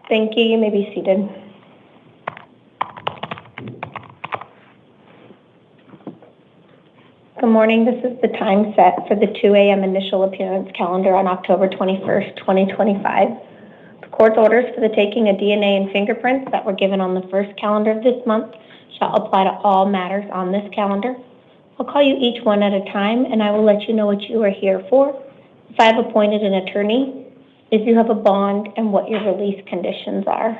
Thank you. You may be seated. Good morning. This is the time set for the 2 a.m. initial appearance calendar on October 21st, 2025. The court's orders for the taking of DNA and fingerprints that were given on the first calendar of this month shall apply to all matters on this calendar. I'll call you each one at a time, and I will let you know what you are here for, if I have appointed an attorney, if you have a bond, and what your release conditions are.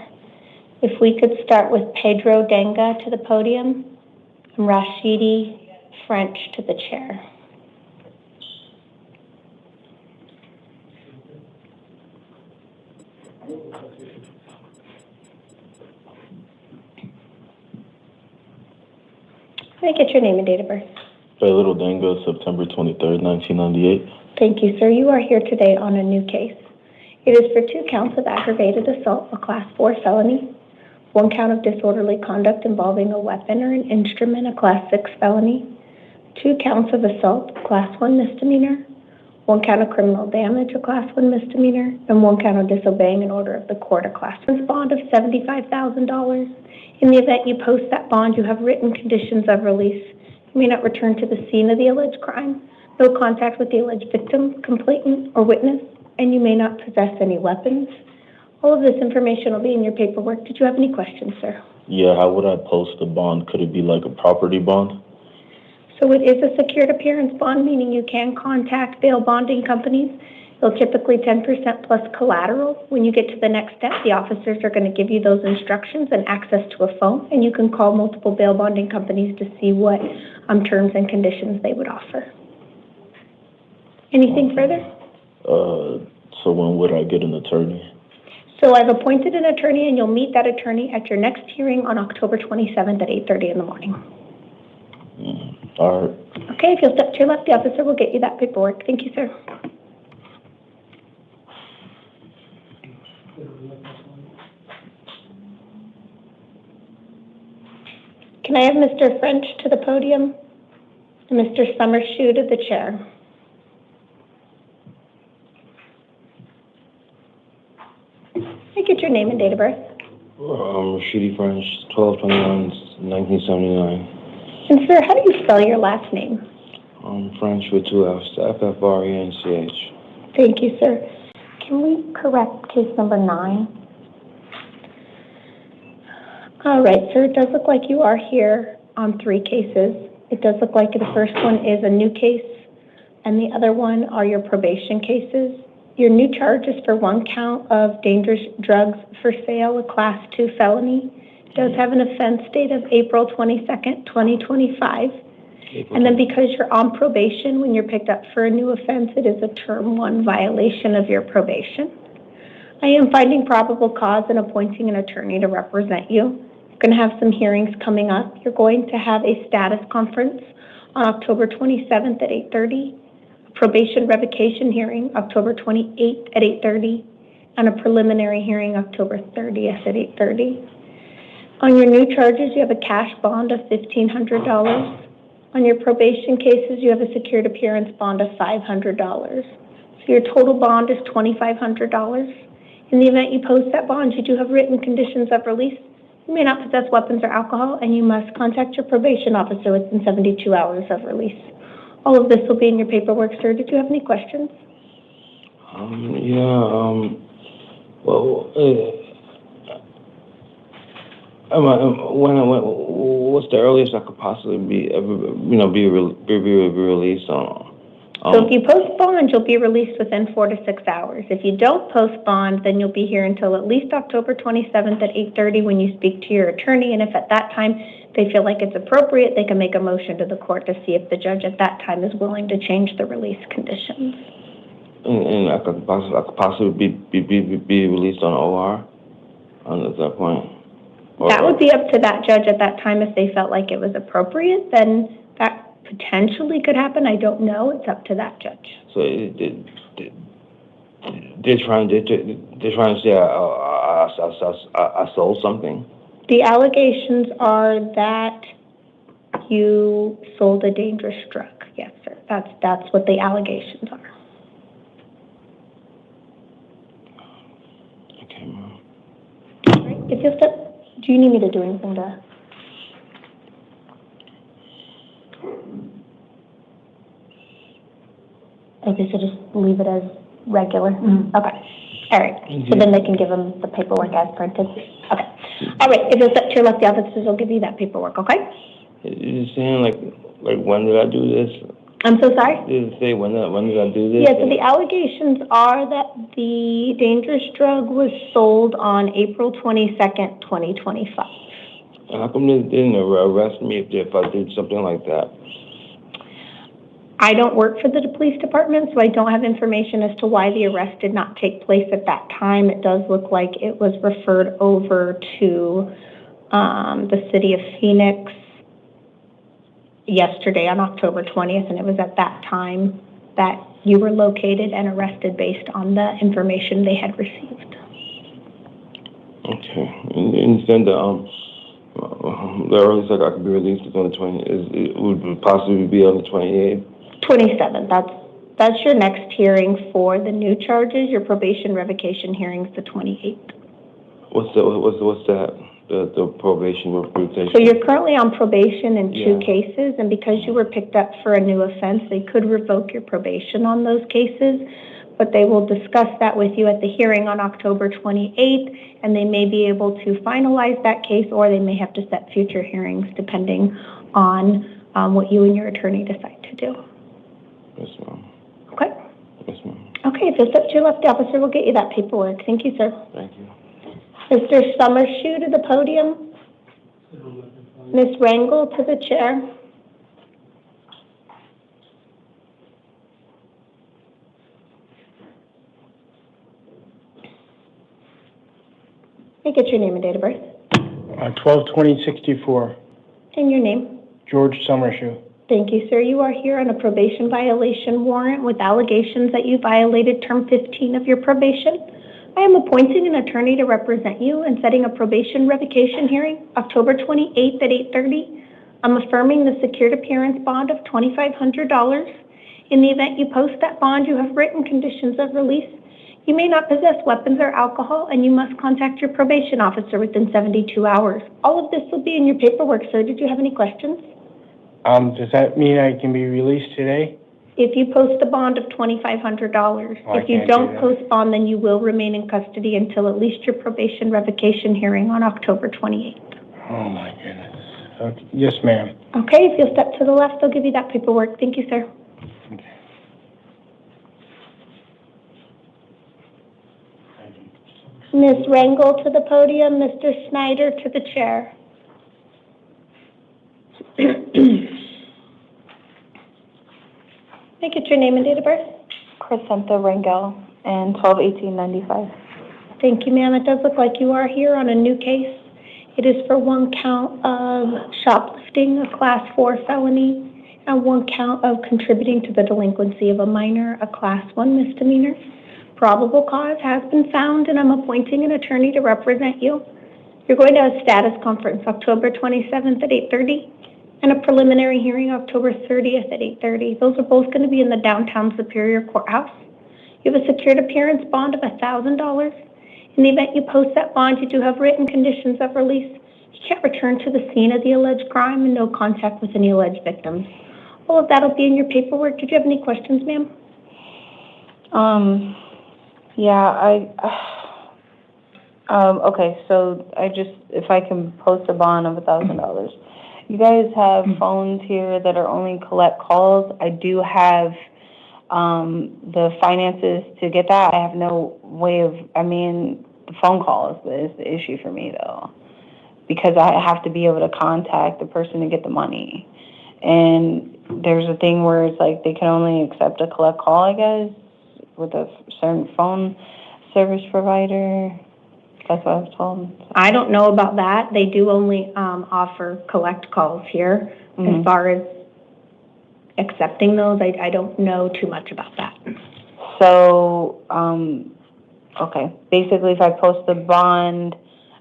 If we could start with Pedro Denga to the podium and Rashidi French to the chair. Can I get your name and date of birth? Pedro Denga, September 23rd, 1998. Thank you, sir. You are here today on a new case. It is for 2 counts of aggravated assault, a Class 4 felony, 1 count of disorderly conduct involving a weapon or an instrument, a Class 6 felony, 2 counts of assault, Class 1 misdemeanor, 1 count of criminal damage, a Class 1 misdemeanor, and 1 count of disobeying an order of the court, a Class 1 bond of $75,000. In the event you post that bond, you have written conditions of release. You may not return to the scene of the alleged crime, no contact with the alleged victim, complainant, or witness, and you may not possess any weapons. All of this information will be in your paperwork. Did you have any questions, sir? Yeah, how would I post a bond? Could it be like a property bond? So it is a secured appearance bond, meaning you can contact bail bonding companies. They'll typically 10% plus collateral. When you get to the next step, the officers are going to give you those instructions and access to a phone, and you can call multiple bail bonding companies to see what terms and conditions they would offer. Anything further? So when would I get an attorney? So I've appointed an attorney, and you'll meet that attorney at your next hearing on October 27th at 8:30 in the morning. All right. Okay, if you'll step to your left, the officer will get you that paperwork. Thank you, sir. Can I have Mr. French to the podium and Mr. Summershoe to the chair? Can I get your name and date of birth? Rashidi French, 12/21/1979. And sir, how do you spell your last name? French with 2 F's, F-F-R-E-N-C-H. Thank you, sir. Can we correct case number 9? All right, sir, it does look like you are here on 3 cases. It does look like the first one is a new case, and the other one are your probation cases. Your new charge is for 1 count of dangerous drugs for sale, a Class 2 felony. It does have an offense date of April 22nd, 2025. And then because you're on probation, when you're picked up for a new offense, it is a Term 1 violation of your probation. I am finding probable cause and appointing an attorney to represent you. You're going to have some hearings coming up. You're going to have a status conference on October 27th at 8:30, a probation revocation hearing October 28th at 8:30, and a preliminary hearing October 30th at 8:30. On your new charges, you have a cash bond of $1,500. On your probation cases, you have a secured appearance bond of $500. So your total bond is $2,500. In the event you post that bond, you do have written conditions of release. You may not possess weapons or alcohol, and you must contact your probation officer within 72 hours of release. All of this will be in your paperwork, sir. Did you have any questions? What's the earliest I could possibly be released on? So if you post bond, you'll be released within 4 to 6 hours. If you don't post bond, then you'll be here until at least October 27th at 8:30 when you speak to your attorney. And if at that time they feel like it's appropriate, they can make a motion to the court to see if the judge at that time is willing to change the release conditions. And I could possibly be released on OR at that point? That would be up to that judge at that time. If they felt like it was appropriate, then that potentially could happen. I don't know. It's up to that judge. So they're trying to say I sold something? The allegations are that you sold a dangerous drug. Yes, sir. That's what the allegations are. Okay, Mom. If you'll step, do you need me to do anything to? Okay, so just leave it as regular? Okay. All right. So then they can give them the paperwork as printed? Okay. All right. If you'll step to your left, the officers will give you that paperwork, okay? You're saying like when did I do this? I'm so sorry? Did it say when did I do this? Yeah, so the allegations are that the dangerous drug was sold on April 22nd, 2025. And how come they didn't arrest me if I did something like that? I don't work for the police department, so I don't have information as to why the arrest did not take place at that time. It does look like it was referred over to the city of Phoenix yesterday on October 20th, and it was at that time that you were located and arrested based on the information they had received. Okay. And then the earliest I could be released is on the 20th. It would possibly be on the 28th. 27th. That's your next hearing for the new charges. Your probation revocation hearing's the 28th. What's that? The probation revocation. So you're currently on probation in two cases, and because you were picked up for a new offense, they could revoke your probation on those cases, but they will discuss that with you at the hearing on October 28th, and they may be able to finalize that case, or they may have to set future hearings depending on what you and your attorney decide to do. Yes, ma'am. Okay? Yes, ma'am. Okay, if you'll step to your left, the officer will get you that paperwork. Thank you, sir. Thank you. Mr. Summershoe to the podium. Ms. Rangel to the chair. May I get your name and date of birth? 12/20/64. And your name? George Summershoe. Thank you, sir. You are here on a probation violation warrant with allegations that you violated term 15 of your probation. I am appointing an attorney to represent you and setting a probation revocation hearing October 28th at 8:30. I'm affirming the secured appearance bond of $2,500. In the event you post that bond, you have written conditions of release. You may not possess weapons or alcohol, and you must contact your probation officer within 72 hours. All of this will be in your paperwork, sir. Did you have any questions? Does that mean I can be released today? If you post a bond of $2,500. Oh, if you can't do don't that. post bond, then you will remain in custody until at least your probation revocation hearing on October 28th. Oh my goodness. Okay. Yes, ma'am. Okay, if you'll step to the left, they'll give you that paperwork. Thank you, sir. Okay. Ms. Rangel to the podium, Mr. Snyder to the chair. May I get your name and date of birth? Crescenta Rangel, and 12/18/95. Thank you, ma'am. It does look like you are here on a new case. It is for one count of shoplifting, a Class 4 felony, and one count of contributing to the delinquency of a minor, a Class 1 misdemeanor. Probable cause has been found, and I'm appointing an attorney to represent you. You're going to have a status conference October 27th at 8:30. And a preliminary hearing October 30th at 8:30. Those are both going to be in the downtown Superior Courthouse. You have a secured appearance bond of $1,000. In the event you post that bond, you do have written conditions of release. You can't return to the scene of the alleged crime and no contact with any alleged victims. All of that will be in your paperwork. Did you have any questions, ma'am? Okay, so if I can post a bond of $1,000. You guys have phones here that are only collect calls. I do have the finances to get that. I have no way of, the phone call is the issue for me though, because I have to be able to contact the person to get the money. And there's a thing where it's like they can only accept a collect call, I guess, with a certain phone service provider. That's what I was told. I don't know about that. They do only offer collect calls here. As far as accepting those, I don't know too much about that. So, okay. Basically, if I post the bond,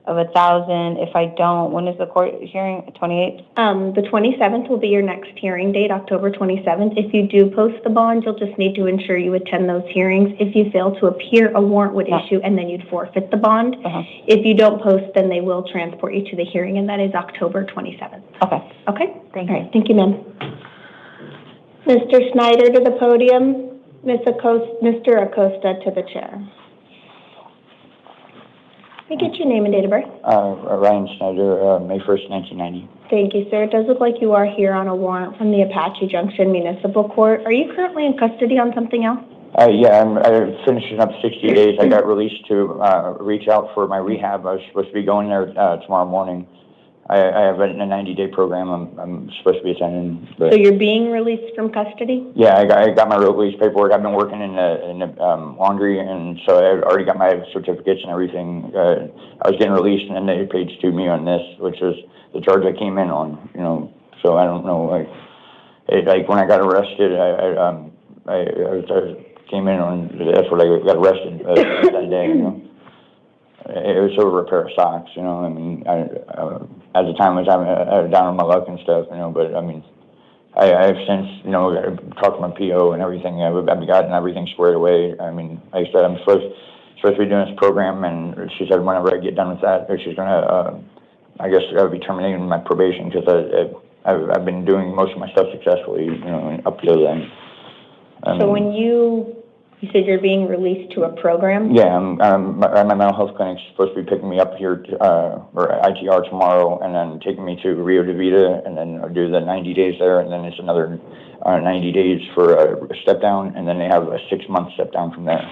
of 1,000. If I don't, when is the court hearing? 28th? The 27th will be your next hearing date, October 27th. If you do post the bond, you'll just need to ensure you attend those hearings. If you fail to appear, a warrant would issue, and then you'd forfeit the bond. If you don't post, then they will transport you to the hearing, and that is October 27th. Okay. Okay? Thank you. All right. Thank you, ma'am. Mr. Snyder to the podium. Mr. Acosta to the chair. Can I get your name and date of birth? Ryan Snyder, May 1st, 1990. Thank you, sir. It does look like you are here on a warrant from the Apache Junction Municipal Court. Are you currently in custody on something else? Yeah, I'm finishing up 60 days. I got released to reach out for my rehab. I was supposed to be going there tomorrow morning. I have a 90-day program I'm supposed to be attending. But So you're being released from custody? yeah, I got my release paperwork. I've been working in the laundry, and so I already got my certificates and everything. I was getting released, and then they paged to me on this, which is the charge I came in on. You know, so I don't know. Like when I got arrested, I came in on. That's what I got arrested that day. You know. It was over a pair of socks, you know. I mean, at the time I was down on my luck and stuff, you know. But I mean, I've since, you know, talked to my PO and everything. I've gotten everything squared away. I mean, like I said, I'm supposed to be doing this program, and she said whenever I get done with that, she's gonna, I guess, I'll be terminating my probation because I've been doing most of my stuff successfully, you know, up till then. So when you said you're being released to a program? Yeah, my mental health clinic's supposed to be picking me up here, or ITR tomorrow, and then taking me to Rio de Vida, and then I'll do the 90 days there, and then it's another 90 days for a step down, and then they have a 6-month step down from there.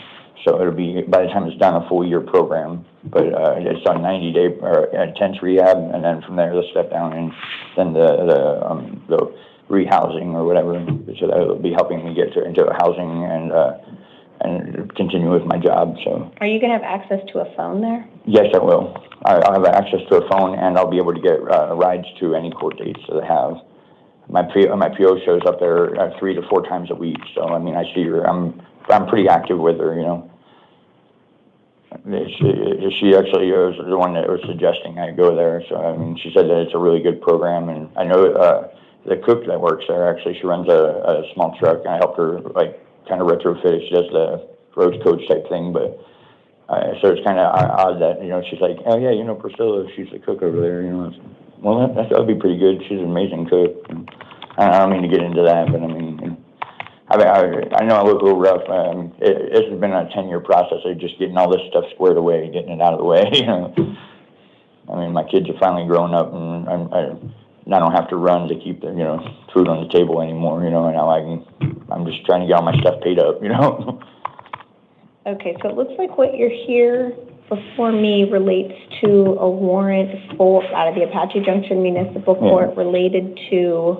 So it'll be, by the time it's done, a full year program, but it's on 90-day intense rehab, and then from there the step down, and then the rehousing or whatever. So that'll be helping me get into housing and continue with my job. So Are you going to have access to a phone there? yes, I will. I'll have access to a phone, and I'll be able to get rides to any court dates that I have. My PO shows up there 3 to 4 times a week. So I mean, I see her. I'm pretty active with her, you know. She actually was the one that was suggesting I go there. So I mean, she said that it's a really good program, and I know the cook that works there, actually, she runs a small truck, and I helped her like kind of retrofit. She does the road coach type thing, but so it's kind of odd that, you know, she's like, oh yeah, you know, Priscilla, she's the cook over there, you know. Well, that would be pretty good. She's an amazing cook. I don't mean to get into that, but I mean, I know I look a little rough. This has been a 10-year process of just getting all this stuff squared away, getting it out of the way, you know. I mean, my kids are finally grown up, and I don't have to run to keep the, you know, food on the table anymore, you know, and now I'm just trying to get all my stuff paid up, you know. Okay, so it looks like what you're here before me relates to a warrant out of the Apache Junction Municipal Court related to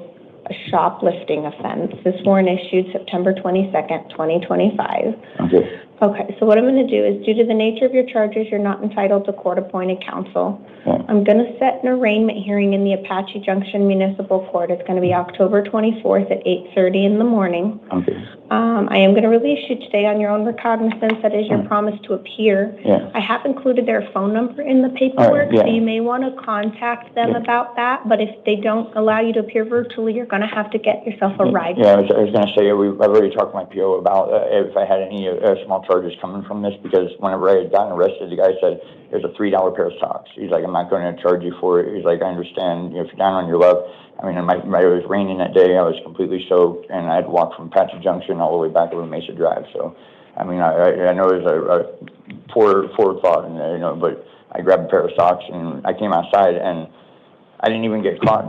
a shoplifting offense. This warrant issued September 22nd, 2025. Okay. Okay, so what I'm going to do is, due to the nature of your charges, you're not entitled to court-appointed counsel. Yeah. I'm going to set an arraignment hearing in the Apache Junction Municipal Court. It's going to be October 24th at 8:30 in the morning. Okay. I am going to release you today on your own recognizance. That is your promise to appear. Yeah. I have included their phone number in the paperwork, so you may want to contact them about that. But if they don't allow you to appear virtually, you're going to have to get yourself a ride. Yeah, I was going to say, I've already talked to my PO about if I had any small charges coming from this, because whenever I had gotten arrested, the guy said, there's a $3 pair of socks. He's like, I'm not going to charge you for it. He's like, I understand, you know, if you're down on your luck. I mean, it was raining that day. I was completely soaked, and I had to walk from Apache Junction all the way back over Mesa Drive. So, I mean, I know it was a poor thought in there, you know, but I grabbed a pair of socks, and I came outside, and I didn't even get caught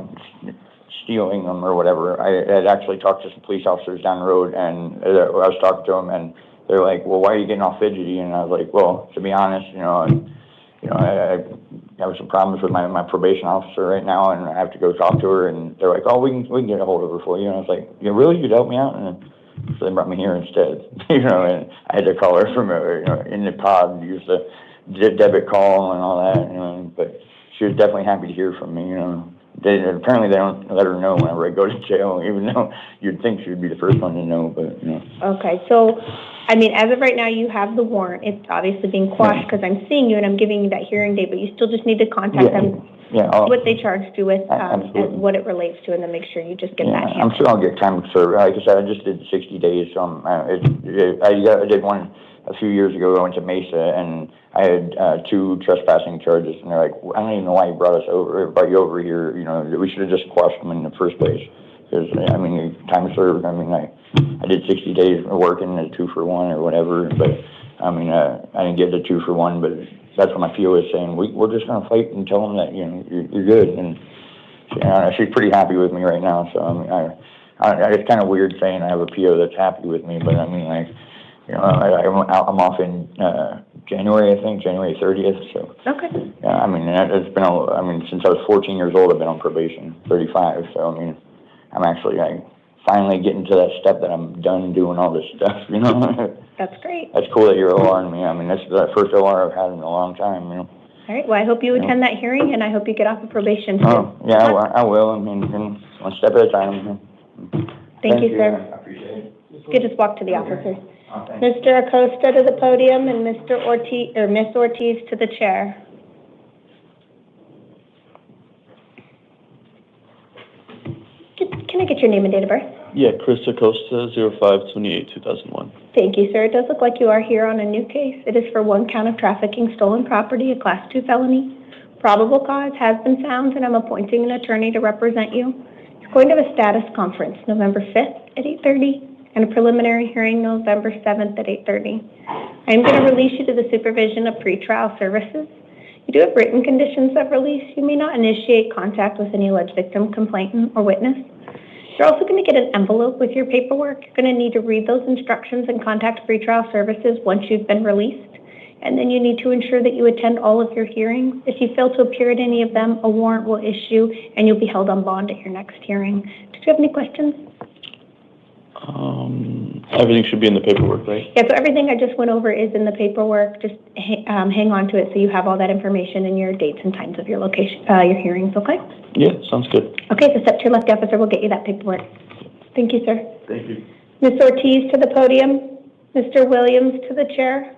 stealing them or whatever. I had actually talked to some police officers down the road, and I was talking to them, and they're like, well, why are you getting all fidgety? And I was like, well, to be honest, I have some problems with my probation officer right now, and I have to go talk to her. And they're like, oh, we can get a hold of her for you. And I was like, yeah, really? You'd help me out? And so they brought me here instead, you know, and I had to call her from, you know, in the pod, use the debit call and all that, you know, but she was definitely happy to hear from me, you know. Apparently they don't let her know whenever I go to jail, even though you'd think she would be the first one to know, but, you know. Okay, so I mean, as of right now, you have the warrant. It's obviously being quashed because I'm seeing you and I'm giving you that hearing date, but you still just need to contact them, what they charged you with, and what it relates to, and then make sure you just get that I'm handled. sure I'll get time served. Like I said, I just did 60 days, so I did one a few years ago. I went to Mesa, and I had 2 trespassing charges, and they're like, I don't even know why you brought you over here, you know, we should have just quashed them in the first place. Because, I mean, time served, I mean, I did 60 days working as 2 for 1 or whatever, but, I mean, I didn't get the 2 for 1, but that's what my PO is saying. We're just gonna fight and tell them that, you know, you're good, and, you know, she's pretty happy with me right now, so, I mean, it's kind of weird saying I have a PO that's happy with me, but I mean, like, you know, I'm off in, January, I think, January 30th, so. Okay. Yeah, I mean, it's been, I mean, since I was 14 years old, I've been on probation, 35, so, I mean, I'm actually, like, finally getting to that step that I'm done doing all this stuff, you know? That's great. That's cool that you're ORing me. I mean, that's the first OR I've had in a long time, you know? All right, well, I hope you attend that hearing, and I hope you get off of probation soon. Oh, yeah, I will. I mean, one step at a time. Thank you, sir. I appreciate it. You could just walk to the officers. Oh, thank you. Mr. Acosta to the podium and Mr. Ortiz, or Miss Ortiz to the chair. Can I get your name and date of birth? Yeah, Chris Acosta, 05/28/2001. Thank you, sir. It does look like you are here on a new case. It is for 1 count of trafficking stolen property, a Class 2 felony. Probable cause has been found, and I'm appointing an attorney to represent you. You're going to have a status conference November 5th at 8:30 and a preliminary hearing November 7th at 8:30. I am going to release you to the supervision of pretrial services. You do have written conditions of release. You may not initiate contact with any alleged victim, complainant, or witness. You're also going to get an envelope with your paperwork. You're going to need to read those instructions and contact pretrial services once you've been released. And then you need to ensure that you attend all of your hearings. If you fail to appear at any of them, a warrant will issue and you'll be held on bond at your next hearing. Did you have any questions? Everything should be in the paperwork, right? Yeah, so everything I just went over is in the paperwork. Just hang on to it so you have all that information and your dates and times of your location, your hearings, okay? Yeah, sounds good. Okay, so step to your left, officer. We'll get you that paperwork. Thank you, sir. Thank you. Ms. Ortiz to the podium. Mr. Williams to the chair.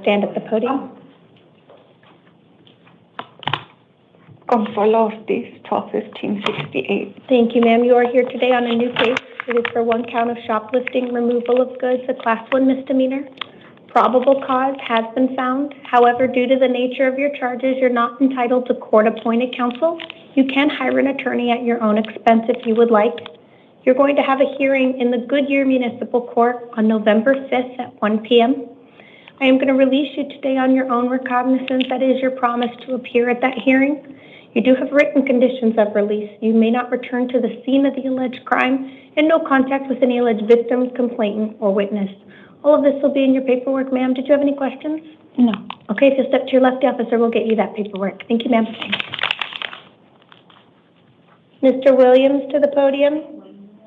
Stand at the podium. Consuelo Ortiz, 12/15/68. Thank you, ma'am. You are here today on a new case. It is for 1 count of shoplifting, removal of goods, a Class 1 misdemeanor. Probable cause has been found. However, due to the nature of your charges, you're not entitled to court-appointed counsel. You can hire an attorney at your own expense if you would like. You're going to have a hearing in the Goodyear Municipal Court on November 5th at 1 p.m. I am going to release you today on your own recognizance. That is your promise to appear at that hearing. You do have written conditions of release. You may not return to the scene of the alleged crime and no contact with any alleged victim, complainant, or witness. All of this will be in your paperwork, ma'am. Did you have any questions? No. Okay, if you'll step to your left, the officer will get you that paperwork. Thank you, ma'am. Mr. Williams to the podium.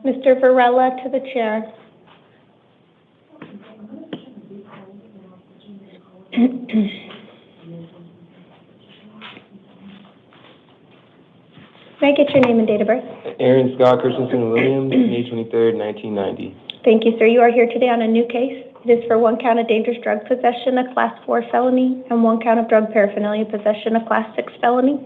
Mr. Varela to the chair. May I get your name and date of birth? Aaron Scott Christensen Williams, May 23rd, 1990. Thank you, sir. You are here today on a new case. It is for 1 count of dangerous drug possession, a Class 4 felony, and 1 count of drug paraphernalia possession, a Class 6 felony.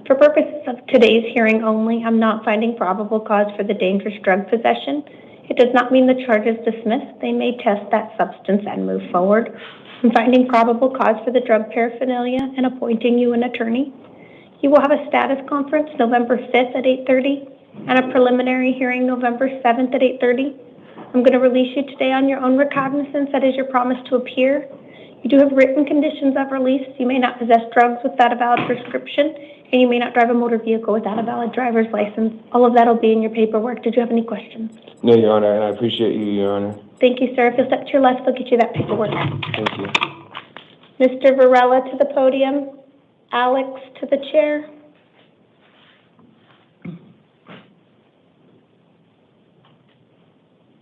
For purposes of today's hearing only, I'm not finding probable cause for the dangerous drug possession. It does not mean the charge is dismissed. They may test that substance and move forward. I'm finding probable cause for the drug paraphernalia and appointing you an attorney. You will have a status conference November 5th at 8:30 and a preliminary hearing November 7th at 8:30. I'm going to release you today on your own recognizance. That is your promise to appear. You do have written conditions of release. You may not possess drugs without a valid prescription, and you may not drive a motor vehicle without a valid driver's license. All of that will be in your paperwork. Did you have any questions? No, Your Honor, and I appreciate you, Your Honor. Thank you, sir. If you'll step to your left, they'll get you that paperwork. Thank you. Mr. Varela to the podium. Alex to the chair.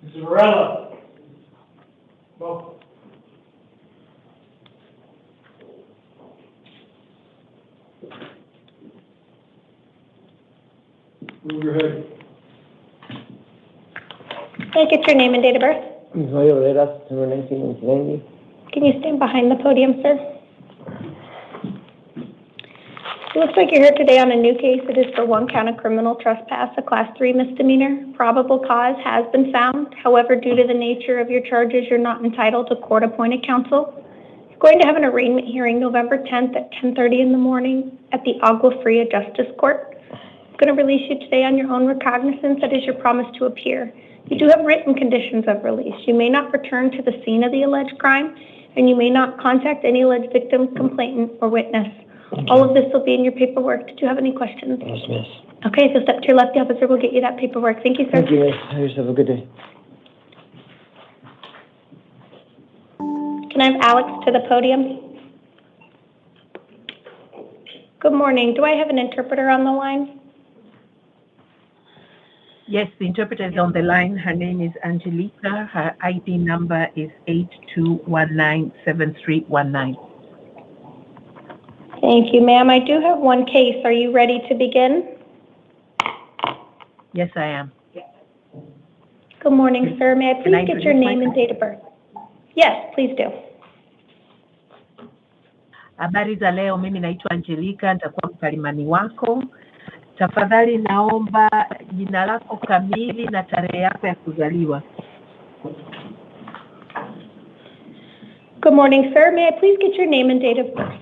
Mr. Varela. Well, Can I get your name and date of birth? Ismael Herrera, September 1990. Can you stand behind the podium, sir? It looks like you're here today on a new case. It is for one count of criminal trespass, a Class 3 misdemeanor. Probable cause has been found. However, due to the nature of your charges, you're not entitled to court-appointed counsel. You're going to have an arraignment hearing November 10th at 10:30 in the morning at the Agua Fria Justice Court. I'm going to release you today on your own recognizance. That is your promise to appear. You do have written conditions of release. You may not return to the scene of the alleged crime, and you may not contact any alleged victim, complainant, or witness. All of this will be in your paperwork. Did you have any questions? Yes, miss. Okay, so step to your left. The officer will get you that paperwork. Thank you, sir. Thank you, miss. Have yourself a good day. Can I have Alex to the podium? Good morning. Do I have an interpreter on the line? Yes, the interpreter is on the line. Her name is Angelica. Her ID number is 82197319. Thank you, ma'am. I do have one case. Are you ready to begin? Yes, I am. Good morning, sir. May I Can I please get your introduce name and myself? date of birth? Yes, please do. Habari za leo, mimi naitwa Angelica, nitakuwa mkalimani wako. Tafadhali naomba jina lako kamili na tarehe yako ya kuzaliwa. Good morning, sir. May I please get your name and date of birth?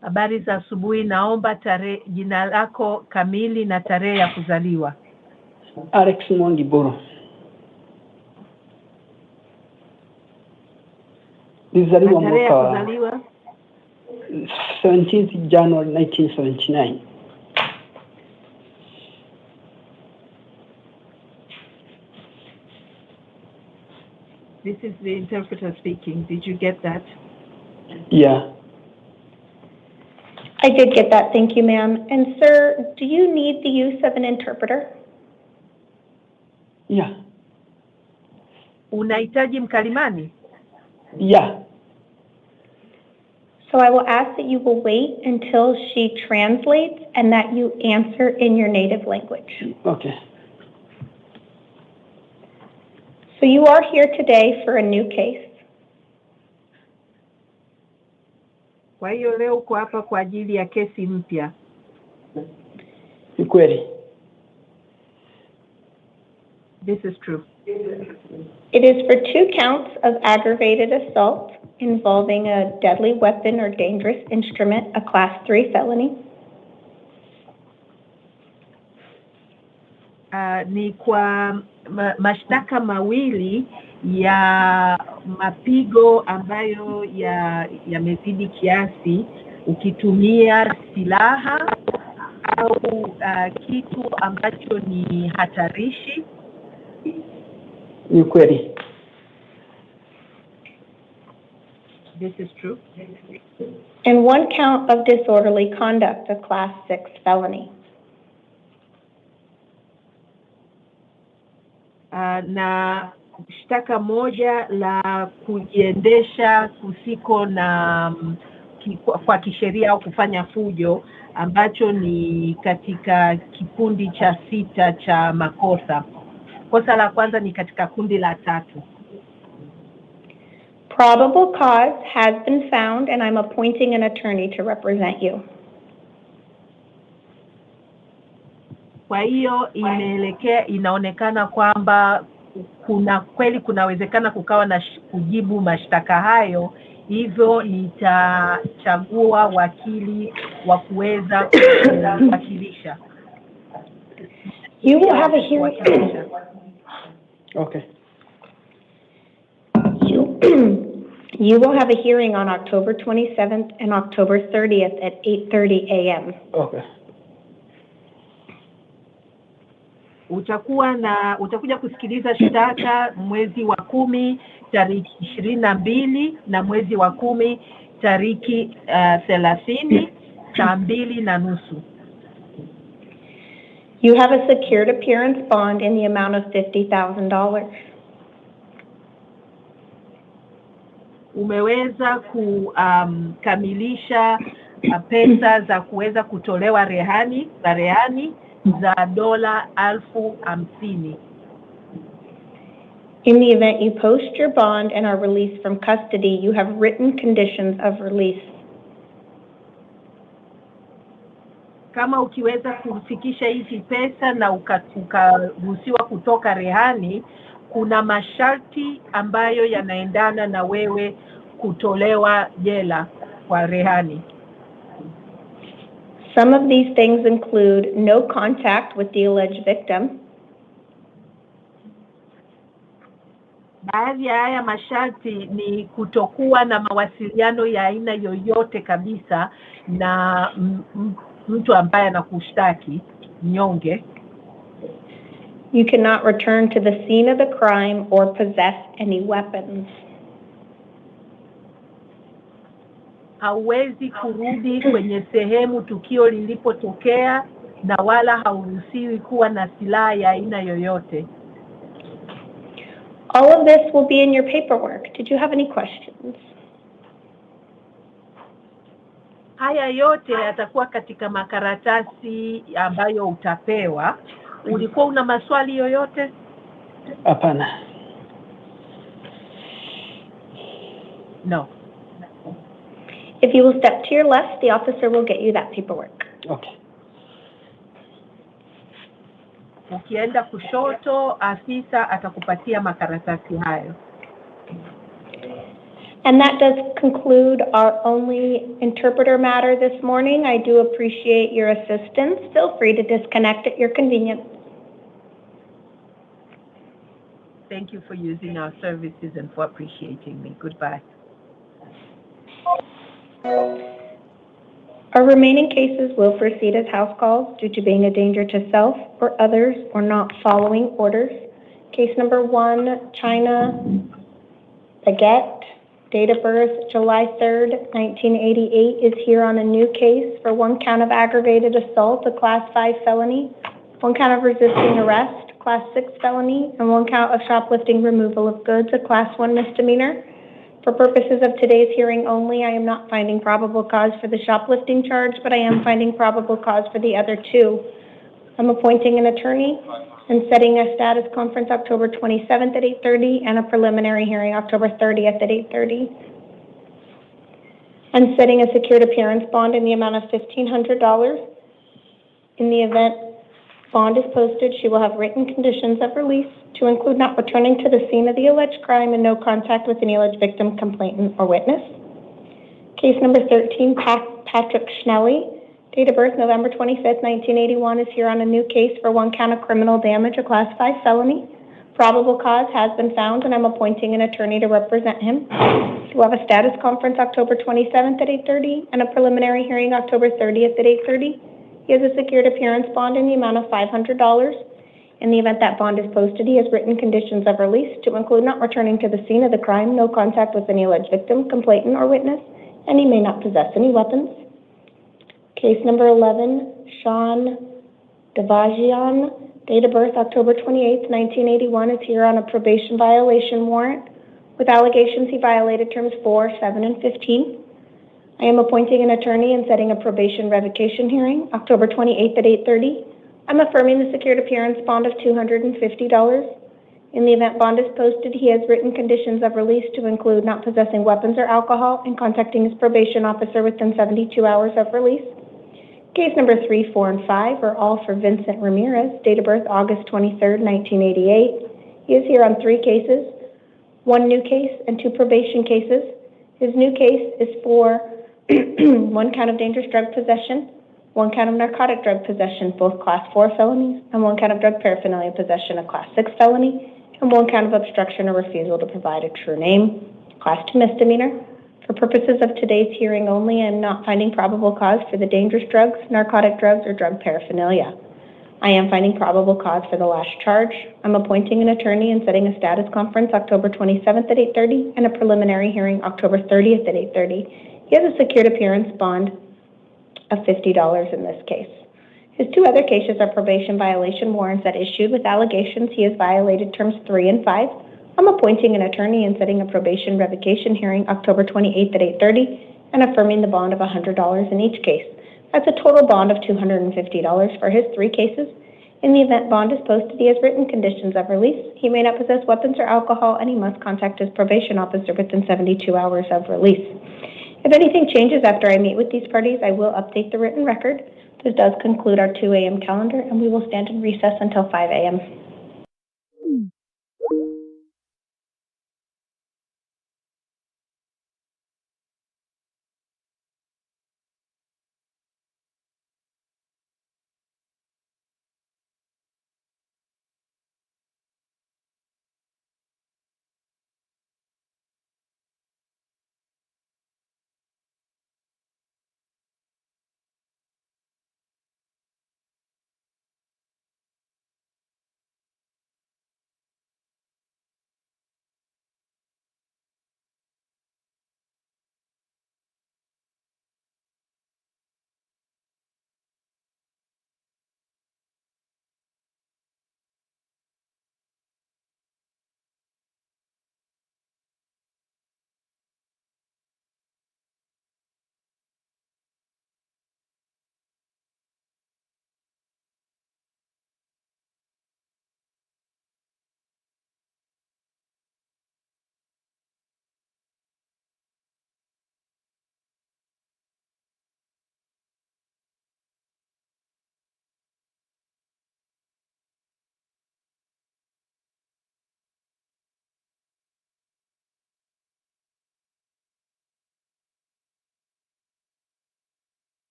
Habari za asubuhi, naomba jina lako kamili na tarehe ya kuzaliwa. Alex Mwangiboro. Nilizaliwa Tarehe ya mwaka kuzaliwa 17th January 1979. This is the interpreter speaking. Did you get that? Yeah. I did get that. Thank you, ma'am. And sir, do you need the use of an interpreter? Yeah. Unahitaji mkalimani? Yeah. So I will ask that you will wait until she translates and that you answer in your native language. Okay. So you are here today for a new case. Kwa hiyo leo uko hapa kwa ajili ya kesi mpya. Ni kweli. This is true. It is for 2 counts of aggravated assault involving a deadly weapon or dangerous instrument, a Class 3 felony. Ni kwa mashtaka mawili ya mapigo ambayo yamezidi kiasi ukitumia silaha au kitu ambacho ni hatarishi. Ni kweli. This is true. And 1 count of disorderly conduct, a Class 6 felony. Na shtaka moja la kujiendesha kusiko na kwa kisheria au kufanya fujo ambacho ni katika kikundi cha 6 cha makosa. Kosa la kwanza ni katika kundi la 3. Probable cause has been found and I'm appointing an attorney to represent you. Kwa hiyo inaonekana kwamba kunawezekana kukawa na kujibu mashtaka hayo, hivyo nitachagua wakili wa kuweza kuwakilisha. You will have a hearing. Okay. You will have a hearing on October 27th and October 30th at 8:30 a.m. Okay. Utakuja kusikiliza shtaka mwezi wa 10 tariki 22 na mwezi wa 10 tariki 30 saa 2:30. You have a secured appearance bond in the amount of $50,000. Umeweza kukamilisha pesa za kuweza kutolewa rehani za $50,000. In the event you post your bond and are released from custody, you have written conditions of release. Kama ukiweza kufikisha hizi pesa na ukaruhusiwa kutoka rehani, kuna masharti ambayo yanaendana na wewe kutolewa jela kwa rehani. Some of these things include no contact with the alleged victim. Baadhi ya haya masharti ni kutokuwa na mawasiliano ya aina yoyote kabisa na mtu ambaye anakushtaki mnyonge. You cannot return to the scene of the crime or possess any weapons. Hauwezi kurudi kwenye sehemu tukio lilipotokea na wala hauruhusiwi kuwa na silaha ya aina yoyote. All of this will be in your paperwork. Did you have any questions? Haya yote yatakuwa katika makaratasi ambayo utapewa. Ulikuwa una maswali yoyote? Hapana. No. If you will step to your left, the officer will get you that paperwork. Okay. Ukienda kushoto, afisa atakupatia makaratasi hayo. And that does conclude our only interpreter matter this morning. I do appreciate your assistance. Feel free to disconnect at your convenience. Thank you for using our services and for appreciating me. Goodbye. Our remaining cases will proceed as house calls due to being a danger to self or others or not following orders. Case number 1, China Baguette, date of birth July 3rd, 1988, is here on a new case for 1 count of aggravated assault, a Class 5 felony, 1 count of resisting arrest, Class 6 felony, and 1 count of shoplifting removal of goods, a Class 1 misdemeanor. For purposes of today's hearing only, I am not finding probable cause for the shoplifting charge, but I am finding probable cause for the other 2. I'm appointing an attorney and setting a status conference October 27th at 8:30 and a preliminary hearing October 30th at 8:30. I'm setting a secured appearance bond in the amount of $1,500. In the event bond is posted, she will have written conditions of release to include not returning to the scene of the alleged crime and no contact with any alleged victim, complainant, or witness. Case number 13, Patrick Schnelly, date of birth November 25th, 1981, is here on a new case for 1 count of criminal damage, a Class 5 felony. Probable cause has been found, and I'm appointing an attorney to represent him. We'll have a status conference October 27th at 8:30 and a preliminary hearing October 30th at 8:30. He has a secured appearance bond in the amount of $500. In the event that bond is posted, he has written conditions of release to include not returning to the scene of the crime, no contact with any alleged victim, complainant, or witness, and he may not possess any weapons. Case number 11, Sean Devajian, date of birth October 28th, 1981, is here on a probation violation warrant with allegations he violated terms 4, 7, and 15. I am appointing an attorney and setting a probation revocation hearing October 28th at 8:30. I'm affirming the secured appearance bond of $250. In the event bond is posted, he has written conditions of release to include not possessing weapons or alcohol and contacting his probation officer within 72 hours of release. Case number 3, 4, and 5 are all for Vincent Ramirez, date of birth August 23rd, 1988. He is here on 3 cases, 1 new case and 2 probation cases. His new case is for 1 count of dangerous drug possession, 1 count of narcotic drug possession, both Class 4 felonies, and 1 count of drug paraphernalia possession, a Class 6 felony, and 1 count of obstruction or refusal to provide a true name, Class 2 misdemeanor. For purposes of today's hearing only, I am not finding probable cause for the dangerous drugs, narcotic drugs, or drug paraphernalia. I am finding probable cause for the last charge. I'm appointing an attorney and setting a status conference October 27th at 8:30 and a preliminary hearing October 30th at 8:30. He has a secured appearance bond of $50 in this case. His 2 other cases are probation violation warrants that issued with allegations he has violated terms 3 and 5. I'm appointing an attorney and setting a probation revocation hearing October 28th at 8:30 and affirming the bond of $100 in each case. That's a total bond of $250 for his 3 cases. In the event bond is posted, he has written conditions of release. He may not possess weapons or alcohol, and he must contact his probation officer within 72 hours of release. If anything changes after I meet with these parties, I will update the written record. This does conclude our 2 a.m. calendar, and we will stand in recess until 5 a.m.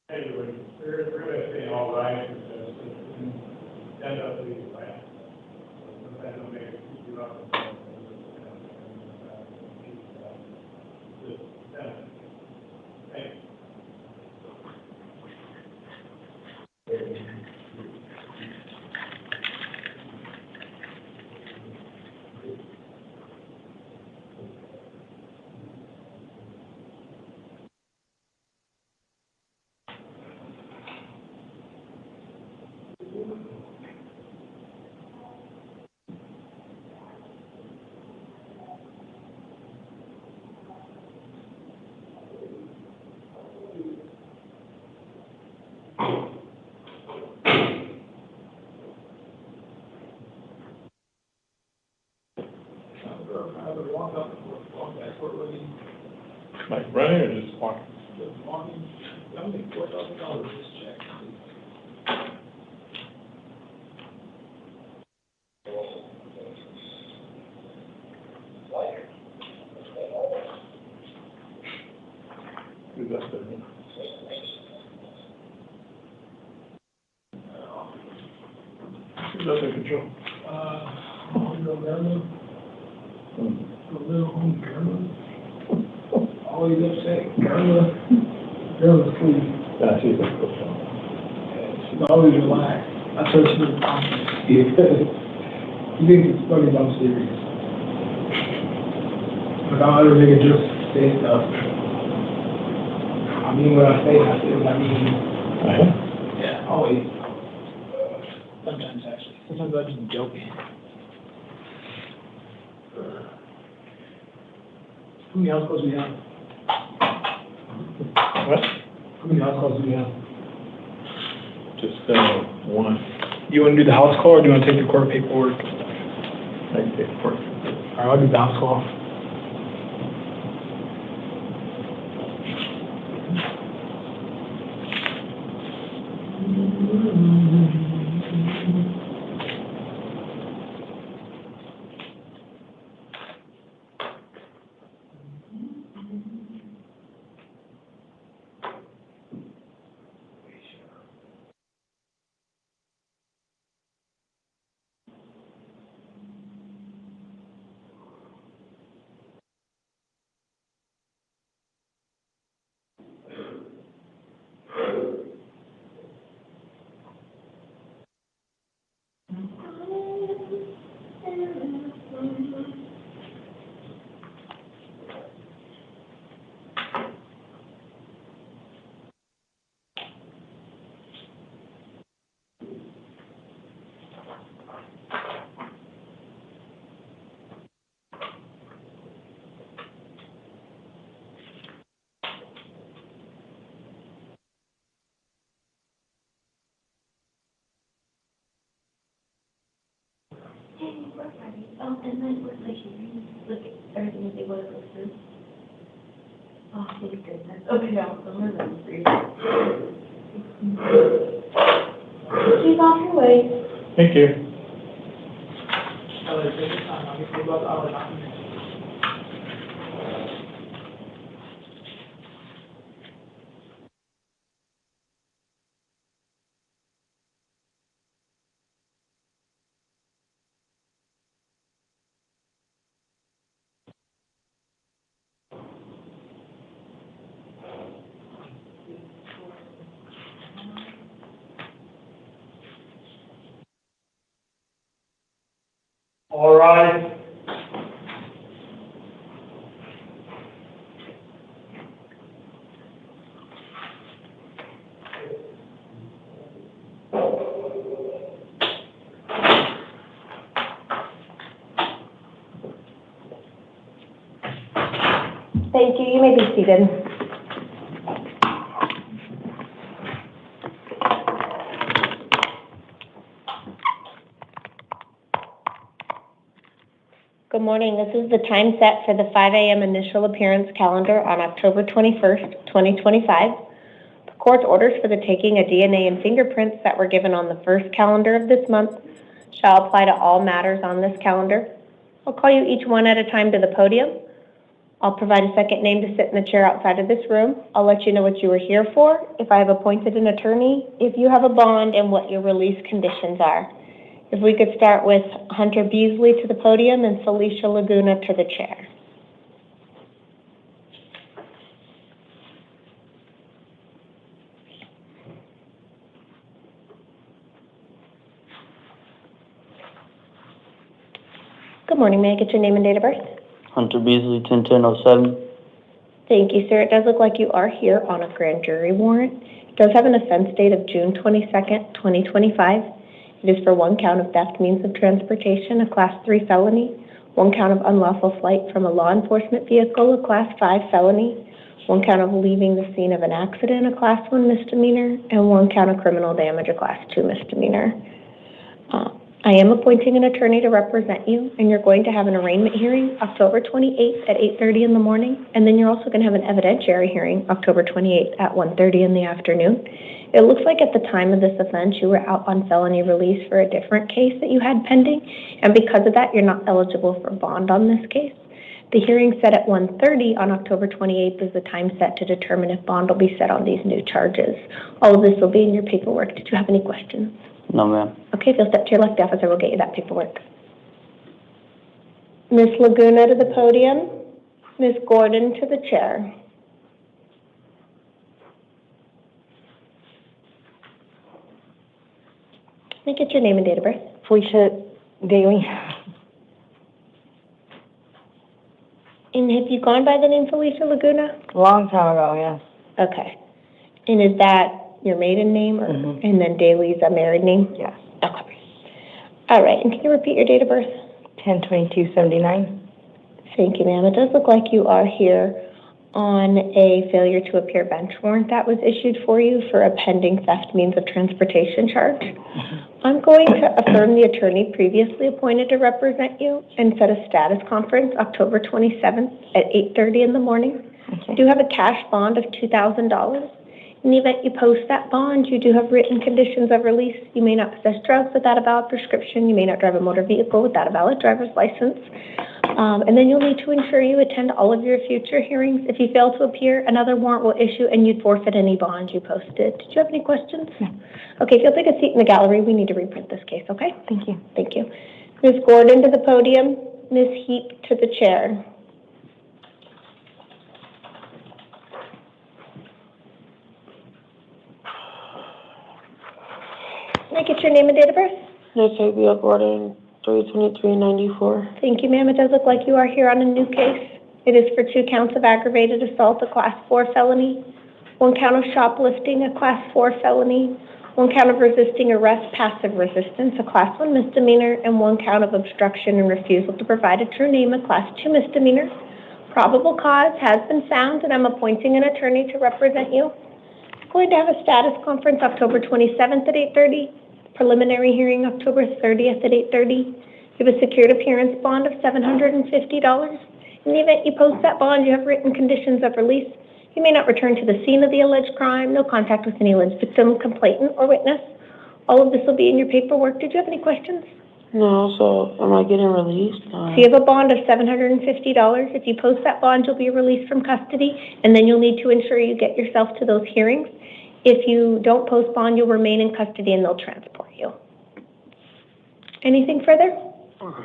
Anyway, we're going to stay all right, stand up, please, right? Sometimes I'll make it keep you up. Just stand up. Thank you. Like running or just walking? Just walking, I think $4,000 this check. Who's that there? Who's up in control? The little home grandma. Always upset, grandma's food. That's it. She's always relaxed. I thought she was confident. You think it's funny, but I'm serious. But I don't really just say stuff. I mean what I say what I mean. Yeah, always. Sometimes actually. Sometimes I'm just joking. How many house calls do we have? What? How many house calls do we have? Just, one. You want to do the house call or do you want to take the court paperwork? I can take the court. All right, I'll do the house call. Oh, and then with the hearing, look, everything is able to go through. Oh, thank goodness. Okay, I'll remember for you. She's off her way. Thank you. All right. Thank you. You may be seated. Good morning. This is the time set for the 5 a.m. initial appearance calendar on October 21st, 2025. The court's orders for the taking of DNA and fingerprints that were given on the first calendar of this month shall apply to all matters on this calendar. I'll call you each one at a time to the podium. I'll provide a second name to sit in the chair outside of this room. I'll let you know what you were here for, if I have appointed an attorney, if you have a bond, and what your release conditions are. If we could start with Hunter Beasley to the podium and Felicia Laguna to the chair. Good morning. May I get your name and date of birth? Hunter Beasley, 10-10-07. Thank you, sir. It does look like you are here on a grand jury warrant. It does have an offense date of June 22nd, 2025. It is for one count of theft means of transportation, a Class 3 felony, one count of unlawful flight from a law enforcement vehicle, a Class 5 felony, one count of leaving the scene of an accident, a Class 1 misdemeanor, and one count of criminal damage, a Class 2 misdemeanor. I am appointing an attorney to represent you, and you're going to have an arraignment hearing October 28th at 8:30 in the morning, and then you're also going to have an evidentiary hearing October 28th at 1:30 in the afternoon. It looks like at the time of this offense, you were out on felony release for a different case that you had pending, and because of that, you're not eligible for bond on this case. The hearing set at 1:30 on October 28th is the time set to determine if bond will be set on these new charges. All of this will be in your paperwork. Did you have any questions? No, ma'am. Okay, if you'll step to your left, the officer will get you that paperwork. Ms. Laguna to the podium, Ms. Gordon to the chair. Let me get your name and date of birth. Felicia Daly. And have you gone by the name Felicia Laguna? Long time ago, yes. Okay. And is that your maiden name, or and then Daly's a married name? Yes. Okay. All right. And can you repeat your date of birth? 10/22/79. Thank you, ma'am. It does look like you are here on a failure to appear bench warrant that was issued for you for a pending theft means of transportation charge. I'm going to affirm the attorney previously appointed to represent you and set a status conference October 27th at 8:30 in the morning. Okay. You do have a cash bond of $2,000. In the event you post that bond, you do have written conditions of release. You may not possess drugs without a valid prescription. You may not drive a motor vehicle without a valid driver's license. And then you'll need to ensure you attend all of your future hearings. If you fail to appear, another warrant will issue and you'd forfeit any bond you posted. Did you have any questions? No. Okay, if you'll take a seat in the gallery, we need to reprint this case, okay? Thank you. Thank you. Ms. Gordon to the podium, Ms. Heap to the chair. Can I get your name and date of birth? Natavia Gordon, 32394. Thank you, ma'am. It does look like you are here on a new case. It is for 2 counts of aggravated assault, a Class 4 felony, 1 count of shoplifting, a Class 4 felony, 1 count of resisting arrest, passive resistance, a Class 1 misdemeanor, and 1 count of obstruction and refusal to provide a true name, a Class 2 misdemeanor. Probable cause has been found, and I'm appointing an attorney to represent you. I'm going to have a status conference October 27th at 8:30. Preliminary hearing October 30th at 8:30. You have a secured appearance bond of $750. In the event you post that bond, you have written conditions of release. You may not return to the scene of the alleged crime, no contact with any alleged victim, complainant, or witness. All of this will be in your paperwork. Did you have any questions? No, so am I getting released? So you have a bond of $750. If you post that bond, you'll be released from custody, and then you'll need to ensure you get yourself to those hearings. If you don't post bond, you'll remain in custody and they'll transport you. Anything further?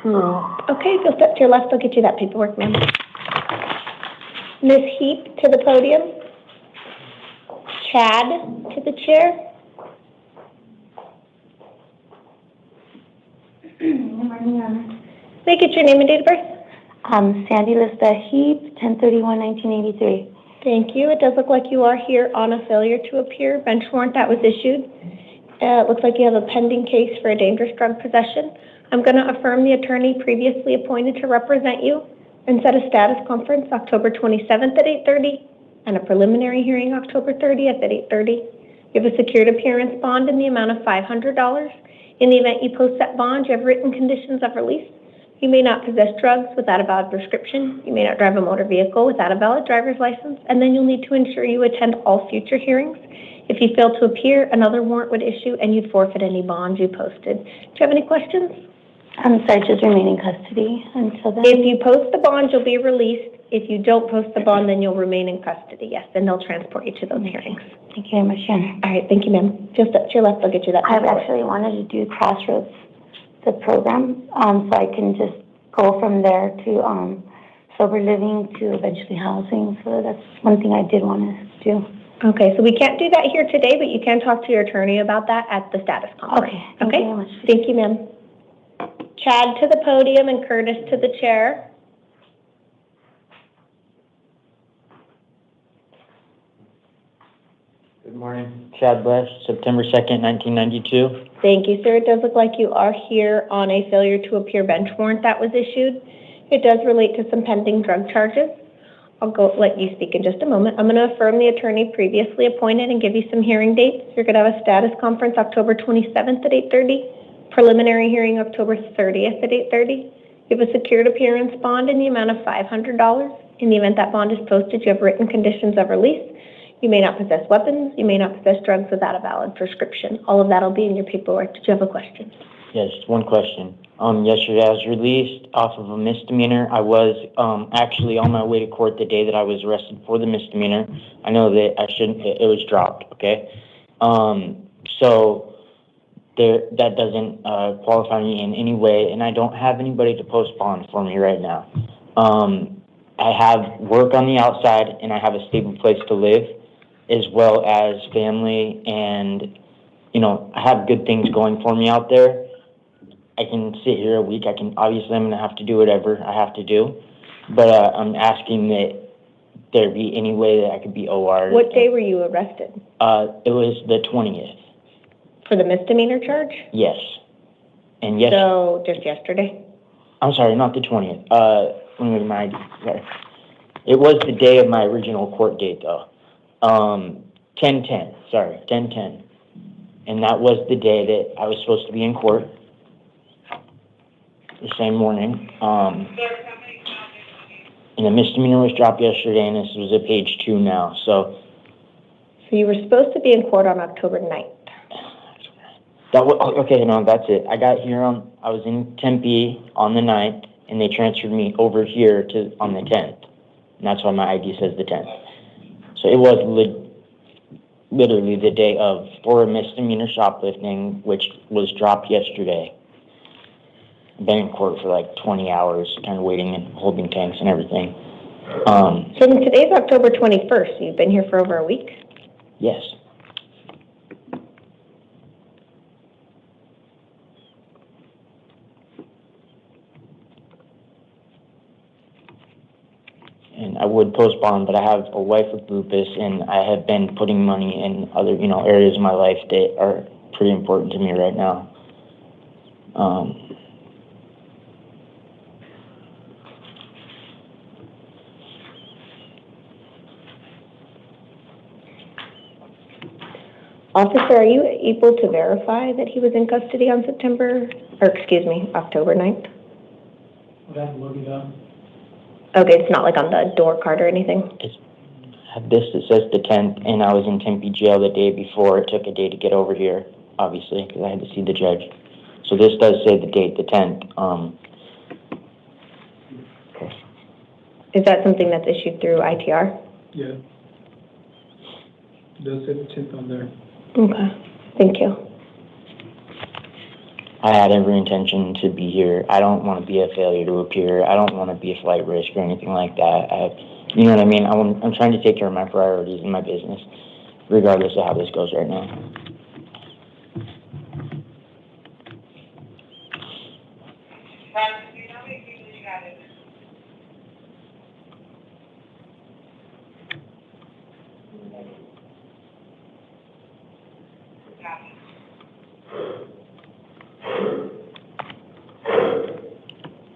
No. Okay, if you'll step to your left, I'll get you that paperwork, ma'am. Ms. Heap to the podium. Chad to the chair. May I get your name and date of birth? Sandy Lista Heap, 10/31/1983. Thank you. It does look like you are here on a failure to appear bench warrant that was issued. It looks like you have a pending case for a dangerous drug possession. I'm going to affirm the attorney previously appointed to represent you and set a status conference October 27th at 8:30 and a preliminary hearing October 30th at 8:30. You have a secured appearance bond in the amount of $500. In the event you post that bond, you have written conditions of release. You may not possess drugs without a valid prescription. You may not drive a motor vehicle without a valid driver's license. And then you'll need to ensure you attend all future hearings. If you fail to appear, another warrant would issue and you'd forfeit any bonds you posted. Do you have any questions? I'm sorry, just remain in custody until then? If you post the bond, you'll be released. If you don't post the bond, then you'll remain in custody, yes, and they'll transport you to those hearings. Thank you very much, Sharon. All right, thank you, ma'am. If you'll step to your left, I'll get you that. I've actually wanted to do Crossroads, the program, so I can just go from there to sober living to eventually housing. So that's one thing I did want to do. Okay, so we can't do that here today, but you can talk to your attorney about that at the status conference. Okay, thank you very much. Thank you, ma'am. Chad to the podium and Curtis to the chair. Good morning. Chad West, September 2nd, 1992. Thank you, sir. It does look like you are here on a failure to appear bench warrant that was issued. It does relate to some pending drug charges. I'll let you speak in just a moment. I'm going to affirm the attorney previously appointed and give you some hearing dates. You're going to have a status conference October 27th at 8:30, preliminary hearing October 30th at 8:30. You have a secured appearance bond in the amount of $500. In the event that bond is posted, you have written conditions of release. You may not possess weapons. You may not possess drugs without a valid prescription. All of that will be in your paperwork. Did you have a question? Yes, one question. Yesterday I was released off of a misdemeanor. I was actually on my way to court the day that I was arrested for the misdemeanor. I know that I shouldn't, it was dropped, okay? So that doesn't qualify me in any way, and I don't have anybody to post bond for me right now. I have work on the outside, and I have a stable place to live, as well as family, and, you know, I have good things going for me out there. I can sit here a week. Obviously, I'm going to have to do whatever I have to do, but I'm asking that there be any way that I could be OR'd. What day were you arrested? It was the 20th. For the misdemeanor charge? Yes. And yes. So, just yesterday? I'm sorry, not the 20th. when was my ID? Okay. It was the day of my original court date, though. 10/10, sorry, 10/10. And that was the day that I was supposed to be in court, the same morning. And the misdemeanor was dropped yesterday, and this was at page 2 now, so. So you were supposed to be in court on October 9th. That was, okay, no, that's it. I got here I was in Tempe on the 9th, and they transferred me over here on the 10th. And that's why my ID says the 10th. So it was literally the day for misdemeanor shoplifting, which was dropped yesterday. I've been in court for like 20 hours, kind of waiting and holding tanks and everything. So today's October 21st, so you've been here for over a week? Yes. And I would post bond, but I have a wife with lupus, and I have been putting money in other, areas of my life that are pretty important to me right now. Officer, are you able to verify that he was in custody on October 9th? I'd have to look it up. Okay, it's not like on the door card or anything? It says the 10th, and I was in Tempe jail the day before. It took a day to get over here, obviously, because I had to see the judge. So this does say the date, the 10th. Is that something that's issued through ITR? Yeah. It does say the 10th on there. Okay, thank you. I had every intention to be here. I don't want to be a failure to appear. I don't want to be a flight risk or anything like that. You know what I mean? I'm trying to take care of my priorities in my business, regardless of how this goes right now.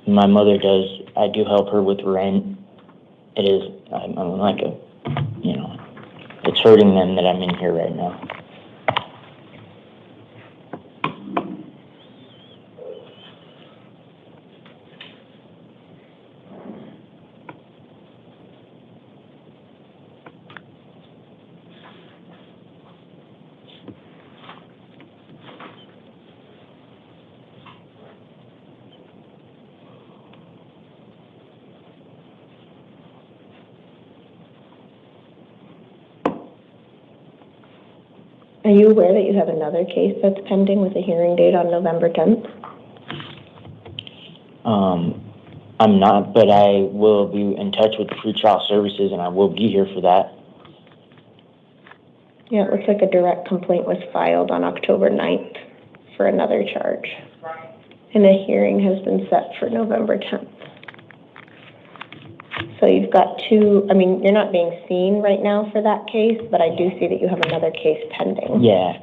My mother I do help her with rent. I'm like it's hurting them that I'm in here right now. Are you aware that you have another case that's pending with a hearing date on November 10th? I'm not, but I will be in touch with the pretrial services, and I will be here for that. Yeah, it looks like a direct complaint was filed on October 9th for another charge. And a hearing has been set for November 10th. So you've got you're not being seen right now for that case, but I do see that you have another case pending. Yeah,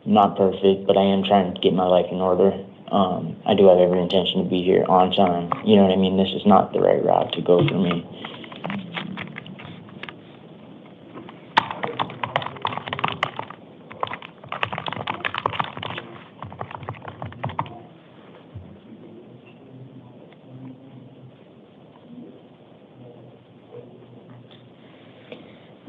not perfect, but I am trying to get my life in order. I do have every intention to be here on time. You know what I mean? This is not the right route to go for me.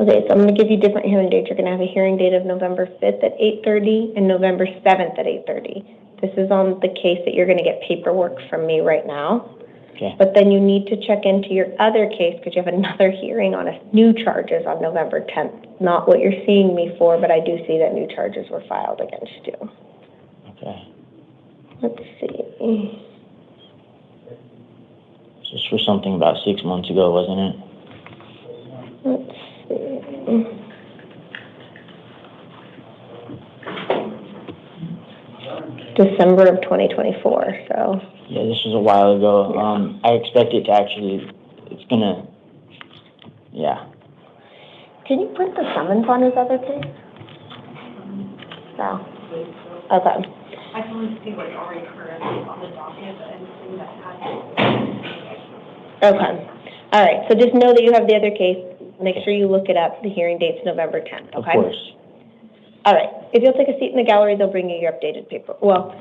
Okay, so I'm going to give you different hearing dates. You're going to have a hearing date of November 5th at 8:30 and November 7th at 8:30. This is on the case that you're going to get paperwork from me right now. Okay. But then you need to check into your other case because you have another hearing on new charges on November 10th. Not what you're seeing me for, but I do see that new charges were filed against you. Okay. Let's see. This was something about 6 months ago, wasn't it? Let's see. December of 2024, so. Yeah, this was a while ago. I expect it to yeah. Can you print the summons on his other case? No. Okay. I can only see what's already currently on the docket, but anything that has. Okay. All right, so just know that you have the other case. Make sure you look it up. The hearing date's November 10th, okay? Of course. All right, if you'll take a seat in the gallery, they'll bring you your updated paper. Well,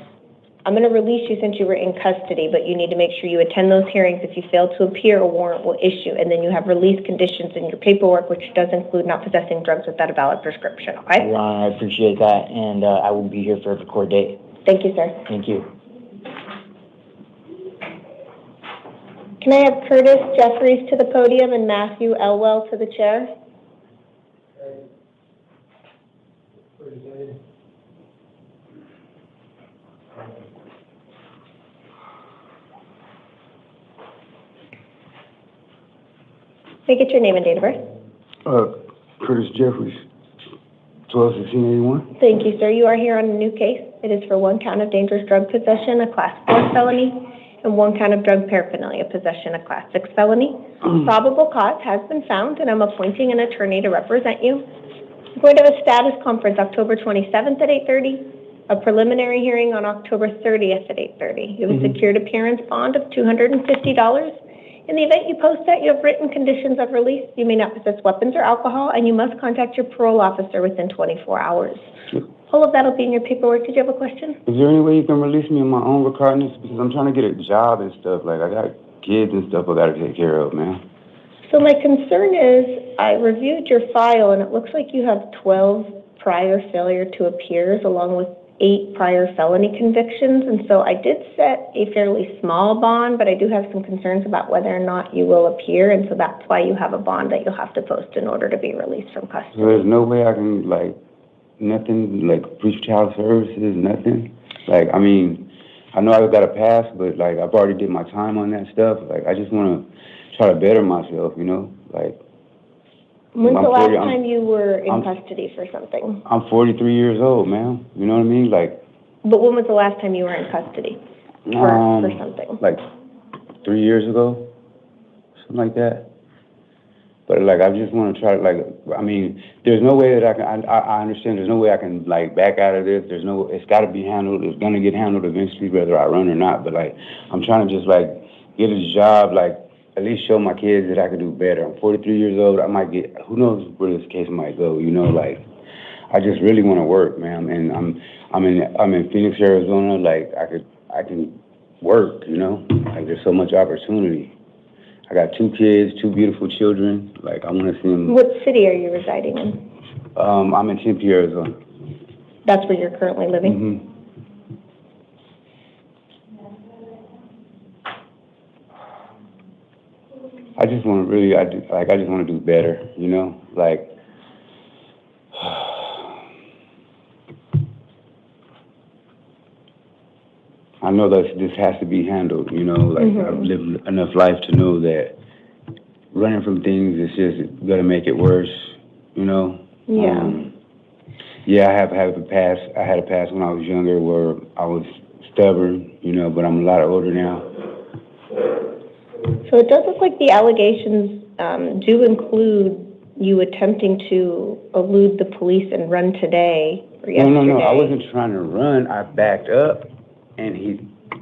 I'm going to release you since you were in custody, but you need to make sure you attend those hearings. If you fail to appear, a warrant will issue, and then you have release conditions in your paperwork, which does include not possessing drugs without a valid prescription, okay? Your Honor, I appreciate that, and I will be here for every court date. Thank you, sir. Thank you. Can I have Curtis Jeffries to the podium and Matthew Elwell to the chair? May I get your name and date of birth? Curtis Jeffries, 12/16/81. Thank you, sir. You are here on a new case. It is for 1 count of dangerous drug possession, a Class 4 felony, and 1 count of drug paraphernalia possession, a Class 6 felony. Probable cause has been found, and I'm appointing an attorney to represent you. I'm going to have a status conference October 27th at 8:30, a preliminary hearing on October 30th at 8:30. You have a secured appearance bond of $250. In the event you post that, you have written conditions of release. You may not possess weapons or alcohol, and you must contact your parole officer within 24 hours. All of that will be in your paperwork. Did you have a question? Is there any way you can release me on my own regardless? Because I'm trying to get a job and stuff. Like, I got kids and stuff I got to take care of, man. So my concern is I reviewed your file, and it looks like you have 12 prior failure to appears along with 8 prior felony convictions. And so I did set a fairly small bond, but I do have some concerns about whether or not you will appear. And so that's why you have a bond that you'll have to post in order to be released from custody. So there's no way I can, like, nothing, like, brief child services, nothing? Like, I mean, I know I've got a pass, but, like, I've already did my time on that stuff. Like, I just want to try to better myself, you know? Like, when's the last time you were in custody for something? I'm 43 years old, man. You know what I mean? Like. But when was the last time you were in custody for something? Like 3 years ago, something like that. But like, I just want to try to, like, I mean, there's no way that I can, I understand there's no way I can, like, back out of this. There's no, it's got to be handled. It's going to get handled eventually, whether I run or not. But, like, I'm trying to just, like, get a job, like, at least show my kids that I can do better. I'm 43 years old. I might get, who knows where this case might go, you know, like, I just really want to work, man. And I'm in Phoenix, Arizona. Like, I can work, you know, like, there's so much opportunity. I got 2 kids, 2 beautiful children. Like, I want to see them. What city are you residing in? I'm in Tempe, Arizona. That's where you're currently living? Mm-hmm. I just want to really, I just want to do better, you know? Like, I know that this has to be handled, you know? Like, I've lived enough life to know that running from things is just going to make it worse, you know? Yeah. Yeah, I have had a past. I had a past when I was younger where I was stubborn, you know, but I'm a lot older now. So it does look like the allegations do include you attempting to elude the police and run today or yesterday. No, I wasn't trying to run. I backed up, and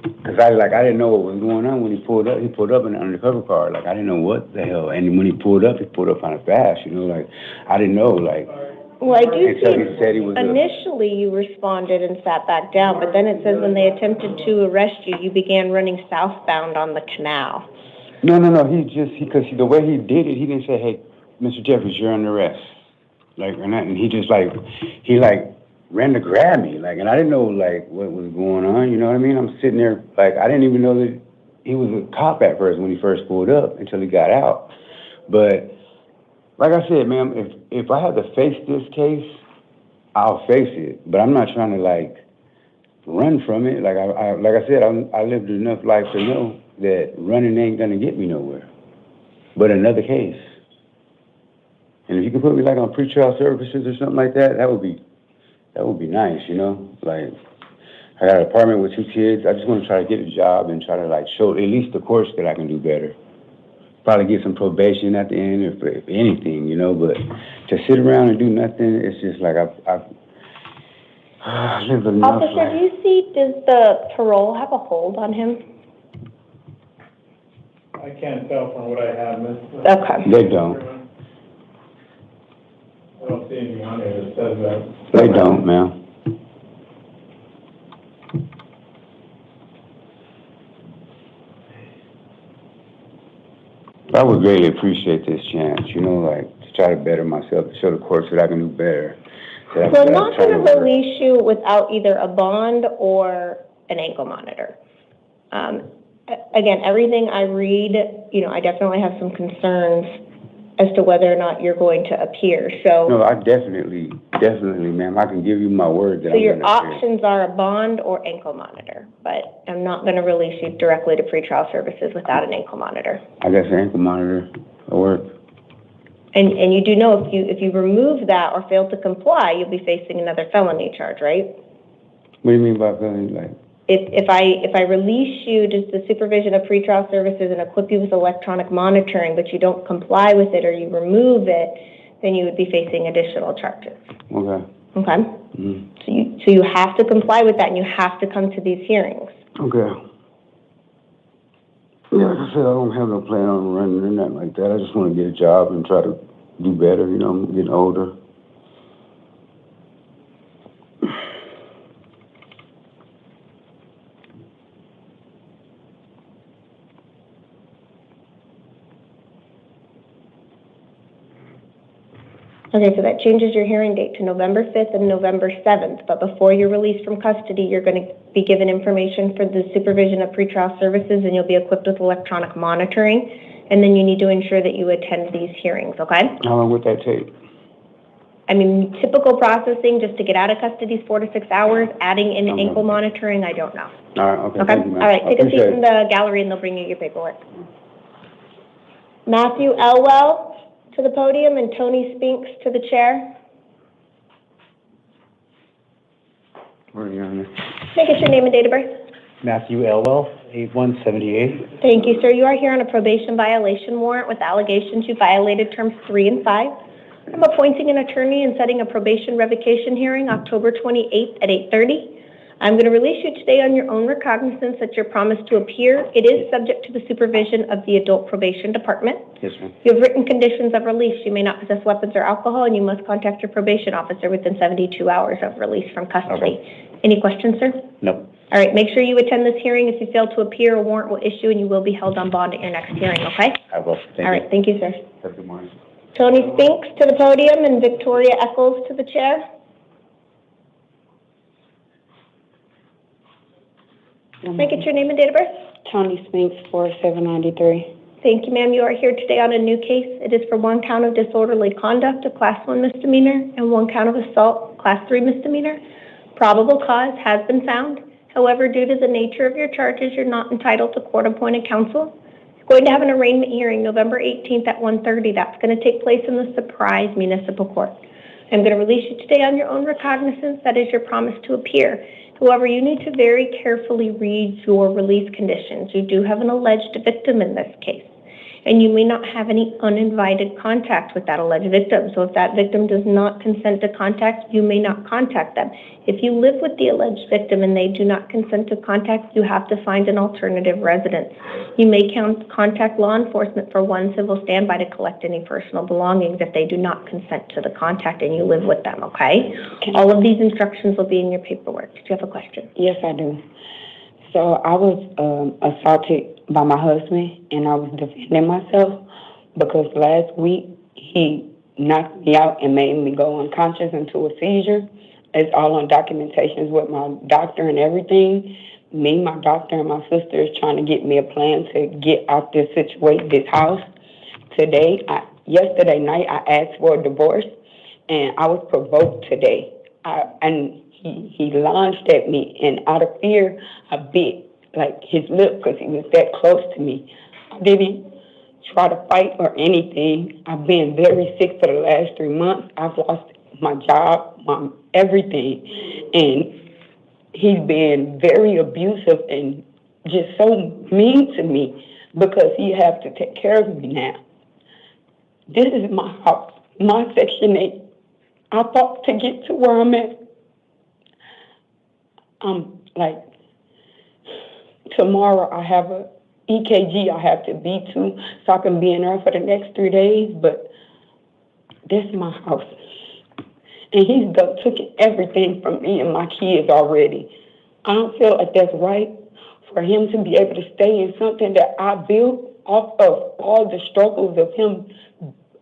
because I didn't know what was going on when he pulled up. He pulled up in an undercover car. Like, I didn't know what the hell. And when he pulled up kind of fast, you know, like, I didn't know, like. Well, I do see he said he was initially you responded and sat back down, but then it says when they attempted to arrest you, you began running southbound on the canal. No, because the way he did it, he didn't say, hey, Mr. Jeffries, you're under arrest. Like, and he just, like, ran to grab me, like, and I didn't know, like, what was going on, you know what I mean? I'm sitting there, like, I didn't even know that he was a cop at first when he first pulled up until he got out. But, like I said, ma'am, if I have to face this case, I'll face it. But I'm not trying to, like, run from it. Like I said, I lived enough life to know that running ain't gonna get me nowhere. But another case. And if you could put me, like, on pretrial services or something like that, that would be nice, you know? Like, I got an apartment with 2 kids. I just want to try to get a job and try to, like, show at least the courts that I can do better. Probably get some probation at the end, if anything, you know? But to sit around and do nothing, it's just like I live enough Officer, life. do you see, does the parole have a hold on him? I can't tell from what I have, Miss. Okay. They don't. I don't see anything on there that says that. They don't, ma'am. I would greatly appreciate this chance, you know, like, to try to better myself, to show the courts that I can do better. We're not going to release you without either a bond or an ankle monitor. Again, everything I read, you know, I definitely have some concerns as to whether or not you're going to appear, so. No, I definitely, ma'am, I can give you my word that So I'm your gonna appear. options are a bond or ankle monitor, but I'm not going to release you directly to pretrial services without an ankle monitor. I guess an ankle monitor will work. And you do know if you remove that or fail to comply, you'll be facing another felony charge, right? What do you mean by felony, like? If I release you to the supervision of pretrial services and equip you with electronic monitoring, but you don't comply with it or you remove it, then you would be facing additional charges. Okay. Okay? Mm-hmm. So you have to comply with that and you have to come to these hearings. Okay. Yeah, like I said, I don't have no plan on running or nothing like that. I just want to get a job and try to do better, you know, I'm getting older. Okay, so that changes your hearing date to November 5th and November 7th, but before you're released from custody, you're going to be given information for the supervision of pretrial services and you'll be equipped with electronic monitoring, and then you need to ensure that you attend these hearings, okay? How long would that take? I mean, typical processing, just to get out of custody is 4 to 6 hours. Adding in ankle monitoring, I don't know. All right, okay, Okay? thank you, ma'am. All right, take a seat Appreciate in the gallery and they'll bring you your paperwork. Matthew Elwell to the podium and Tony Spinks to the chair. Where are you on this? May I get your name and date of birth? Matthew Elwell, 8178. Thank you, sir. You are here on a probation violation warrant with allegations you violated terms 3 and 5. I'm appointing an attorney and setting a probation revocation hearing October 28th at 8:30. I'm going to release you today on your own recognizance at your promise to appear. It is subject to the supervision of the Adult Probation Department. Yes, ma'am. You have written conditions of release. You may not possess weapons or alcohol, and you must contact your probation officer within 72 hours of release from custody. Okay. Any questions, sir? No. All right, make sure you attend this hearing. If you fail to appear, a warrant will issue, and you will be held on bond at your next hearing, okay? I will. Thank you. All right, thank you, sir. Have a good morning. Tony Spinks to the podium and Victoria Eccles to the chair. May I get your name and date of birth? Tony Spinks, 4793. Thank you, ma'am. You are here today on a new case. It is for 1 count of disorderly conduct, a Class 1 misdemeanor, and 1 count of assault, Class 3 misdemeanor. Probable cause has been found. However, due to the nature of your charges, you're not entitled to court-appointed counsel. You're going to have an arraignment hearing November 18th at 1:30. That's going to take place in the Surprise Municipal Court. I'm going to release you today on your own recognizance. That is your promise to appear. However, you need to very carefully read your release conditions. You do have an alleged victim in this case, and you may not have any uninvited contact with that alleged victim. So if that victim does not consent to contact, you may not contact them. If you live with the alleged victim and they do not consent to contact, you have to find an alternative residence. You may contact law enforcement for 1 civil standby to collect any personal belongings if they do not consent to the contact and you live with them, okay? All of these instructions will be in your paperwork. Do you have a question? Yes, I do. So I was assaulted by my husband, and I was defending myself because last week he knocked me out and made me go unconscious into a seizure. It's all on documentations with my doctor and everything. Me, my doctor, and my sister is trying to get me a plan to get out this situation, this house. Yesterday night, I asked for a divorce, and I was provoked today. He lunged at me, and out of fear, I bit like his lip because he was that close to me. I didn't try to fight or anything. I've been very sick for the last 3 months. I've lost my job, my everything, and he's been very abusive and just so mean to me because he has to take care of me now. This is my house, my Section 8. I fought to get to where I'm at. Like, tomorrow I have a EKG I have to be to, so I can be in there for the next 3 days, but this is my house. And he's took everything from me and my kids already. I don't feel like that's right for him to be able to stay in something that I built off of all the struggles of him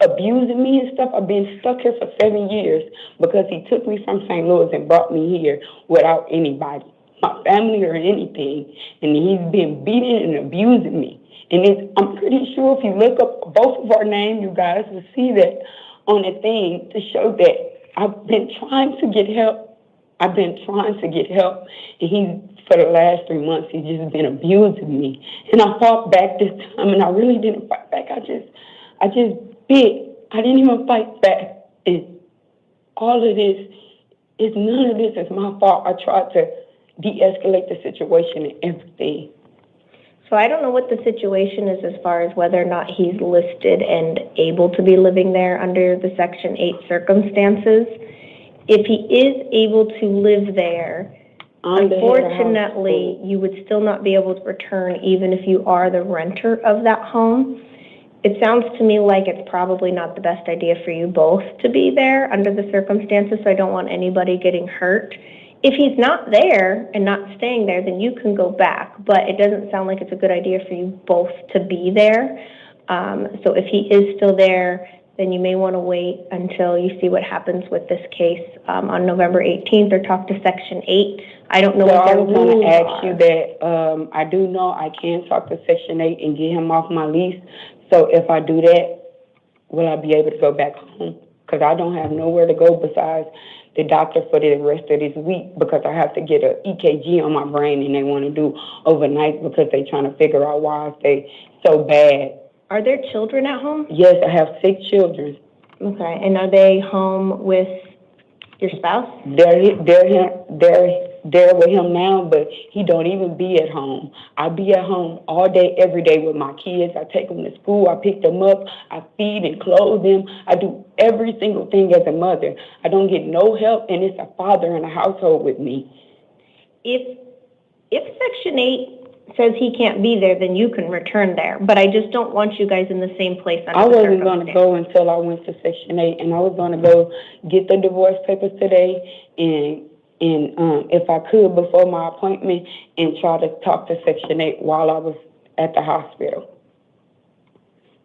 abusing me and stuff. I've been stuck here for 7 years because he took me from St. Louis and brought me here without anybody, my family or anything. And he's been beating and abusing me. And I'm pretty sure if you look up both of our names, you guys will see that on the thing to show that I've been trying to get help. I've been trying to get help. And for the last 3 months, he's just been abusing me. And I fought back this time, and I really didn't fight back. I just bit. I didn't even fight back. And all of this none of this is my fault. I tried to de-escalate the situation and everything. So I don't know what the situation is as far as whether or not he's listed and able to be living there under the Section 8 circumstances. If he is able to live there, unfortunately, you would still not be able to return even if you are the renter of that home. It sounds to me like it's probably not the best idea for you both to be there under the circumstances, so I don't want anybody getting hurt. If he's not there and not staying there, then you can go back, but it doesn't sound like it's a good idea for you both to be there. So if he is still there, then you may want to wait until you see what happens with this case on November 18th or talk to Section 8. I don't know what their rules are. I was going to ask you that I do know I can talk to Section 8 and get him off my lease. So if I do that, will I be able to go back home? Because I don't have nowhere to go besides the doctor for the rest of this week because I have to get an EKG on my brain and they want to do overnight because they're trying to figure out why I stay so bad. Are there children at home? Yes, I have 6 children. Okay, and are they home with your spouse? They're with him now, but he don't even be at home. I be at home all day, every day with my kids. I take them to school. I pick them up. I feed and clothe them. I do every single thing as a mother. I don't get no help, and it's a father in the household with me. If Section 8 says he can't be there, then you can return there. But I just don't want you guys in the same place. I wasn't going to go until I went to Section 8, and I was going to go get the divorce papers today, and if I could before my appointment, and try to talk to Section 8 while I was at the hospital.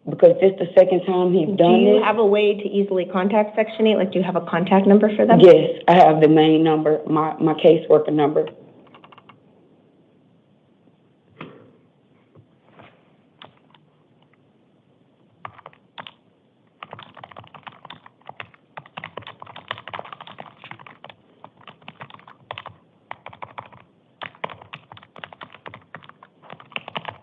Because this is the second time he's done it. Do you have a way to easily contact Section 8? Like, do you have a contact number for them? Yes, I have the main number, my caseworker number.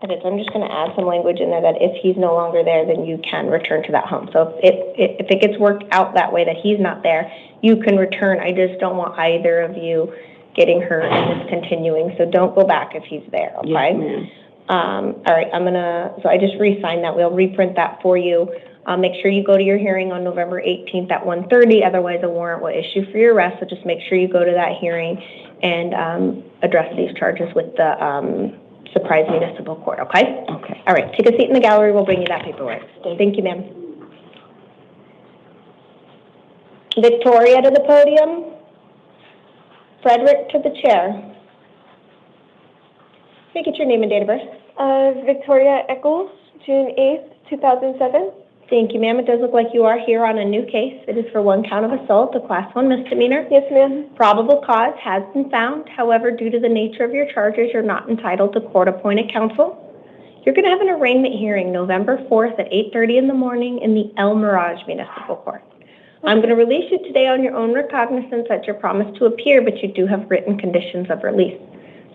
Okay, so I'm just going to add some language in there that if he's no longer there, then you can return to that home. So if it gets worked out that way that he's not there, you can return. I just don't want either of you getting hurt and this continuing. So don't go back if he's there, okay? Yes, ma'am. All right, so I just re-signed that. We'll reprint that for you. Make sure you go to your hearing on November 18th at 1:30. Otherwise, a warrant will issue for your arrest. So just make sure you go to that hearing and address these charges with the Surprise Municipal Court, okay? Okay. All right, take a seat in the gallery. We'll bring you that paperwork. Thank you, ma'am. Victoria to the podium. Frederick to the chair. May I get your name and date of birth? Victoria Eccles, June 8th, 2007. Thank you, ma'am. It does look like you are here on a new case. It is for 1 count of assault, a Class 1 misdemeanor. Yes, ma'am. Probable cause has been found. However, due to the nature of your charges, you're not entitled to court-appointed counsel. You're going to have an arraignment hearing November 4th at 8:30 in the morning in the El Mirage Municipal Court. I'm going to release you today on your own recognizance at your promise to appear, but you do have written conditions of release.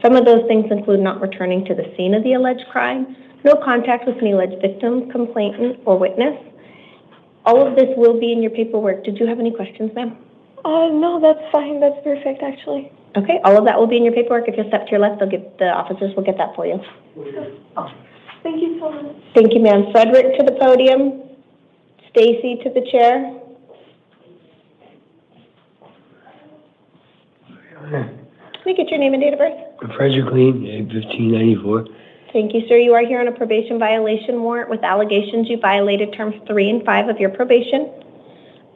Some of those things include not returning to the scene of the alleged crime, no contact with any alleged victim, complainant, or witness. All of this will be in your paperwork. Did you have any questions, ma'am? No, that's fine. That's perfect, actually. Okay, all of that will be in your paperwork. If you'll step to your left, the officers will get that for you. Oh, thank you so much. Thank you, ma'am. Frederick to the podium. Stacy to the chair. Let me get your name and date of birth. Frederick Lean, 1594. Thank you, sir. You are here on a probation violation warrant with allegations you violated terms 3 and 5 of your probation.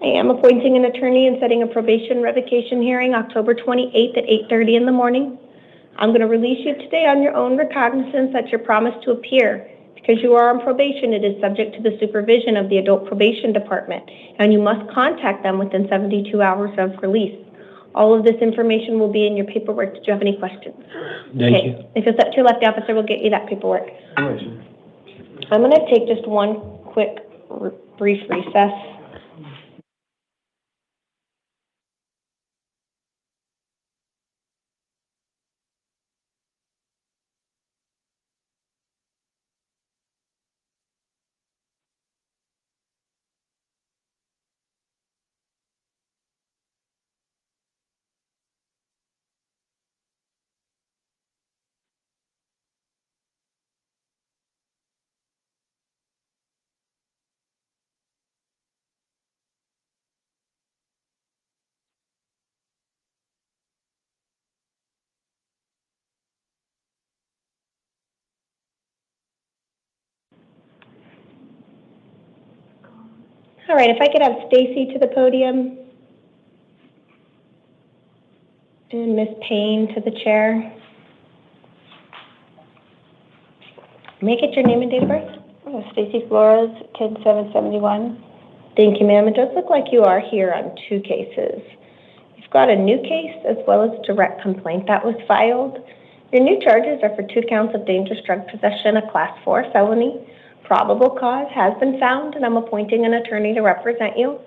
I am appointing an attorney and setting a probation revocation hearing October 28th at 8:30 in the morning. I'm going to release you today on your own recognizance at your promise to appear. Because you are on probation, it is subject to the supervision of the Adult Probation Department, and you must contact them within 72 hours of release. All of this information will be in your paperwork. Did you have any questions? Thank you. If you'll step to your left, the officer will get you that paperwork. I'm going to take just one quick brief recess. All right, if I could have Stacy to the podium and Miss Payne to the chair. May I get your name and date of birth? Stacy Flores, kid 771. Thank you, ma'am. It does look like you are here on 2 cases. You've got a new case as well as a direct complaint that was filed. Your new charges are for 2 counts of dangerous drug possession, a Class 4 felony. Probable cause has been found, and I'm appointing an attorney to represent you.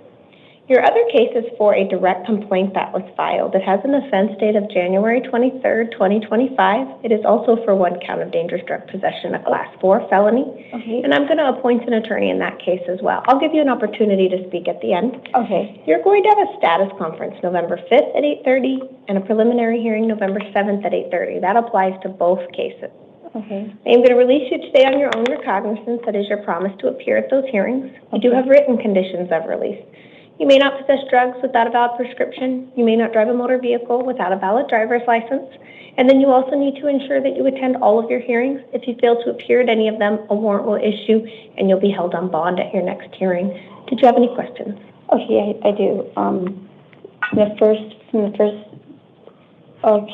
Your other case is for a direct complaint that was filed. It has an offense date of January 23rd, 2025. It is also for 1 count of dangerous drug possession, a Class 4 felony. Okay. And I'm going to appoint an attorney in that case as well. I'll give you an opportunity to speak at the end. Okay. You're going to have a status conference November 5th at 8:30 and a preliminary hearing November 7th at 8:30. That applies to both cases. Okay. I am going to release you today on your own recognizance. That is your promise to appear at those hearings. You do have written conditions of release. You may not possess drugs without a valid prescription. You may not drive a motor vehicle without a valid driver's license. And then you also need to ensure that you attend all of your hearings. If you fail to appear at any of them, a warrant will issue and you'll be held on bond at your next hearing. Did you have any questions? Okay, I do. The first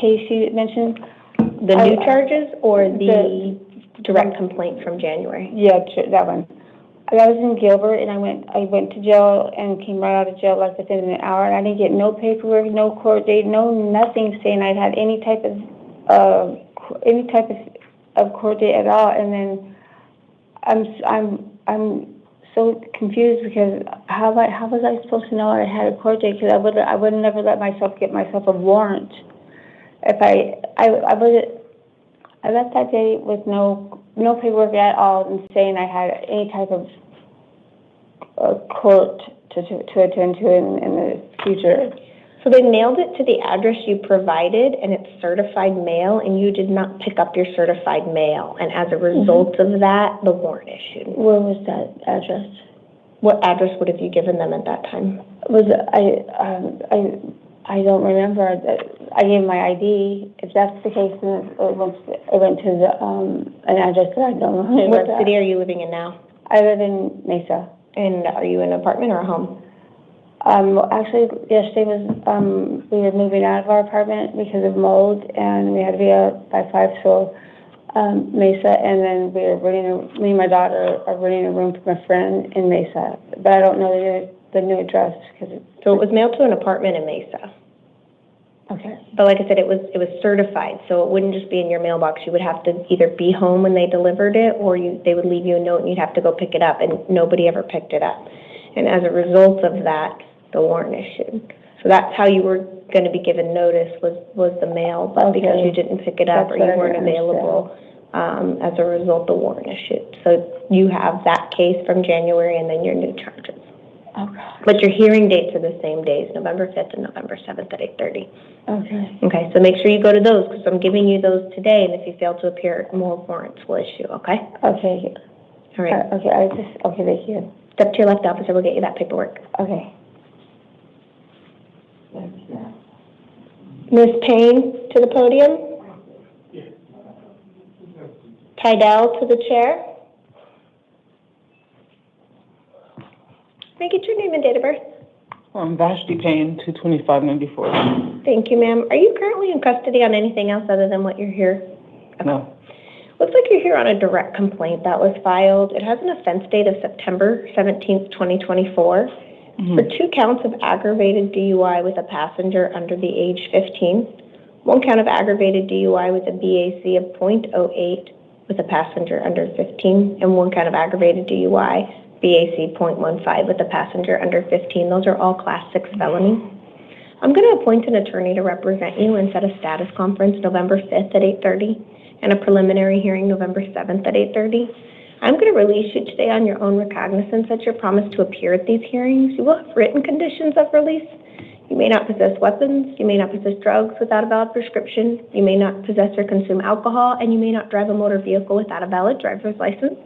case you mentioned? The new charges or the direct complaint from January? Yeah, that one. I was in Gilbert, and I went to jail and came right out of jail like within an hour, and I didn't get no paperwork, no court date, no nothing saying I'd had any type of court date at all. And then I'm so confused because how was I supposed to know I had a court date? Because I would never let myself get myself a warrant. If I left that day with no paperwork at all and saying I had any type of court to attend to in the future. So they mailed it to the address you provided, and it's certified mail, and you did not pick up your certified mail. And as a result of that, the warrant issued. Where was that address? What address would have you given them at that time? I don't remember. I gave my ID. If that's the case, then it went to an address that I don't remember. What city are you living in now? I live in Mesa. And are you in an apartment or a home? Actually, yesterday we were moving out of our apartment because of mold, and we had to be out by 5, so Mesa, and then me and my daughter are renting a room from a friend in Mesa, but I don't know the new address. So it was mailed to an apartment in Mesa. Okay. But like I said, it was certified, so it wouldn't just be in your mailbox. You would have to either be home when they delivered it, or they would leave you a note and you'd have to go pick it up, and nobody ever picked it up. And as a result of that, the warrant issued. So that's how you were going to be given notice was the mail, but because you didn't pick it up or you weren't available, as a result, the warrant issued. So you have that case from January and then your new charges. Okay. But your hearing dates are the same days, November 5th and November 7th at 8:30. Okay. Okay, so make sure you go to those because I'm giving you those today, and if you fail to appear, more warrants will issue, okay? Okay. All right. Okay, thank you. Step to your left, officer. We'll get you that paperwork. Okay. Ms. Payne, to to the podium. Tydell to the chair. May I get your name and date of birth? Vashti Payne, 22594. Thank you, ma'am. Are you currently in custody on anything else other than what you're here? No. Looks like you're here on a direct complaint that was filed. It has an offense date of September 17th, 2024. For 2 counts of aggravated DUI with a passenger under the age 15, 1 count of aggravated DUI with a BAC of .08 with a passenger under 15, and 1 count of aggravated DUI, BAC .15 with a passenger under 15. Those are all Class 6 felonies. I'm going to appoint an attorney to represent you and set a status conference November 5th at 8:30 and a preliminary hearing November 7th at 8:30. I'm going to release you today on your own recognizance at your promise to appear at these hearings. You will have written conditions of release. You may not possess weapons. You may not possess drugs without a valid prescription. You may not possess or consume alcohol, and you may not drive a motor vehicle without a valid driver's license.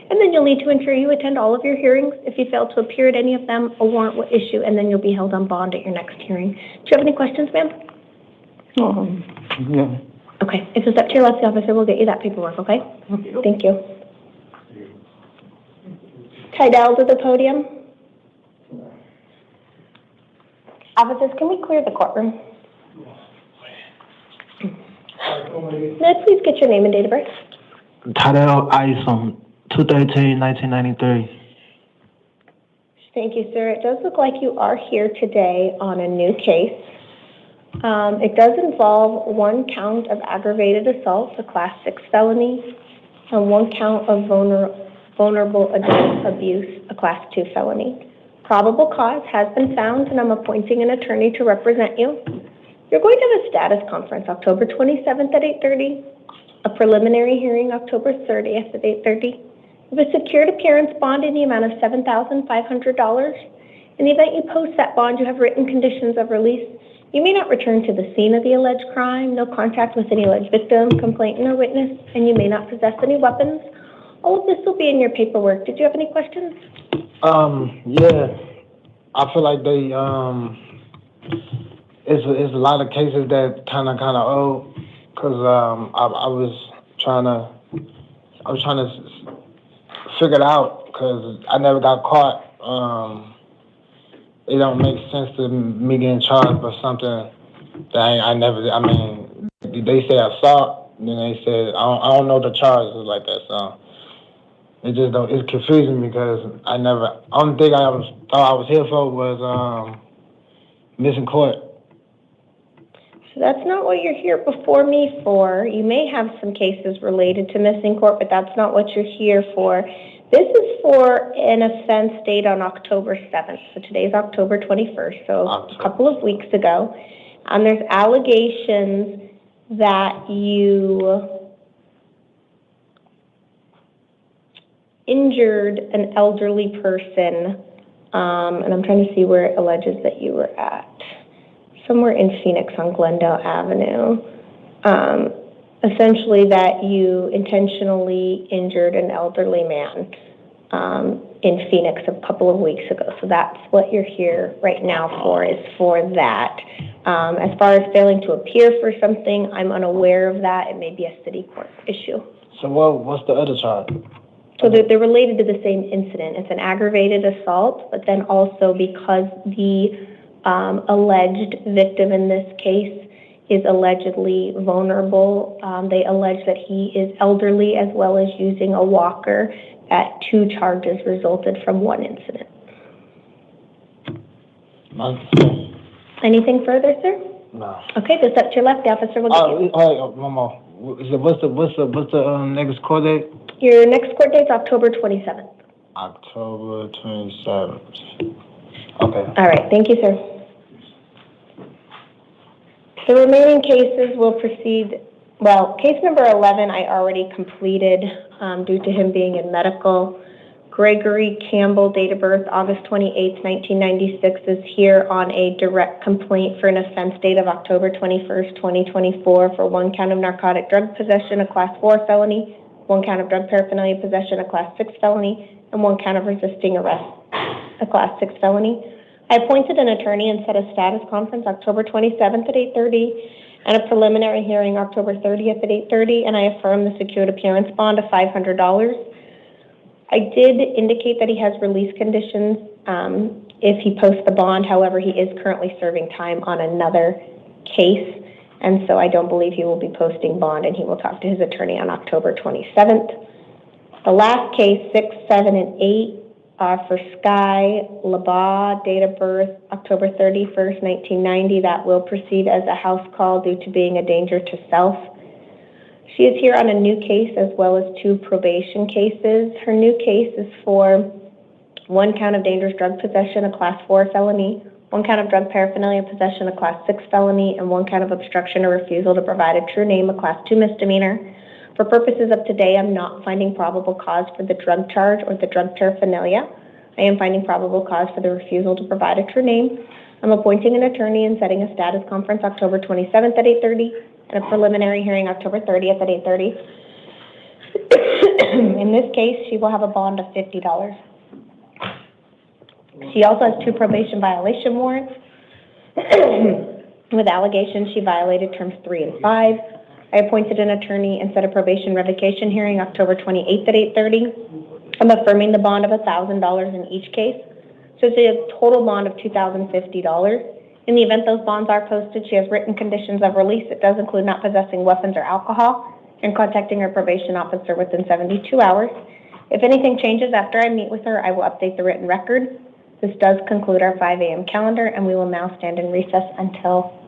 And then you'll need to ensure you attend all of your hearings. If you fail to appear at any of them, a warrant will issue, and then you'll be held on bond at your next hearing. Do you have any questions, ma'am? No. Okay. If it's up to your left, the officer will get you that paperwork, okay? Thank you. Tydell to the podium. Officers, can we clear the courtroom? May I please get your name and date of birth? Tydell Isom, 2/13/1993. Thank you, sir. It does look like you are here today on a new case. It does involve 1 count of aggravated assault, a Class 6 felony, and 1 count of vulnerable adult abuse, a Class 2 felony. Probable cause has been found, and I'm appointing an attorney to represent you. You're going to have a status conference October 27th at 8:30, a preliminary hearing October 30th at 8:30, with a secured appearance bond in the amount of $7,500. In the event you post that bond, you have written conditions of release. You may not return to the scene of the alleged crime, no contact with any alleged victim, complainant, or witness, and you may not possess any weapons. All of this will be in your paperwork. Did you have any questions? Yeah, I feel like they, it's a lot of cases that kind of old, cause I was trying to figure it out, cause I never got caught. It don't make sense to me getting charged for something that I never. I mean, they say assault, then they said I don't know the charges like that, so. It just don't. It's confusing because I never. Only thing thought I was here for was missing court. So that's not what you're here before me for. You may have some cases related to missing court, but that's not what you're here for. This is for an offense date on October 7th. So today's October 21st, so a couple of weeks ago. There's allegations that you injured an elderly person, and I'm trying to see where it alleges that you were at. Somewhere in Phoenix on Glendale Avenue. Essentially that you intentionally injured an elderly man in Phoenix a couple of weeks ago. So that's what you're here right now for, is for that. As far as failing to appear for something, I'm unaware of that. It may be a city court issue. So what's the other charge? So they're related to the same incident. It's an aggravated assault, but then also because the alleged victim in this case is allegedly vulnerable, they allege that he is elderly as well as using a walker, that 2 charges resulted from 1 incident. Anything further, sir? No. Okay, just up to your left, the officer will get you. One more. What's the next court date? Your next court date is October 27th. October 27th. Okay. All right, thank you, sir. The remaining cases will proceed. Well, case number 11 I already completed due to him being in medical. Gregory Campbell, date of birth August 28th, 1996, is here on a direct complaint for an offense date of October 21st, 2024 for 1 count of narcotic drug possession, a Class 4 felony, 1 count of drug paraphernalia possession, a Class 6 felony, and 1 count of resisting arrest, a Class 6 felony. I appointed an attorney and set a status conference October 27th at 8:30 and a preliminary hearing October 30th at 8:30, and I affirm the secured appearance bond of $500. I did indicate that he has release conditions if he posts the bond. However, he is currently serving time on another case, and so I don't believe he will be posting bond, and he will talk to his attorney on October 27th. The last case, 6, 7, and 8, are for Sky Labaugh, date of birth October 31st, 1990. That will proceed as a house call due to being a danger to self. She is here on a new case as well as 2 probation cases. Her new case is for 1 count of dangerous drug possession, a Class 4 felony, 1 count of drug paraphernalia possession, a Class 6 felony, and 1 count of obstruction or refusal to provide a true name, a Class 2 misdemeanor. For purposes of today, I'm not finding probable cause for the drug charge or the drug paraphernalia. I am finding probable cause for the refusal to provide a true name. I'm appointing an attorney and setting a status conference October 27th at 8:30 and a preliminary hearing October 30th at 8:30. In this case, she will have a bond of $50. She also has 2 probation violation warrants with allegations she violated terms 3 and 5. I appointed an attorney and set a probation revocation hearing October 28th at 8:30. I'm affirming the bond of $1,000 in each case. So it's a total bond of $2,050. In the event those bonds are posted, she has written conditions of release. It does include not possessing weapons or alcohol and contacting her probation officer within 72 hours. If anything changes after I meet with her, I will update the written record. This does conclude our 5 a.m. calendar, and we will now stand in recess until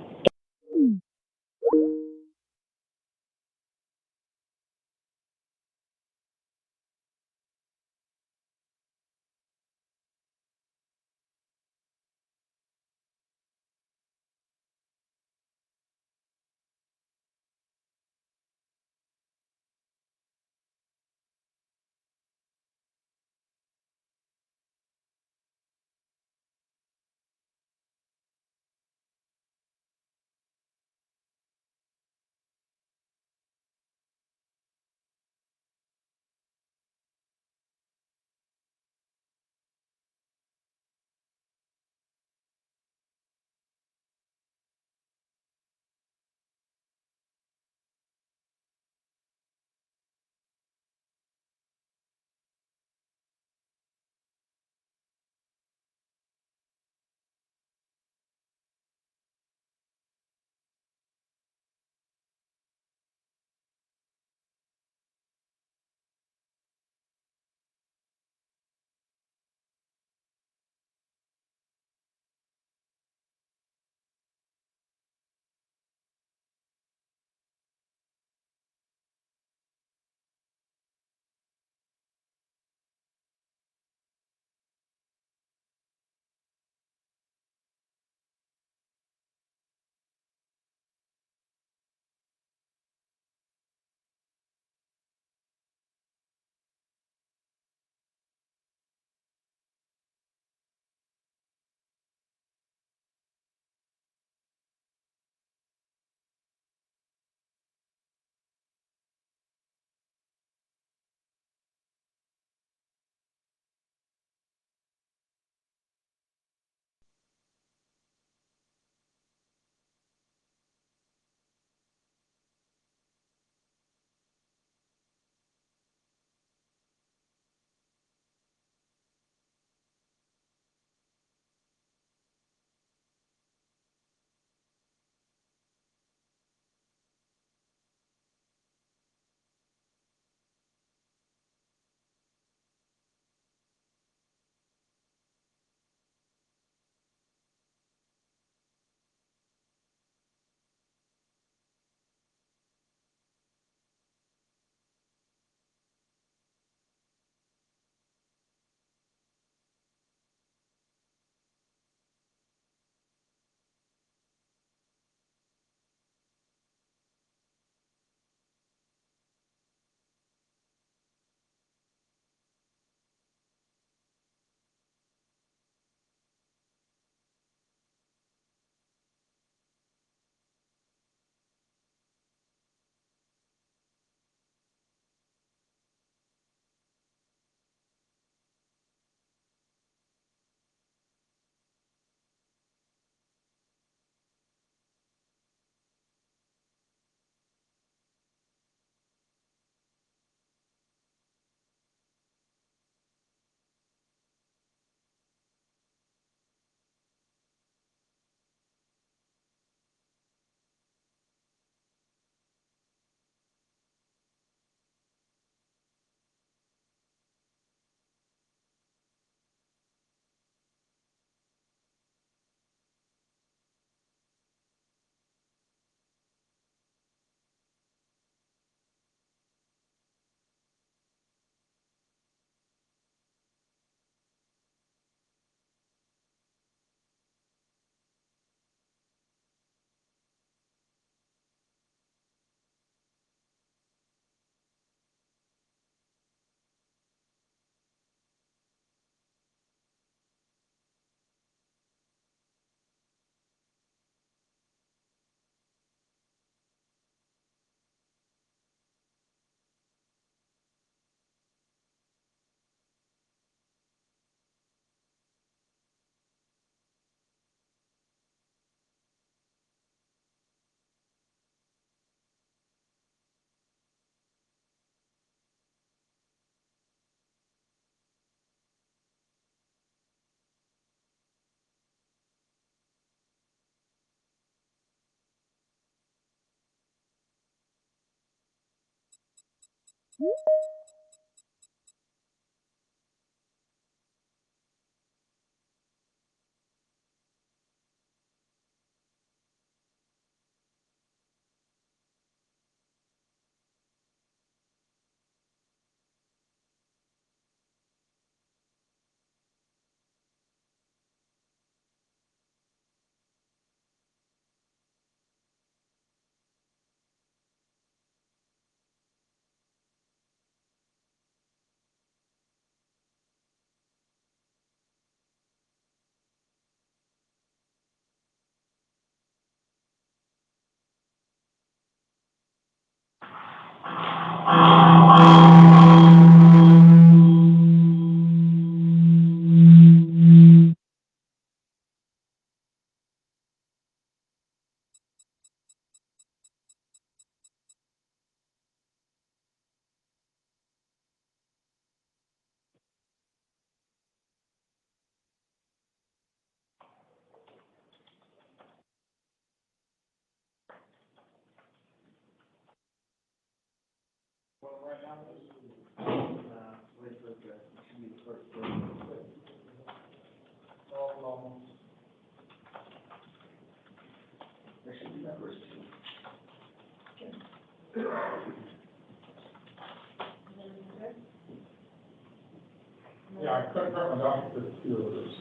Yeah, I couldn't grab my doctor for the few of this,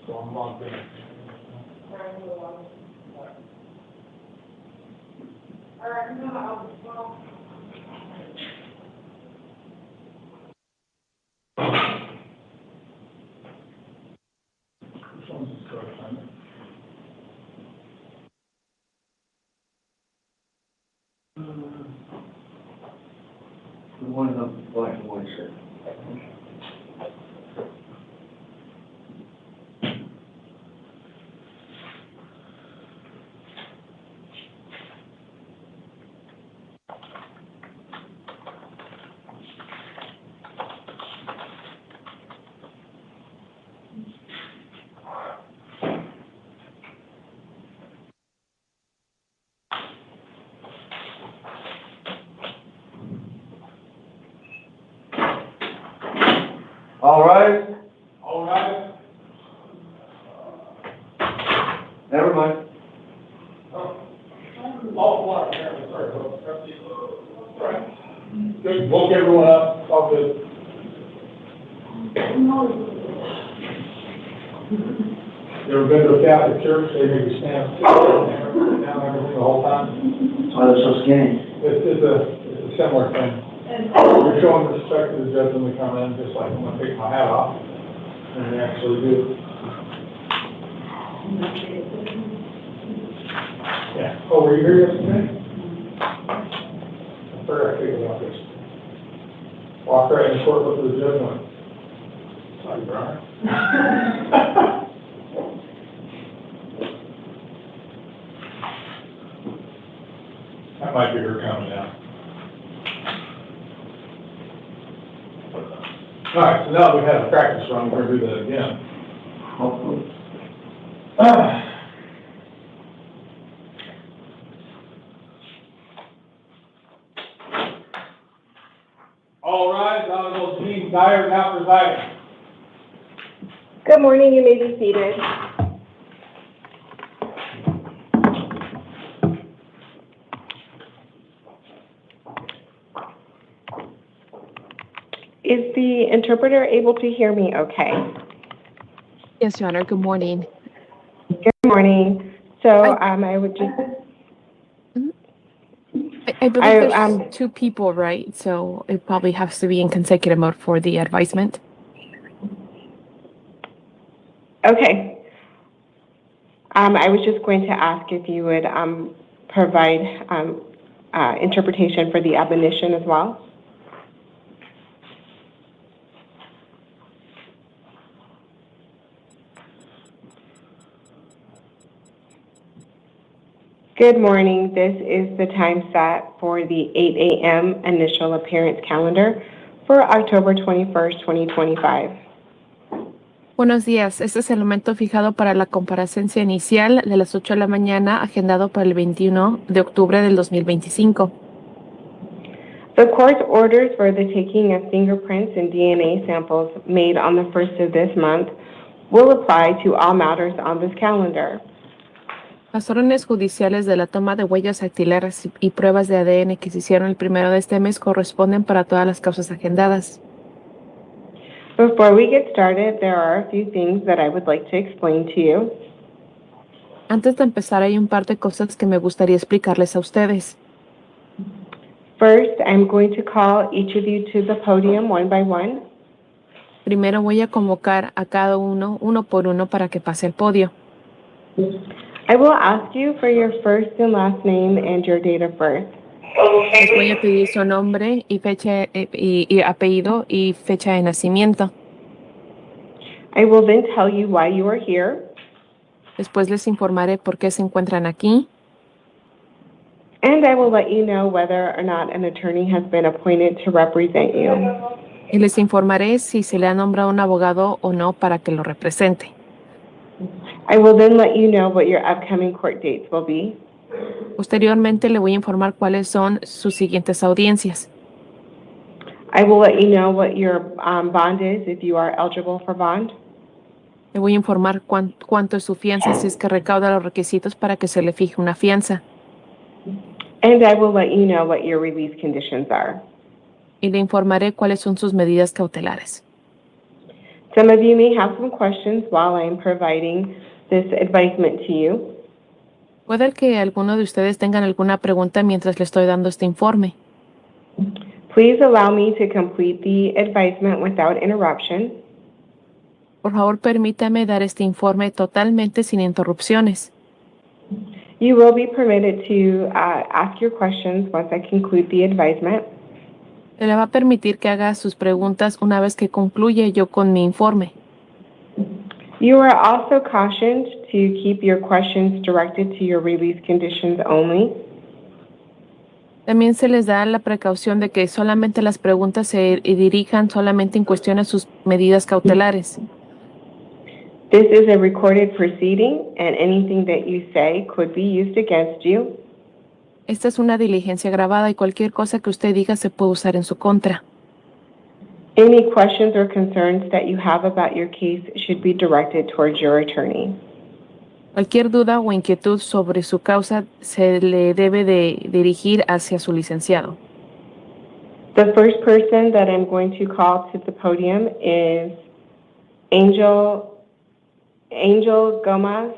so I'm logged in. Which one's the start time? The one in the black and white shirt. All right. All right. Never mind. Awful lot, apparently, sorry, folks. Right. Good, woke everyone up, all good. You ever been to a Catholic church, they make you stand down everything the whole time? Oh, they're so skinny. It's a similar thing. You're showing respect to the judge when they come in, just like I'm gonna take my hat off, and they actually do. Yeah. Oh, were you here yesterday? I forgot to take it off this. Walk right in the court, look at the judge, and went, sorry, Brian. That might be her coming now. All right, so now that we have a practice run, we're going to do that again. Hopefully. All rise, Honorable Jean Dyer now presiding. Good morning, you may be seated. Is the interpreter able to hear me okay? Yes, Your Honor. Good morning. Good morning. So I would just... I believe there's two people, right? So it probably has to be in consecutive mode for the advisement. Okay. I was just going to ask if you would provide interpretation for the admonition as well. Good morning. This is the time set for the 8 a.m. initial appearance calendar for October 21st, 2025. Buenos días. Este es el momento fijado para la comparecencia inicial de las 8 de la mañana, agendado para el 21 de octubre del 2025. The court's orders for the taking of fingerprints and DNA samples made on the 1st of this month will apply to all matters on this calendar. Las órdenes judiciales de la toma de huellas dactilares y pruebas de ADN que se hicieron el 1 de este mes corresponden para todas las causas agendadas. Before we get started, there are a few things that I would like to explain to you. Antes de empezar, hay un par de cosas que me gustaría explicarles a ustedes. First, I'm going to call each of you to the podium one by one. Primero voy a convocar a cada uno por uno, para que pase al podio. I will ask you for your first and last name and your date of birth. Les voy a pedir su nombre y fecha y apellido y fecha de nacimiento. I will then tell you why you are here. Después les informaré por qué se encuentran aquí. And I will let you know whether or not an attorney has been appointed to represent you. Y les informaré si se le ha nombrado un abogado o no para que lo represente. I will then let you know what your upcoming court dates will be. Posteriormente le voy a informar cuáles son sus siguientes audiencias. I will let you know what your bond is if you are eligible for bond. Le voy a informar cuánto es su fianza si es que recauda los requisitos para que se le fije una fianza. And I will let you know what your release conditions are. Y le informaré cuáles son sus medidas cautelares. Some of you may have some questions while I am providing this advisement to you. Puede que alguno de ustedes tengan alguna pregunta mientras le estoy dando este informe. Please allow me to complete the advisement without interruption. Por favor, permítame dar este informe totalmente sin interrupciones. You will be permitted to ask your questions once I conclude the advisement. Se le va a permitir que haga sus preguntas una vez que concluya yo con mi informe. You are also cautioned to keep your questions directed to your release conditions only. También se les da la precaución de que solamente las preguntas se dirijan solamente en cuestión a sus medidas cautelares. This is a recorded proceeding, and anything that you say could be used against you. Esta es una diligencia grabada y cualquier cosa que usted diga se puede usar en su contra. Any questions or concerns that you have about your case should be directed towards your attorney. Cualquier duda o inquietud sobre su causa se le debe de dirigir hacia su licenciado. The first person that I'm going to call to the podium is Angel Gomez.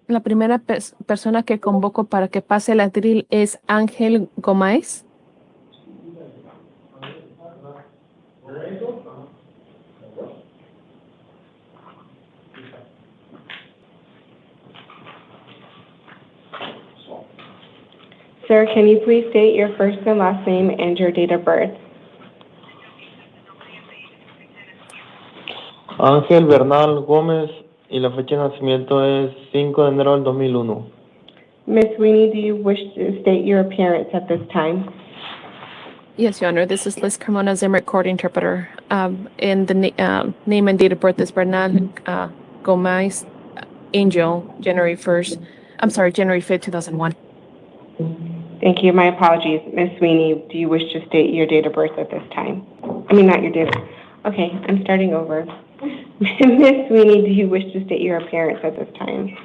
La primera persona que convoco para que pase el atril es Ángel Gómez. Sir, can you please state your first and last name and your date of birth? Ángel Bernal Gómez y la fecha de nacimiento es 5 de enero del 2001. Ms. Sweeney, do you wish to state your appearance at this time? Yes, Your Honor. This is Liz Carmona, Zimmer Court Interpreter. And the name and date of birth is Bernal Gómez Angel, January 5th, 2001. Thank you. My apologies. Ms. Sweeney, do you wish to state your date of birth at this time? I mean, not your date. Okay, I'm starting over. Ms. Sweeney, do you wish to state your appearance at this time?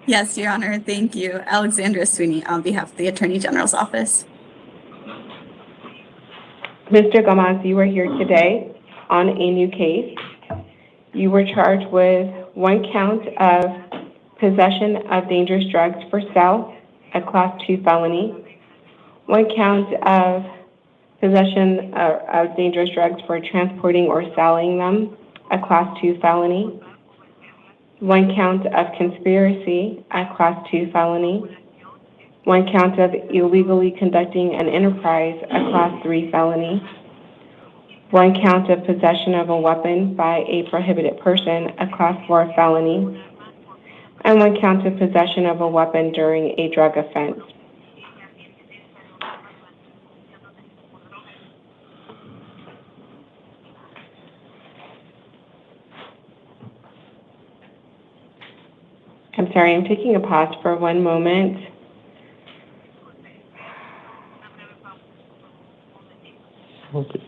Yes, Your Honor. Thank you. Alexandra Sweeney on behalf of the Attorney General's Office. Mr. Gomez, you are here today on a new case. You were charged with one count of possession of dangerous drugs for sale, a Class 2 felony, one count of possession of dangerous drugs for transporting or selling them, a Class 2 felony, one count of conspiracy, a Class 2 felony, one count of illegally conducting an enterprise, a Class 3 felony, one count of possession of a weapon by a prohibited person, a Class 4 felony, and one count of possession of a weapon during a drug offense. I'm sorry, I'm taking a pause for one moment. Okay.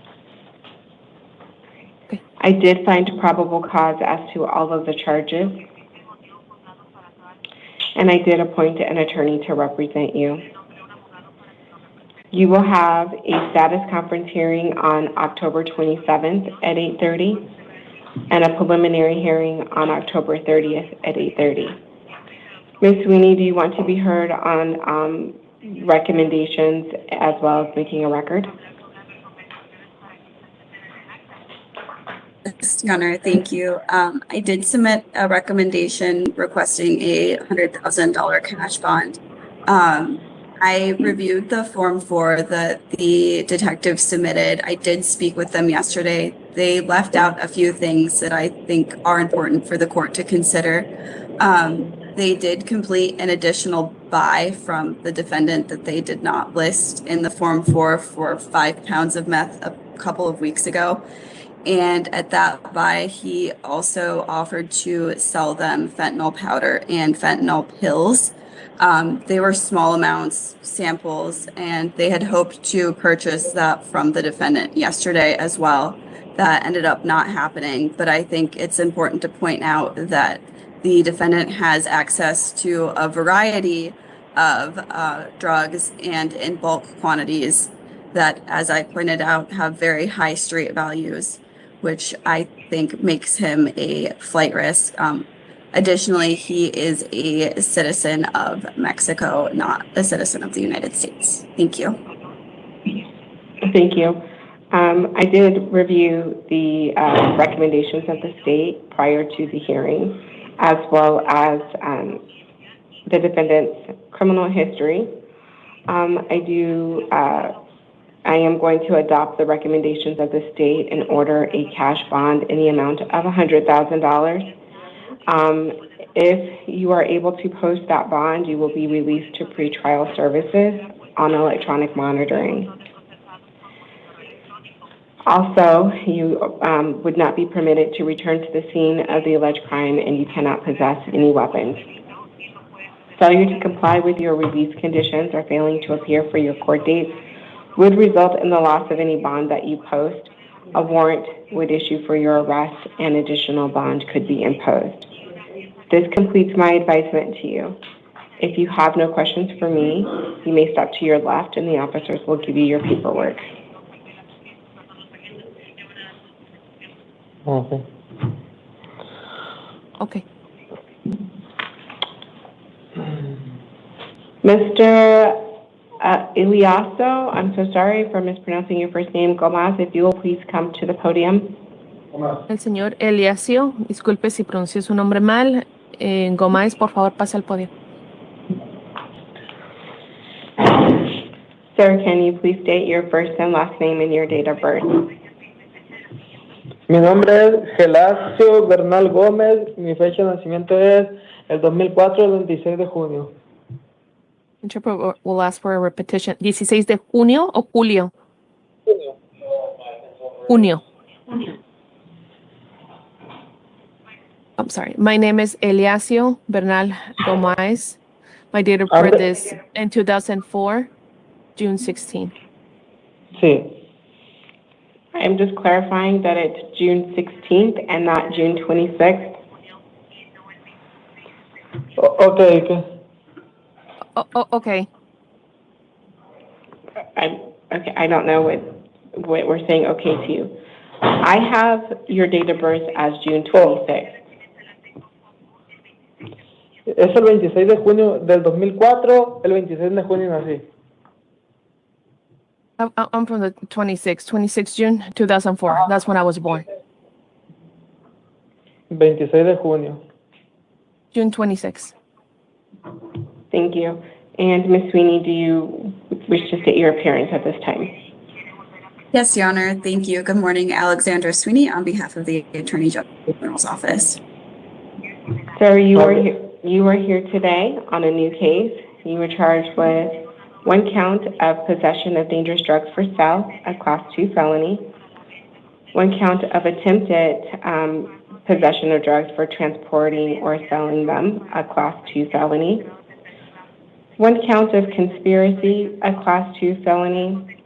I did find probable cause as to all of the charges, and I did appoint an attorney to represent you. You will have a status conference hearing on October 27th at 8:30 and a preliminary hearing on October 30th at 8:30. Ms. Sweeney, do you want to be heard on recommendations as well as making a record? Yes, Your Honor, thank you. I did submit a recommendation requesting a $100,000 cash bond. I reviewed the Form 4 that the detective submitted. I did speak with them yesterday. They left out a few things that I think are important for the court to consider. They did complete an additional buy from the defendant that they did not list in the Form 4 for 5 pounds of meth a couple of weeks ago. And at that buy, he also offered to sell them fentanyl powder and fentanyl pills. They were small amounts, samples, and they had hoped to purchase that from the defendant yesterday as well. That ended up not happening, but I think it's important to point out that the defendant has access to a variety of drugs and in bulk quantities that, as I pointed out, have very high street values, which I think makes him a flight risk. Additionally, he is a citizen of Mexico, not a citizen of the United States. Thank you. Thank you. I did review the recommendations of the state prior to the hearing, as well as the defendant's criminal history. I am going to adopt the recommendations of the state and order a cash bond in the amount of $100,000. If you are able to post that bond, you will be released to pretrial services on electronic monitoring. Also, you would not be permitted to return to the scene of the alleged crime, and you cannot possess any weapons. Failure to comply with your release conditions or failing to appear for your court dates would result in the loss of any bond that you post. A warrant would issue for your arrest, and additional bond could be imposed. This completes my advisement to you. If you have no questions for me, you may step to your left, and the officers will give you your paperwork. Okay. Okay. Mr. Eliaso, I'm so sorry for mispronouncing your first name, Gomez, if you will please come to the podium. El señor Eliasio, disculpe si pronuncié su nombre mal. Gómez, por favor, pase al podio. Sir, can you please state your first and last name and your date of birth? Mi nombre es Gelasio Bernal Gómez. Mi fecha de nacimiento es el 2004, el 26 de junio. Interpreter will ask for a repetition. 16 de junio o julio? Junio. I'm sorry. My name is Eliasio Bernal Gomez. My date of birth is in 2004, June 16. Sí. I'm just clarifying that it's June 16th and not June 26th. Okay. Okay. I don't know what we're saying okay to you. I have your date of birth as June 26th. Es el 26 de junio del 2004, el 26 de junio nací. I'm from the 26 June 2004. That's when I was born. 26 de junio. June 26. Thank you. And Ms. Sweeney, do you wish to state your appearance at this time? Yes, Your Honor. Thank you. Good morning. Alexandra Sweeney on behalf of the Attorney General's Office. Sir, you are here today on a new case. You were charged with 1 count of possession of dangerous drugs for sale, a Class 2 felony, 1 count of attempted possession of drugs for transporting or selling them, a Class 2 felony, 1 count of conspiracy, a Class 2 felony,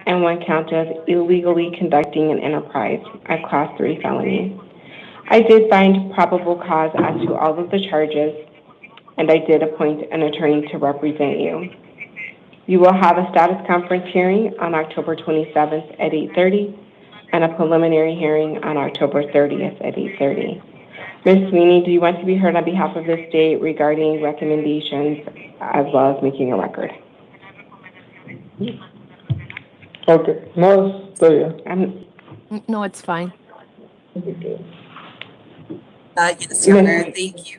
and 1 count of illegally conducting an enterprise, a Class 3 felony. I did find probable cause as to all of the charges, and I did appoint an attorney to represent you. You will have a status conference hearing on October 27th at 8:30 and a preliminary hearing on October 30th at 8:30. Ms. Sweeney, do you want to be heard on behalf of the state regarding recommendations as well as making a record? Okay, no, estoy bien. No, it's fine. Yes, Your Honor, thank you.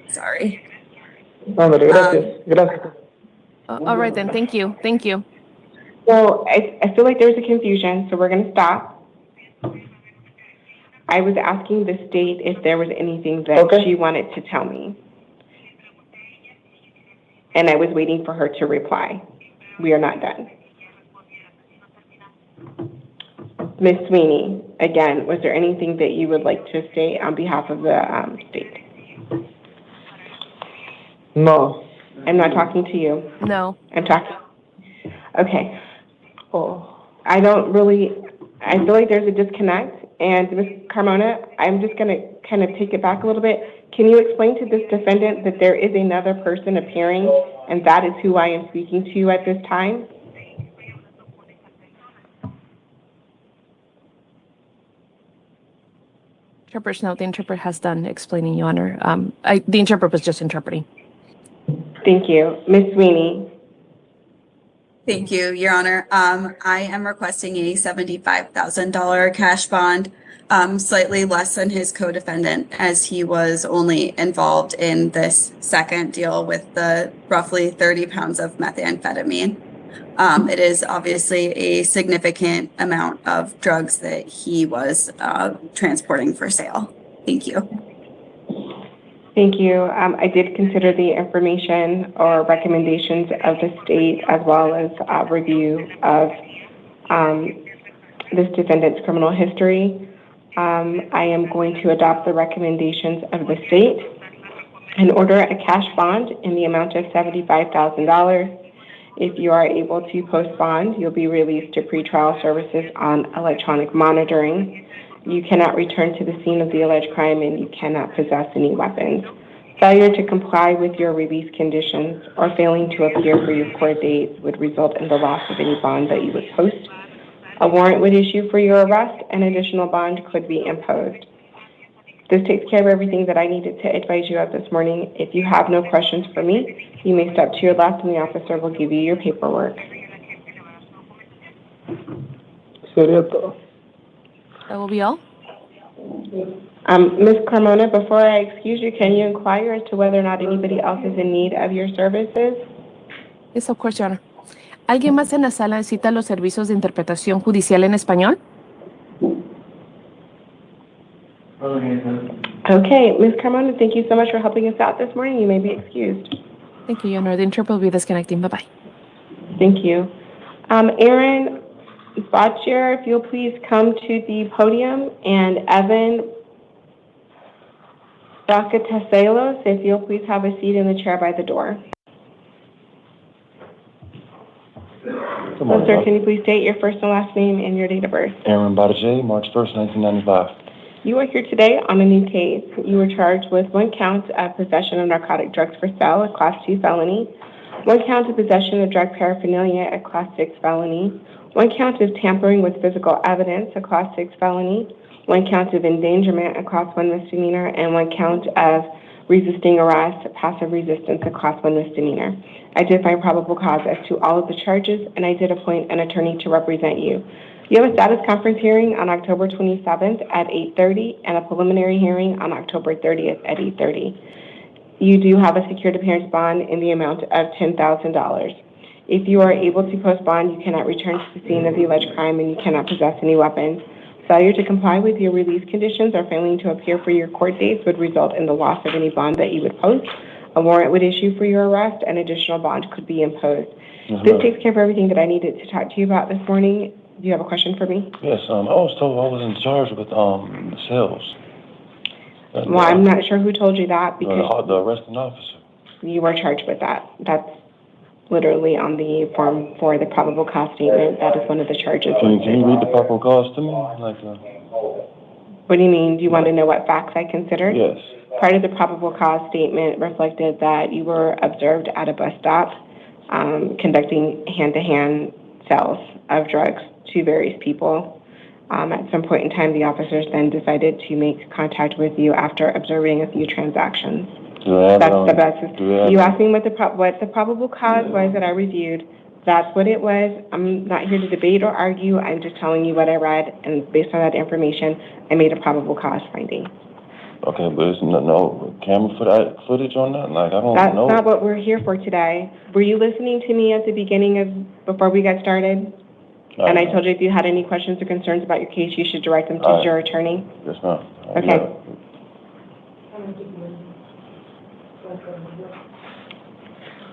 Sorry. Ándale, gracias, gracias. All right then, thank you, thank you. So I feel like there's a confusion, so we're going to stop. I was asking the state if there was anything that she wanted to tell me. And I was waiting for her to reply. We are not done. Ms. Sweeney, again, was there anything that you would like to say on behalf of the state? No. I'm not talking to you. No. I'm talking. Okay. I don't really, I feel like there's a disconnect. And Ms. Carmona, I'm just going to kind of take it back a little bit. Can you explain to this defendant that there is another person appearing, and that is who I am speaking to at this time? Interpreter's note, the interpreter has done explaining, Your Honor. The interpreter was just interpreting. Thank you. Ms. Sweeney. Thank you, Your Honor. I am requesting a $75,000 cash bond, slightly less than his co-defendant, as he was only involved in this second deal with the roughly 30 pounds of methamphetamine. It is obviously a significant amount of drugs that he was transporting for sale. Thank you. Thank you. I did consider the information or recommendations of the state as well as a review of this defendant's criminal history. I am going to adopt the recommendations of the state and order a cash bond in the amount of $75,000. If you are able to post bond, you'll be released to pretrial services on electronic monitoring. You cannot return to the scene of the alleged crime, and you cannot possess any weapons. Failure to comply with your release conditions or failing to appear for your court date would result in the loss of any bond that you would post. A warrant would issue for your arrest, and additional bond could be imposed. This takes care of everything that I needed to advise you of this morning. If you have no questions for me, you may step to your left, and the officer will give you your paperwork. Sería todo. That will be all? Ms. Carmona, before I excuse you, can you inquire as to whether or not anybody else is in need of your services? Yes, of course, Your Honor. ¿Alguien más en la sala necesita los servicios de interpretación judicial en español? Okay, Ms. Carmona, thank you so much for helping us out this morning. You may be excused. Thank you, Your Honor. The interpreter will be disconnecting. Bye-bye. Thank you. Aaron Botcher, if you'll please come to the podium, and Evan Racataselos, if you'll please have a seat in the chair by the door. Sir, can you please state your first and last name and your date of birth? Aaron Badaje, March 1st, 1995. You are here today on a new case. You were charged with 1 count of possession of narcotic drugs for sale, a Class 2 felony, 1 count of possession of drug paraphernalia, a Class 6 felony, 1 count of tampering with physical evidence, a Class 6 felony, 1 count of endangerment, a Class 1 misdemeanor, and 1 count of resisting arrest, passive resistance, a Class 1 misdemeanor. I did find probable cause as to all of the charges, and I did appoint an attorney to represent you. You have a status conference hearing on October 27th at 8:30 and a preliminary hearing on October 30th at 8:30. You do have a secured appearance bond in the amount of $10,000. If you are able to post bond, you cannot return to the scene of the alleged crime, and you cannot possess any weapons. Failure to comply with your release conditions or failing to appear for your court dates would result in the loss of any bond that you would post. A warrant would issue for your arrest, and additional bond could be imposed. This takes care of everything that I needed to talk to you about this morning. Do you have a question for me? Yes, I was told I was in charge with the sales. Well, I'm not sure who told you that because the arresting officer. you were charged with that. literally on the form for the probable cause statement. That is one of the charges. Can you read the probable cause to me? What do you mean? Do you want to know what facts I considered? Yes. Part of the probable cause statement reflected that you were observed at a bus stop conducting hand-to-hand sales of drugs to various people. At some point in time, the officers then decided to make contact with you after observing a few transactions. That's the best. You asked me what the probable cause was that I reviewed. That's what it was. I'm not here to debate or argue. I'm just telling you what I read, and based on that information, I made a probable cause finding. Okay, but there's no camera footage on that? Like, I don't know. That's not what we're here for today. Were you listening to me at the beginning before we got started? And I told you if you had any questions or concerns about your case, you should direct them to your attorney? Yes, ma'am. Okay.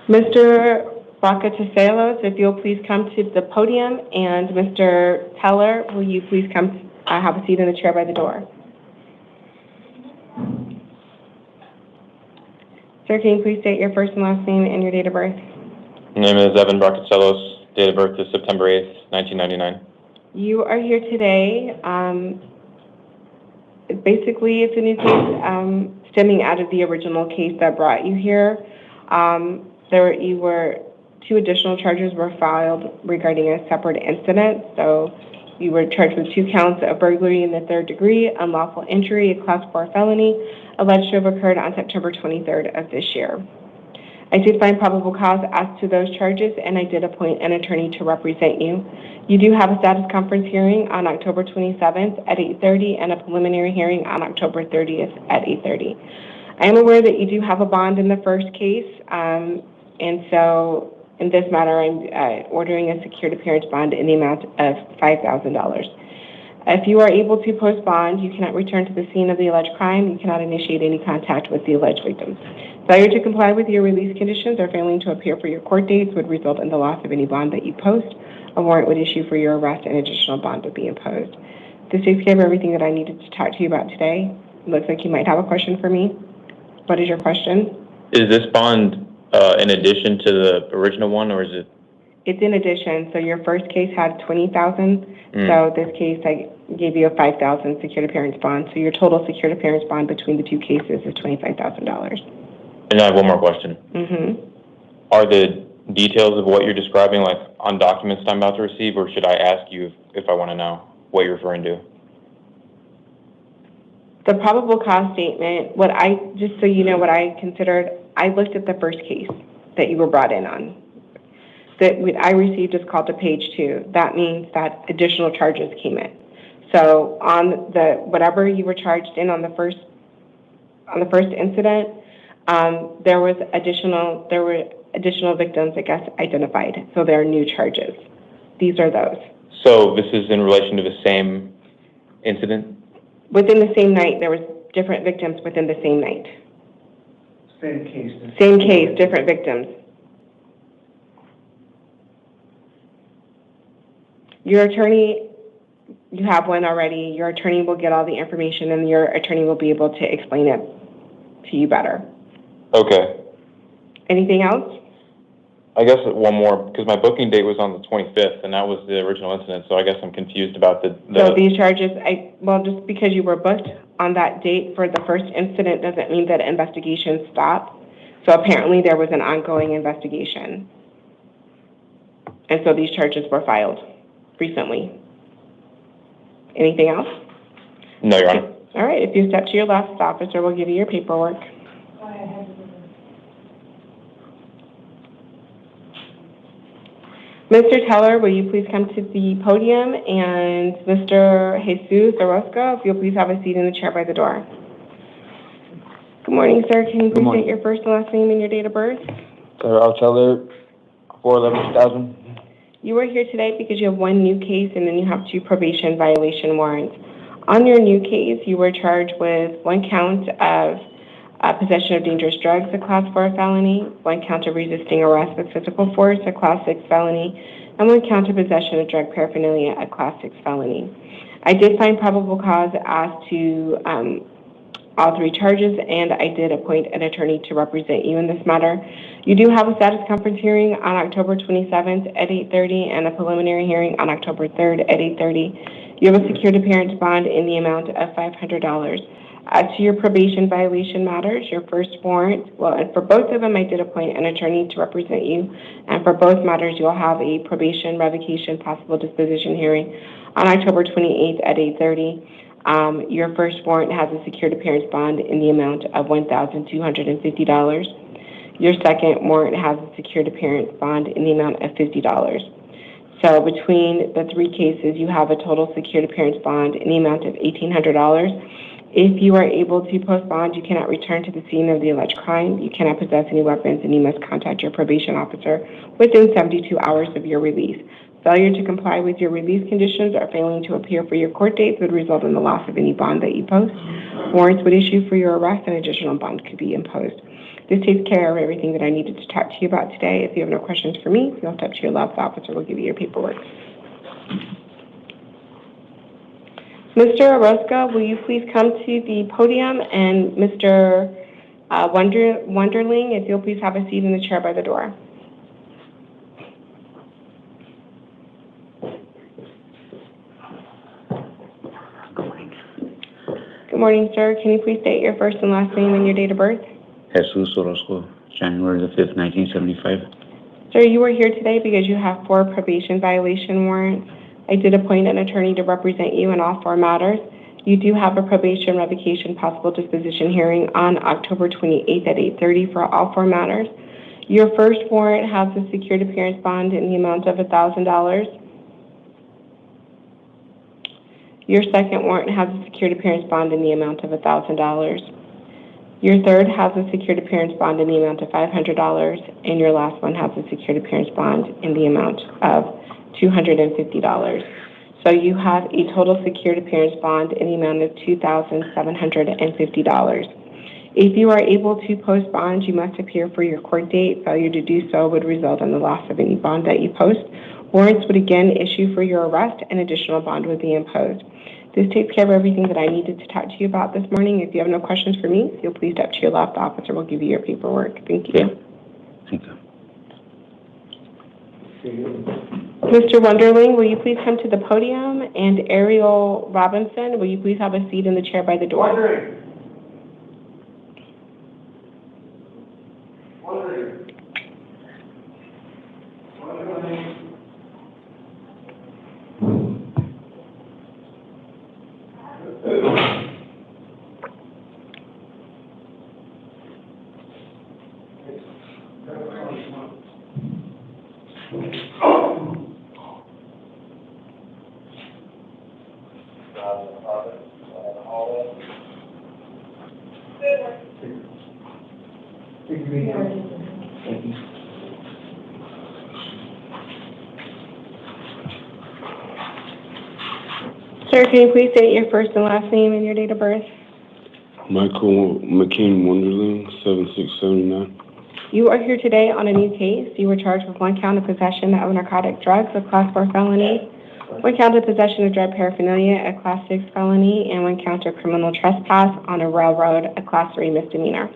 Mr. Bacatiselos, if you'll please come to the podium, and Mr. Teller, will you please come have a seat in the chair by the door? Sir, can you please state your first and last name and your date of birth? My name is Evan Bracatellos. Date of birth is September 8th, 1999. You are here today. Basically, it's a new case stemming out of the original case that brought you here. Two additional charges were filed regarding a separate incident. So you were charged with 2 counts of burglary in the 3rd degree, unlawful injury, a class 4 felony, alleged to have occurred on September 23rd of this year. I did find probable cause as to those charges, and I did appoint an attorney to represent you. You do have a status conference hearing on October 27th at 8:30 and a preliminary hearing on October 30th at 8:30. I am aware that you do have a bond in the first case, and so in this matter, I'm ordering a secured appearance bond in the amount of $5,000. If you are able to post bond, you cannot return to the scene of the alleged crime. You cannot initiate any contact with the alleged victims. Failure to comply with your release conditions or failing to appear for your court dates would result in the loss of any bond that you post. A warrant would issue for your arrest and additional bond would be imposed. This takes care of everything that I needed to talk to you about today. It looks like you might have a question for me. What is your question? Is this bond in addition to the original one, or is it? It's in addition. So your first case had $20,000. So this case, I gave you a $5,000 secured appearance bond. So your total secured appearance bond between the two cases is $25,000. And I have one more question. Are the details of what you're describing like on documents I'm about to receive, or should I ask you if I want to know what you're referring to? The probable cause statement, just so you know what I considered, I looked at the first case that you were brought in on. That I received is called to page 2. That means that additional charges came in. So on whatever you were charged in on the first incident, there were additional victims, I guess, identified. So there are new charges. These are those. So this is in relation to the same incident? Within the same night, there was different victims within the same night. Same case. Same case, different victims. Your attorney, you have one already. Your attorney will get all the information, and your attorney will be able to explain it to you better. Okay. Anything else? I guess one more, because my booking date was on the 25th, and that was the original incident, so I guess I'm confused about the So these charges, just because you were booked on that date for the first incident doesn't mean that investigation stopped. So apparently there was an ongoing investigation. And so these charges were filed recently. Anything else? No, Your Honor. All right, if you step to your left, the officer will give you your paperwork. Mr. Teller, will you please come to the podium? And Mr. Jesus Orozco, if you'll please have a seat in the chair by the door. Good morning, sir. Can you please state your first and last name and your date of birth? I'll Teller, 4/11/2000. You are here today because you have one new case and then you have 2 probation violation warrants. On your new case, you were charged with 1 count of possession of dangerous drugs, a class 4 felony, 1 count of resisting arrest with physical force, a class 6 felony, and 1 count of possession of drug paraphernalia, a class 6 felony. I did find probable cause as to all three charges, and I did appoint an attorney to represent you in this matter. You do have a status conference hearing on October 27th at 8:30 and a preliminary hearing on October 3rd at 8:30. You have a secured appearance bond in the amount of $500. As to your probation violation matters, your first warrant, well, and for both of them, I did appoint an attorney to represent you, and for both matters, you'll have a probation revocation possible disposition hearing on October 28th at 8:30. Your first warrant has a secured appearance bond in the amount of $1,250. Your second warrant has a secured appearance bond in the amount of $50. So between the three cases, you have a total secured appearance bond in the amount of $1,800. If you are able to post bond, you cannot return to the scene of the alleged crime, you cannot possess any weapons, and you must contact your probation officer within 72 hours of your release. Failure to comply with your release conditions or failing to appear for your court dates would result in the loss of any bond that you post. Warrants would issue for your arrest and additional bond could be imposed. This takes care of everything that I needed to talk to you about today. If you have no questions for me, you'll step to your left. The officer will give you your paperwork. Mr. Orozco, will you please come to the podium, and Mr. Wonderling, if you'll please have a seat in the chair by the door. Good morning, sir. Can you please state your first and last name and your date of birth? Jesus Orozco, January the 5th, 1975. Sir, you are here today because you have 4 probation violation warrants. I did appoint an attorney to represent you in all 4 matters. You do have a probation revocation possible disposition hearing on October 28th at 8:30 for all 4 matters. Your first warrant has a secured appearance bond in the amount of $1,000. Your second warrant has a secured appearance bond in the amount of $1,000. Your third has a secured appearance bond in the amount of $500, and your last one has a secured appearance bond in the amount of $250. So you have a total secured appearance bond in the amount of $2,750. If you are able to post bond, you must appear for your court date. Failure to do so would result in the loss of any bond that you post. Warrants would again issue for your arrest, and additional bond would be imposed. This takes care of everything that I needed to talk to you about this morning. If you have no questions for me, you'll please step to your left. The officer will give you your paperwork. Thank you. Thank you. Mr. Wonderling, will you please come to the podium? And Ariel Robinson, will you please have a seat in the chair by the door? Sir, can you please state your first and last name and your date of birth? Michael McCain Wonderling, 7679. You are here today on a new case. You were charged with 1 count of possession of narcotic drugs, a Class 4 felony, 1 count of possession of drug paraphernalia, a Class 6 felony, and 1 count of criminal trespass on a railroad, a Class 3 misdemeanor.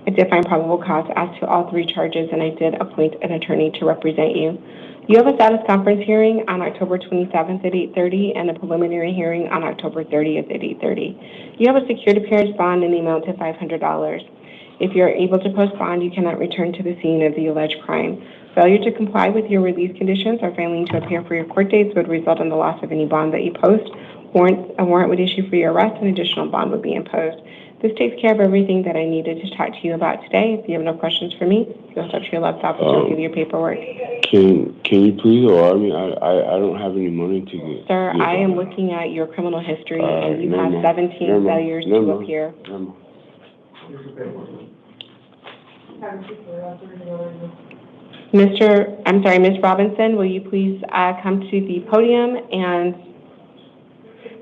I did find probable cause as to all 3 charges, and I did appoint an attorney to represent you. You have a status conference hearing on October 27th at 8:30 and a preliminary hearing on October 30th at 8:30. You have a secured appearance bond in the amount of $500. If you are able to post bond, you cannot return to the scene of the alleged crime. Failure to comply with your release conditions or failing to appear for your court dates would result in the loss of any bond that you post. A warrant would issue for your arrest, and additional bond would be imposed. This takes care of everything that I needed to talk to you about today. If you have no questions for me, you'll step to your left officer and give you your paperwork. Can you please, or I mean, I don't have any money to get. Sir, I am looking at your criminal history, and you have 17 failures to appear. Ms. Robinson, will you please come to the podium? And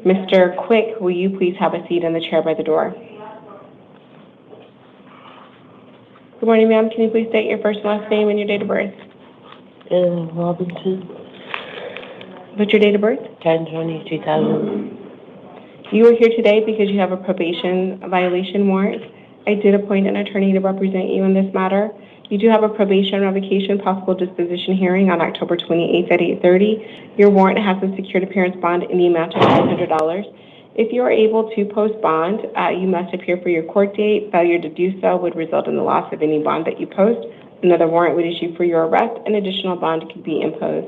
Mr. Quick, will you please have a seat in the chair by the door? Good morning, ma'am. Can you please state your first and last name and your date of birth? Robinson. What's your date of birth? 10/20/2000. You are here today because you have a probation violation warrant. I did appoint an attorney to represent you in this matter. You do have a probation revocation possible disposition hearing on October 28th at 8:30. Your warrant has a secured appearance bond in the amount of $500. If you are able to post bond, you must appear for your court date. Failure to do so would result in the loss of any bond that you post. Another warrant would issue for your arrest. An additional bond could be imposed.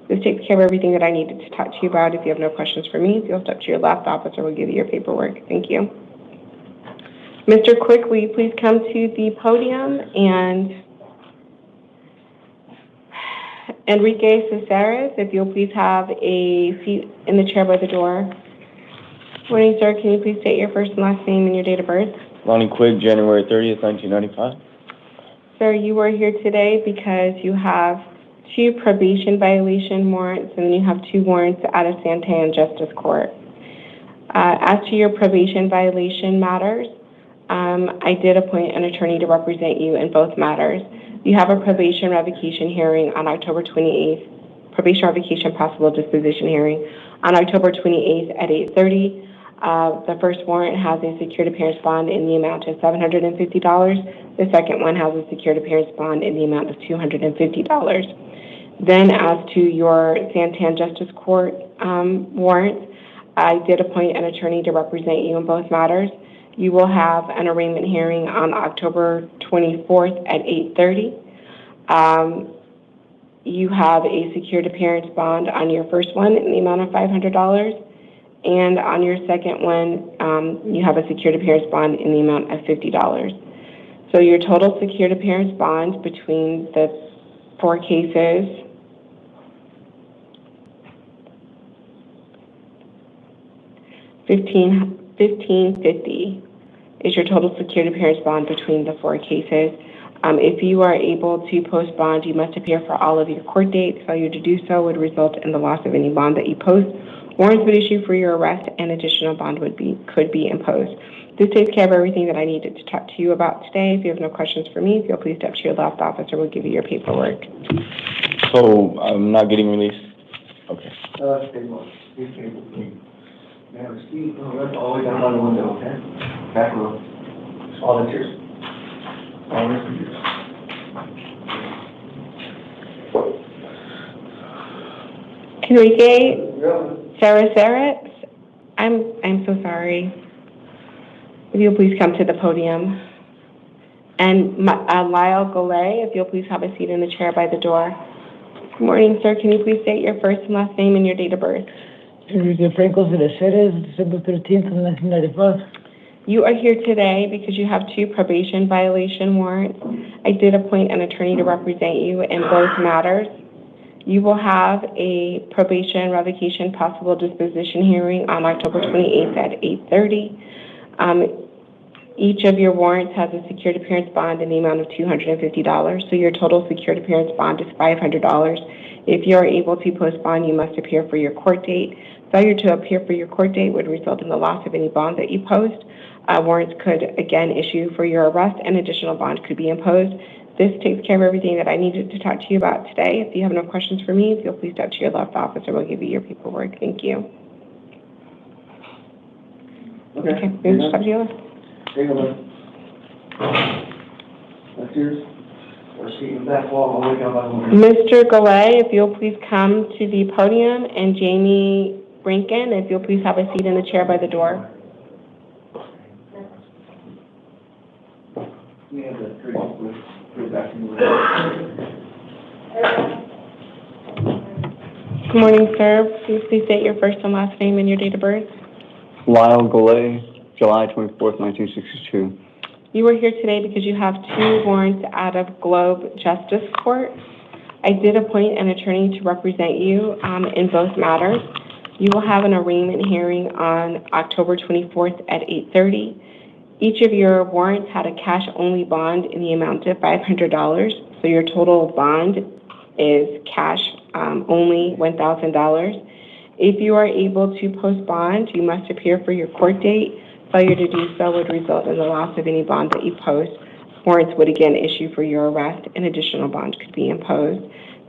This takes care of everything that I needed to talk to you about. If you have no questions for me, if you'll step to your left, the officer will give you your paperwork. Thank you. Mr. Quick, will you please come to the podium? And Enrique Cesares, if you'll please have a seat in the chair by the door. Morning, sir. Can you please state your first and last name and your date of birth? Lonnie Quigg, January 30th, 1995. Sir, you are here today because you have 2 probation violation warrants and then you have 2 warrants out of Santan Justice Court. As to your probation violation matters, I did appoint an attorney to represent you in both matters. You have a probation revocation hearing on October 28th, probation revocation possible disposition hearing on October 28th at 8:30. The first warrant has a secured appearance bond in the amount of $750. The second one has a secured appearance bond in the amount of $250. Then as to your Santan Justice Court warrant, I did appoint an attorney to represent you in both matters. You will have an arraignment hearing on October 24th at 8:30. You have a secured appearance bond on your first one in the amount of $500. And on your second one, you have a secured appearance bond in the amount of $50. So your total secured appearance bond between the 4 cases $1,550 is your total secured appearance bond between the 4 cases. If you are able to post bond, you must appear for all of your court dates. Failure to do so would result in the loss of any bond that you post. Warrants would issue for your arrest, and additional bond could be imposed. This takes care of everything that I needed to talk to you about today. If you have no questions for me, if you'll please step to your left, officer will give you your paperwork. So I'm not getting released? Okay. Now, Steve, that's all the way down by the window, okay? Back row. Volunteers. Volunteers. Enrique Cesares, I'm so sorry. If you'll please come to the podium. And Lyle Golay, if you'll please have a seat in the chair by the door. Good morning, sir. Can you please state your first and last name and your date of birth? Enrique Franco Cesares, December 13th, 1995. You are here today because you have 2 probation violation warrants. I did appoint an attorney to represent you in both matters. You will have a probation revocation possible disposition hearing on October 28th at 8:30. Each of your warrants has a secured appearance bond in the amount of $250, so your total secured appearance bond is $500. If you are able to post bond, you must appear for your court date. Failure to appear for your court date would result in the loss of any bond that you post. Warrants could again issue for your arrest, and additional bond could be imposed. This takes care of everything that I needed to talk to you about today. If you have no questions for me, if you'll please step to your left, officer will give you your paperwork. Thank you. Okay, please step to your left. Take a look. That's yours. Or seat in that wall all the way down by the window. Mr. Galay, if you'll please come to the podium, and Jamie Brinken, if you'll please have a seat in the chair by the door. Yeah, that's great. Good morning, sir. Please state your first and last name and your date of birth. Lyle Golay, July 24th, 1962. You are here today because you have 2 warrants out of Globe Justice Court. I did appoint an attorney to represent you in both matters. You will have an arraignment hearing on October 24th at 8:30. Each of your warrants had a cash-only bond in the amount of $500, so your total bond is cash only $1,000. If you are able to post bond, you must appear for your court date. Failure to do so would result in the loss of any bond that you post. Warrants would again issue for your arrest, and additional bond could be imposed.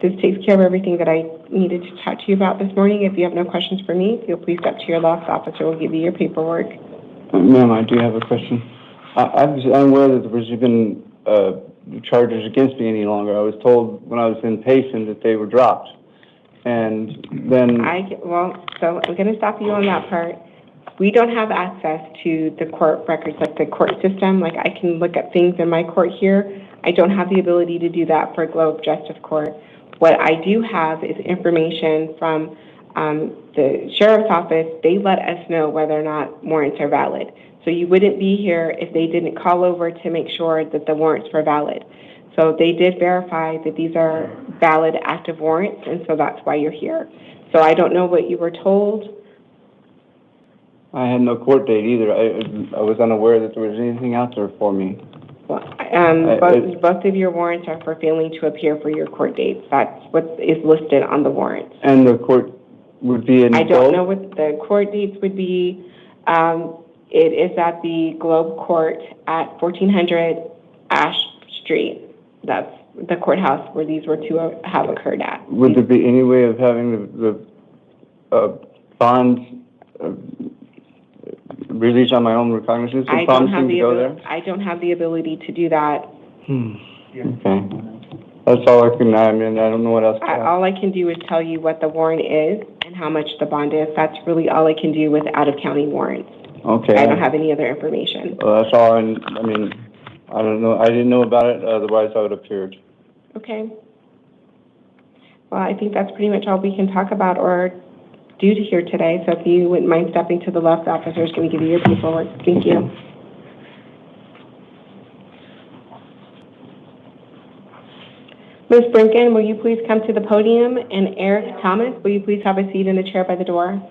This takes care of everything that I needed to talk to you about this morning. If you have no questions for me, feel free to step to your left. The officer will give you your paperwork. Ma'am, I do have a question. I was unaware that there was even charges against me any longer. I was told when I was inpatient that they were dropped. And then... So I'm going to stop you on that part. We don't have access to the court records, like the court system. Like, I can look at things in my court here. I don't have the ability to do that for Globe Justice Court. What I do have is information from the sheriff's office. They let us know whether or not warrants are valid. So you wouldn't be here if they didn't call over to make sure that the warrants were valid. So they did verify that these are valid active warrants, and so that's why you're here. So I don't know what you were told. I had no court date either. I was unaware that there was anything out there for me. Both of your warrants are for failing to appear for your court dates. That's what is listed on the warrants. And the court would be in I don't know what the court dates would be. It is at the Globe Court at 1400 Ash Street. That's the courthouse where these were to have occurred at. Would there be any way of having the bonds released on my own recognizance? I don't have the ability to do that. Okay. That's all I can, I don't know what else to add. All I can do is tell you what the warrant is and how much the bond is. That's really all I can do with out-of-county warrants. Okay. I don't have any other information. Well, that's all, I don't know, I didn't know about it, otherwise I would have appeared. Okay. Well, I think that's pretty much all we can talk about or do to here today. So if you wouldn't mind stepping to the left, the officer is going to give you your paperwork. Thank you. Ms. Brinken, will you please come to the podium? And Eric Thomas, will you please have a seat in the chair by the door?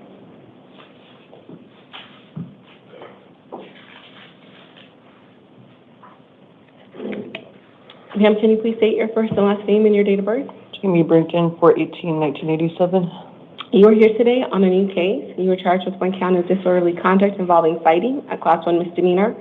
Ma'am, can you please state your first and last name and your date of birth? Jamie Brinken, 4/18/1987. You are here today on a new case. You were charged with one count of disorderly conduct involving fighting, a Class 1 misdemeanor,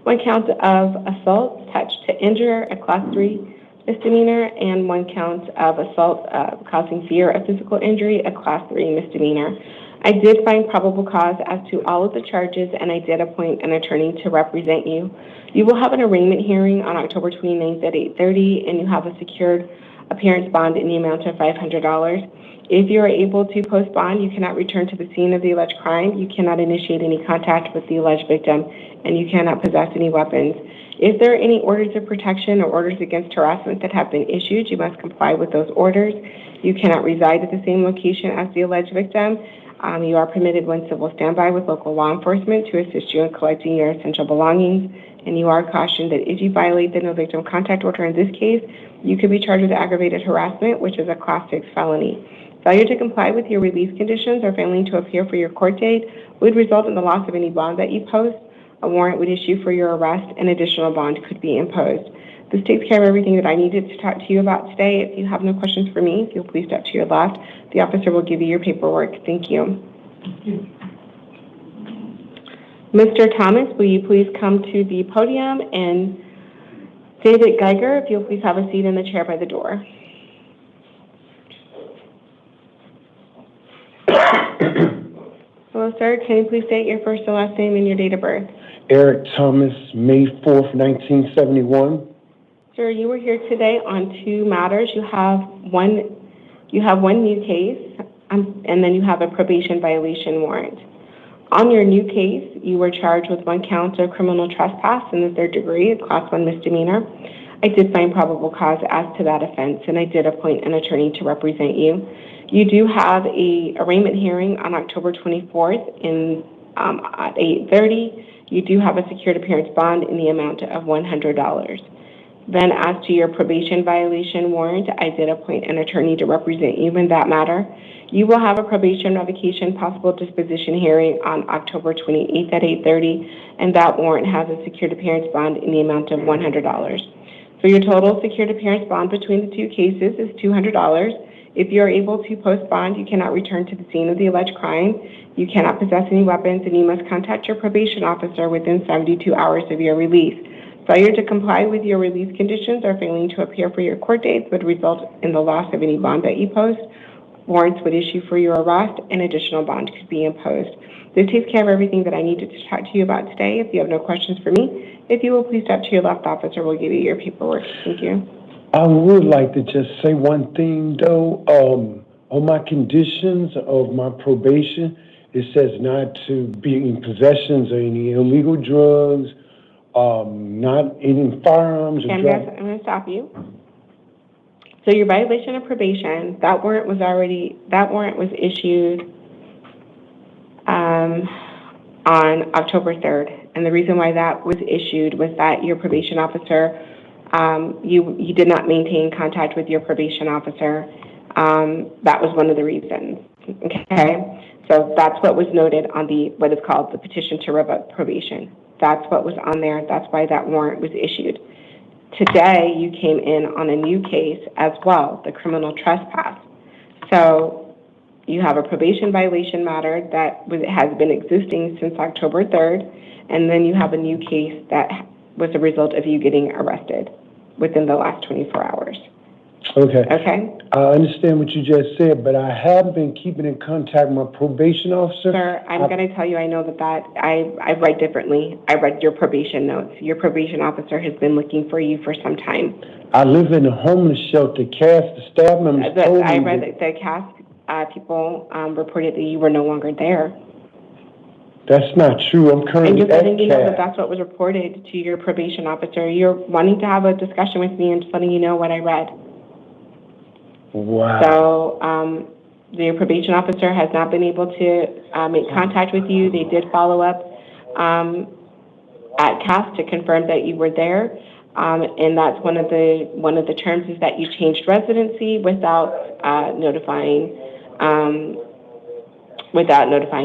one count of assault, touch to injure, a Class 3 misdemeanor, and one count of assault causing fear of physical injury, a Class 3 misdemeanor. I did find probable cause as to all of the charges, and I did appoint an attorney to represent you. You will have an arraignment hearing on October 29th at 8:30, and you have a secured appearance bond in the amount of $500. If you are able to post bond, you cannot return to the scene of the alleged crime, you cannot initiate any contact with the alleged victim, and you cannot possess any weapons. If there are any orders of protection or orders against harassment that have been issued, you must comply with those orders. You cannot reside at the same location as the alleged victim. You are permitted one civil standby with local law enforcement to assist you in collecting your essential belongings, and you are cautioned that if you violate the no victim contact order in this case, you could be charged with aggravated harassment, which is a Class 6 felony. Failure to comply with your release conditions or failing to appear for your court date would result in the loss of any bond that you post. A warrant would issue for your arrest, and additional bond could be imposed. This takes care of everything that I needed to talk to you about today. If you have no questions for me, feel free to step to your left. The officer will give you your paperwork. Thank you. Mr. Thomas, will you please come to the podium? And David Geiger, if you'll please have a seat in the chair by the door. Hello, sir. Can you please state your first and last name and your date of birth? Eric Thomas, May 4th, 1971. Sir, you were here today on two matters. You have one new case, and then you have a probation violation warrant. On your new case, you were charged with one count of criminal trespass in the 3rd degree, a Class 1 misdemeanor. I did find probable cause as to that offense, and I did appoint an attorney to represent you. You do have a arraignment hearing on October 24th at 8:30. You do have a secured appearance bond in the amount of $100. Then as to your probation violation warrant, I did appoint an attorney to represent you in that matter. You will have a probation revocation possible disposition hearing on October 28th at 8:30, and that warrant has a secured appearance bond in the amount of $100. So your total secured appearance bond between the two cases is $200. If you are able to post bond, you cannot return to the scene of the alleged crime, you cannot possess any weapons, and you must contact your probation officer within 72 hours of your release. Failure to comply with your release conditions or failing to appear for your court dates would result in the loss of any bond that you post. Warrants would issue for your arrest, and additional bond could be imposed. This takes care of everything that I needed to talk to you about today. If you have no questions for me, if you will please step to your left, officer will give you your paperwork. Thank you. I would like to just say one thing, though. On my conditions of my probation, it says not to be in possession of any illegal drugs, not any firearms or Okay, drugs. I'm going to stop you. So your violation of probation, that warrant was issued on October 3rd. And the reason why that was issued was that your probation officer, you did not maintain contact with your probation officer. That was one of the reasons, okay? So that's what was noted on what is called the petition to revoke probation. That's what was on there. That's why that warrant was issued. Today, you came in on a new case as well, the criminal trespass. So you have a probation violation matter that has been existing since October 3rd, and then you have a new case that was a result of you getting arrested within the last 24 hours. Okay. Okay? I understand what you just said, but I have been keeping in contact with my probation officer. Sir, I'm going to tell you, I know that I read differently. I read your probation notes. Your probation officer has been looking for you for some time. I live in a homeless shelter. The staff members told me I read that the CAS people reported that you were no longer there. That's not true. I'm currently I'm just letting you know CAS. that's what was reported to your probation officer. You're wanting to have a discussion with me and just letting you know what I read. Wow. So the probation officer has not been able to make contact with you. They did follow up at CAS to confirm that you were there, and that's one of the terms is that you changed residency without notifying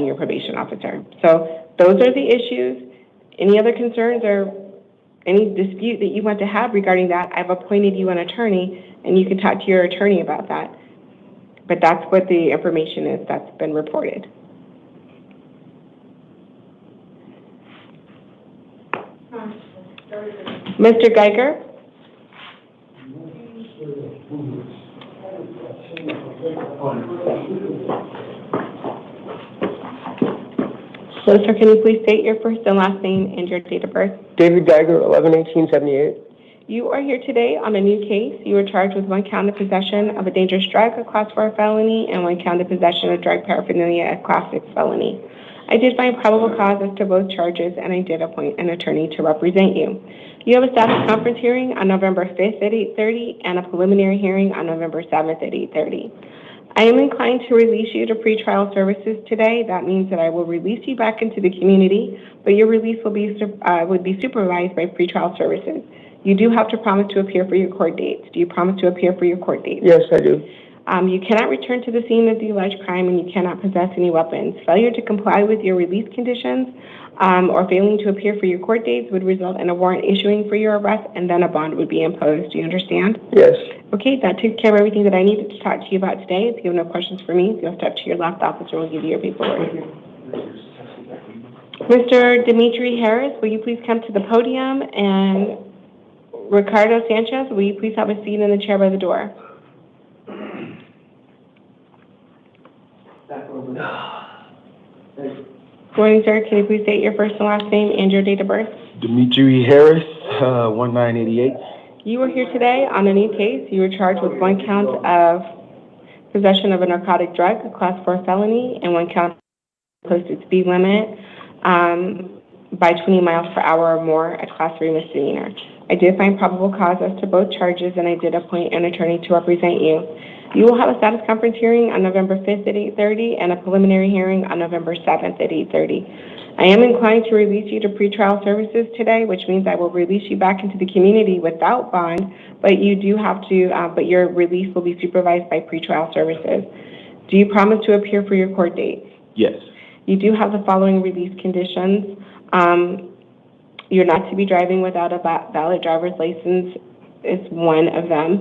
your probation officer. So those are the issues. Any other concerns or any dispute that you want to have regarding that, I've appointed you an attorney, and you can talk to your attorney about that. But that's what the information is that's been reported. Mr. Geiger? So, sir, can you please state your first and last name and your date of birth? David Geiger, 11/18/78. You are here today on a new case. You were charged with 1 count of possession of a dangerous drug, a Class 4 felony, and 1 count of possession of drug paraphernalia, a Class 6 felony. I did find probable cause as to both charges, and I did appoint an attorney to represent you. You have a status conference hearing on November 5th at 8:30 and a preliminary hearing on November 7th at 8:30. I am inclined to release you to pretrial services today. That means that I will release you back into the community, but your release would be supervised by pretrial services. You do have to promise to appear for your court dates. Do you promise to appear for your court dates? Yes, I do. You cannot return to the scene of the alleged crime, and you cannot possess any weapons. Failure to comply with your release conditions or failing to appear for your court dates would result in a warrant issuing for your arrest, and then a bond would be imposed. Do you understand? Yes. Okay, that took care of everything that I needed to talk to you about today. If you have no questions for me, if you'll step to your left, officer will give you your paperwork. Mr. Dimitri Harris, will you please come to the podium? And Ricardo Sanchez, will you please have a seat in the chair by the door? Good morning, sir. Can you please state your first and last name and your date of birth? Dimitri Harris, 1988. You are here today on a new case. You were charged with 1 count of possession of a narcotic drug, a Class 4 felony, and 1 count of posted speed limit by 20 miles per hour or more, a Class 3 misdemeanor. I did find probable cause as to both charges, and I did appoint an attorney to represent you. You will have a status conference hearing on November 5th at 8:30 and a preliminary hearing on November 7th at 8:30. I am inclined to release you to pretrial services today, which means I will release you back into the community without bond, but you do have to, but your release will be supervised by pretrial services. Do you promise to appear for your court dates? Yes. You do have the following release conditions. You're not to be driving without a valid driver's license is one of them.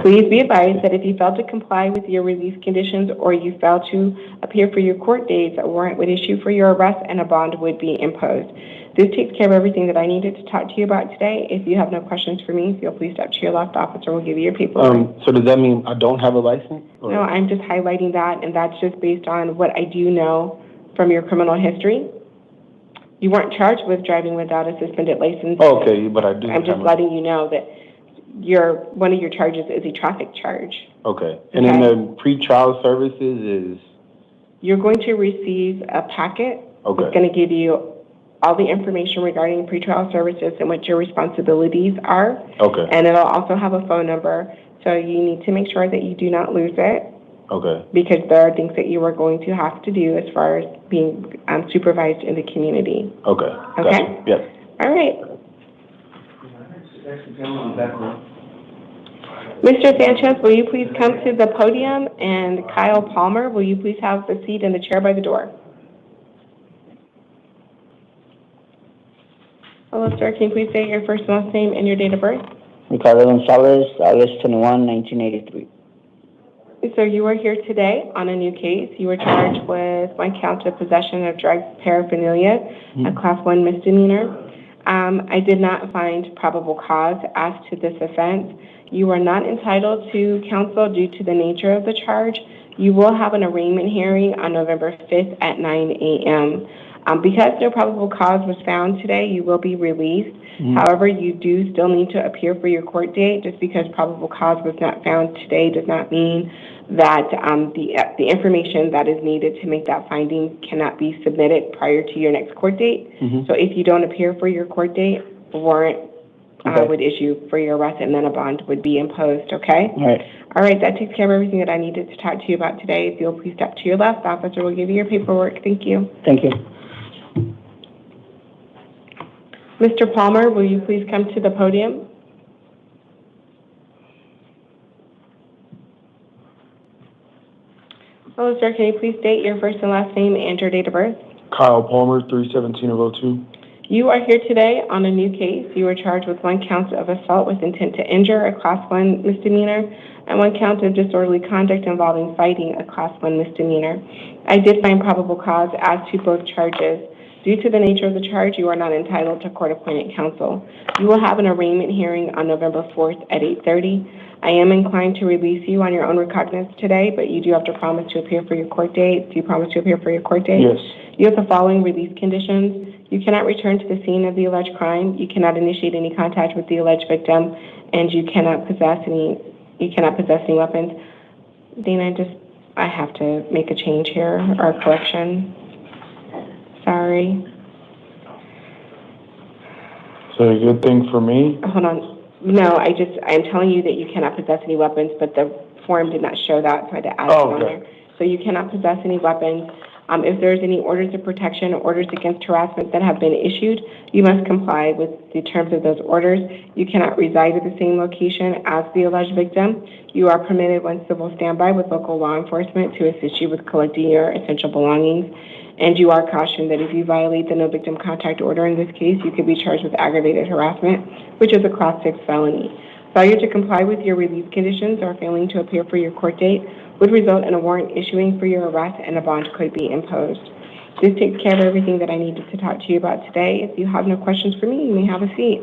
Please be advised that if you fail to comply with your release conditions or you fail to appear for your court dates, a warrant would issue for your arrest and a bond would be imposed. This takes care of everything that I needed to talk to you about today. If you have no questions for me, feel free to step to your left. Officer will give you your paperwork. So does that mean I don't have a license? Or? No, I'm just highlighting that, and that's just based on what I do know from your criminal history. You weren't charged with driving without a suspended license. Okay, but I do. I'm just letting you know that one of your charges is a traffic charge. Okay. And then the pre-trial services is? You're going to receive a packet. Okay. It's going to give you all the information regarding pretrial services and what your responsibilities are. Okay. And it'll also have a phone number. So you need to make sure that you do not lose it. Okay. Because there are things that you are going to have to do as far as being supervised in the community. Okay. Okay? Gotcha. Yes. All right. Mr. Sanchez, will you please come to the podium? And Kyle Palmer, will you please have the seat in the chair by the door? Hello, sir. Can you please say your first and last name and your date of birth? Ricardo Gonzalez, August 21, 1983. So you are here today on a new case. You were charged with one count of possession of drugs paraphernalia, a class 1 misdemeanor. I did not find probable cause as to this offense. You are not entitled to counsel due to the nature of the charge. You will have an arraignment hearing on November 5th at 9 a.m. Because no probable cause was found today, you will be released. However, you do still need to appear for your court date. Just because probable cause was not found today does not mean that the information that is needed to make that finding cannot be submitted prior to your next court date. So if you don't appear for your court date, a warrant would issue for your arrest, and then a bond would be imposed, okay? All right, that takes care of everything that I needed to talk to you about today. If you'll please step to your left, the officer will give you your paperwork. Thank you. Thank you. Mr. Palmer, will you please come to the podium? Hello, sir. Can you please state your first and last name and your date of birth? Kyle Palmer, 31702. You are here today on a new case. You were charged with one count of assault with intent to injure, a class 1 misdemeanor, and one count of disorderly conduct involving fighting, a class 1 misdemeanor. I did find probable cause as to both charges. Due to the nature of the charge, you are not entitled to court-appointed counsel. You will have an arraignment hearing on November 4th at 8:30. I am inclined to release you on your own recognizance today, but you do have to promise to appear for your court date. Do you promise to appear for your court date? Yes. You have the following release conditions. You cannot return to the scene of the alleged crime. You cannot initiate any contact with the alleged victim, and you cannot possess any weapons. Dana, I have to make a change here, or a correction. Sorry. Is that a good thing for me? Hold on. No, I'm telling you that you cannot possess any weapons, but the form did not show that, so I had to add it on there. So you cannot possess any weapons. If there's any orders of protection or orders against harassment that have been issued, you must comply with the terms of those orders. You cannot reside at the same location as the alleged victim. You are permitted one civil standby with local law enforcement to assist you with collecting your essential belongings. And you are cautioned that if you violate the no victim contact order in this case, you could be charged with aggravated harassment, which is a class 6 felony. Failure to comply with your release conditions or failing to appear for your court date would result in a warrant issuing for your arrest, and a bond could be imposed. This takes care of everything that I needed to talk to you about today. If you have no questions for me, you may have a seat.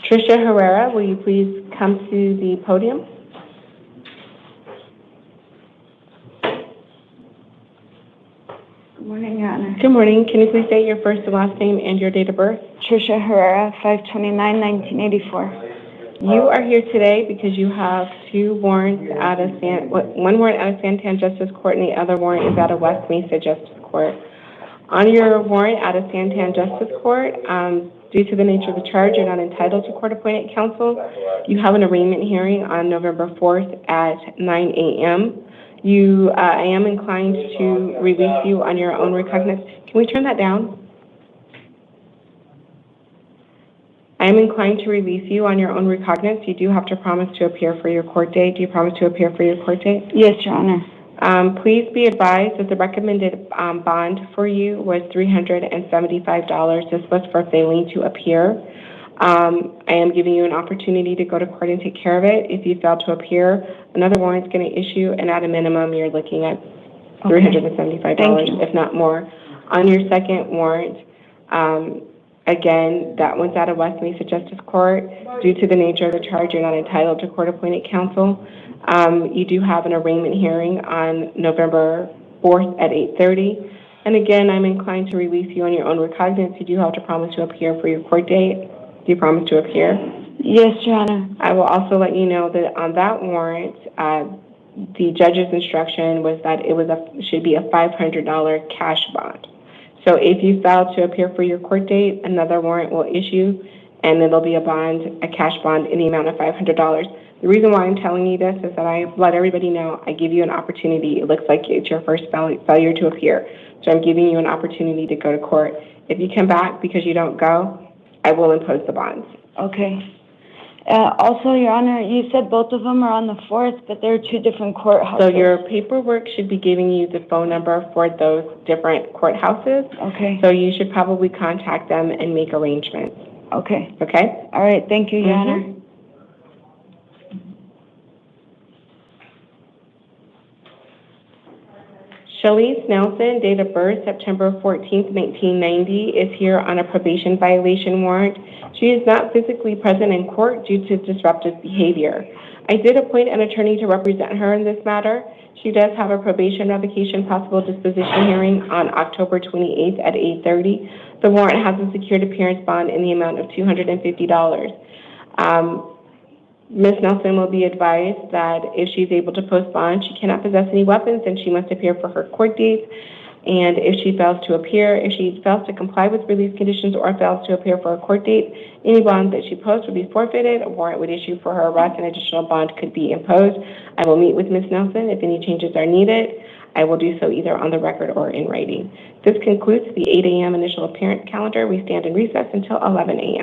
Tricia Herrera, will you please come to the podium? Good morning, Your Honor. Good morning. Can you please state your first and last name and your date of birth? Tricia Herrera, 5/29/1984. You are here today because you have two warrants out of one warrant out of Santan Justice Court and the other warrant is out of West Mesa Justice Court. On your warrant out of Santan Justice Court, due to the nature of the charge, you're not entitled to court-appointed counsel. You have an arraignment hearing on November 4th at 9 a.m. I am inclined to release you on your own recognizance. Can we turn that down? I am inclined to release you on your own recognizance. You do have to promise to appear for your court date. Do you promise to appear for your court date? Yes, Your Honor. Please be advised that the recommended bond for you was $375. This was for failing to appear. I am giving you an opportunity to go to court and take care of it. If you fail to appear, another warrant is going to issue, and at a minimum, you're looking at $375, if not more. On your second warrant, again, that one's out of West Mesa Justice Court. Due to the nature of the charge, you're not entitled to court-appointed counsel. You do have an arraignment hearing on November 4th at 8:30. And again, I'm inclined to release you on your own recognizance. You do have to promise to appear for your court date. Do you promise to appear? Yes, Your Honor. I will also let you know that on that warrant, the judge's instruction was that it should be a $500 cash bond. So if you fail to appear for your court date, another warrant will issue, and it'll be a cash bond in the amount of $500. The reason why I'm telling you this is that I let everybody know I give you an opportunity. It looks like it's your first failure to appear. So I'm giving you an opportunity to go to court. If you come back because you don't go, I will impose the bonds. Okay. Also, Your Honor, you said both of them are on the 4th, but they're two different courthouses. So your paperwork should be giving you the phone number for those different courthouses. Okay. So you should probably contact them and make arrangements. Okay. Okay? All right. Thank you, Your Honor. Shalise Nelson, date of birth September 14th, 1990, is here on a probation violation warrant. She is not physically present in court due to disruptive behavior. I did appoint an attorney to represent her in this matter. She does have a probation revocation possible disposition hearing on October 28th at 8:30. The warrant has a secured appearance bond in the amount of $250. Ms. Nelson will be advised that if she's able to post bond, she cannot possess any weapons and she must appear for her court dates. And if she fails to comply with release conditions or fails to appear for a court date, any bond that she posts would be forfeited, a warrant would issue for her arrest, and additional bond could be imposed. I will meet with Ms. Nelson. If any changes are needed, I will do so either on the record or in writing. This concludes the 8 a.m. initial appearance calendar. We stand in recess until 11 a.m.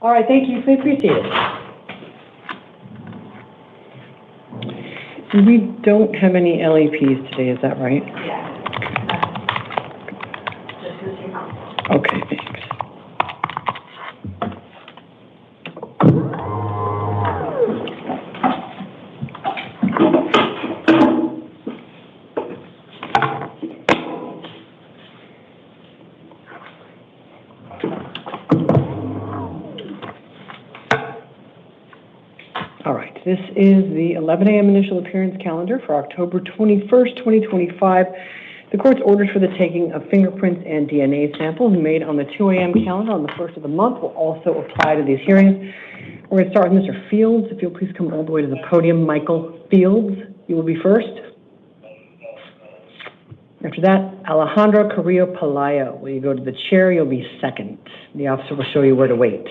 All right, thank you. Please be seated. We don't have any LEPs today, is that right? Yeah. Okay, thanks. All right, this is the 11 a.m. initial appearance calendar for October 21st, 2025. The court's orders for the taking of fingerprints and DNA samples made on the 2 a.m. calendar on the first of the month will also apply to these hearings. We're going to start with Mr. Fields. If you'll please come all the way to the podium. Michael Fields, you will be first. After that, Alejandro Carrillo Pelayo. Will you go to the chair? You'll be second. The officer will show you where to wait.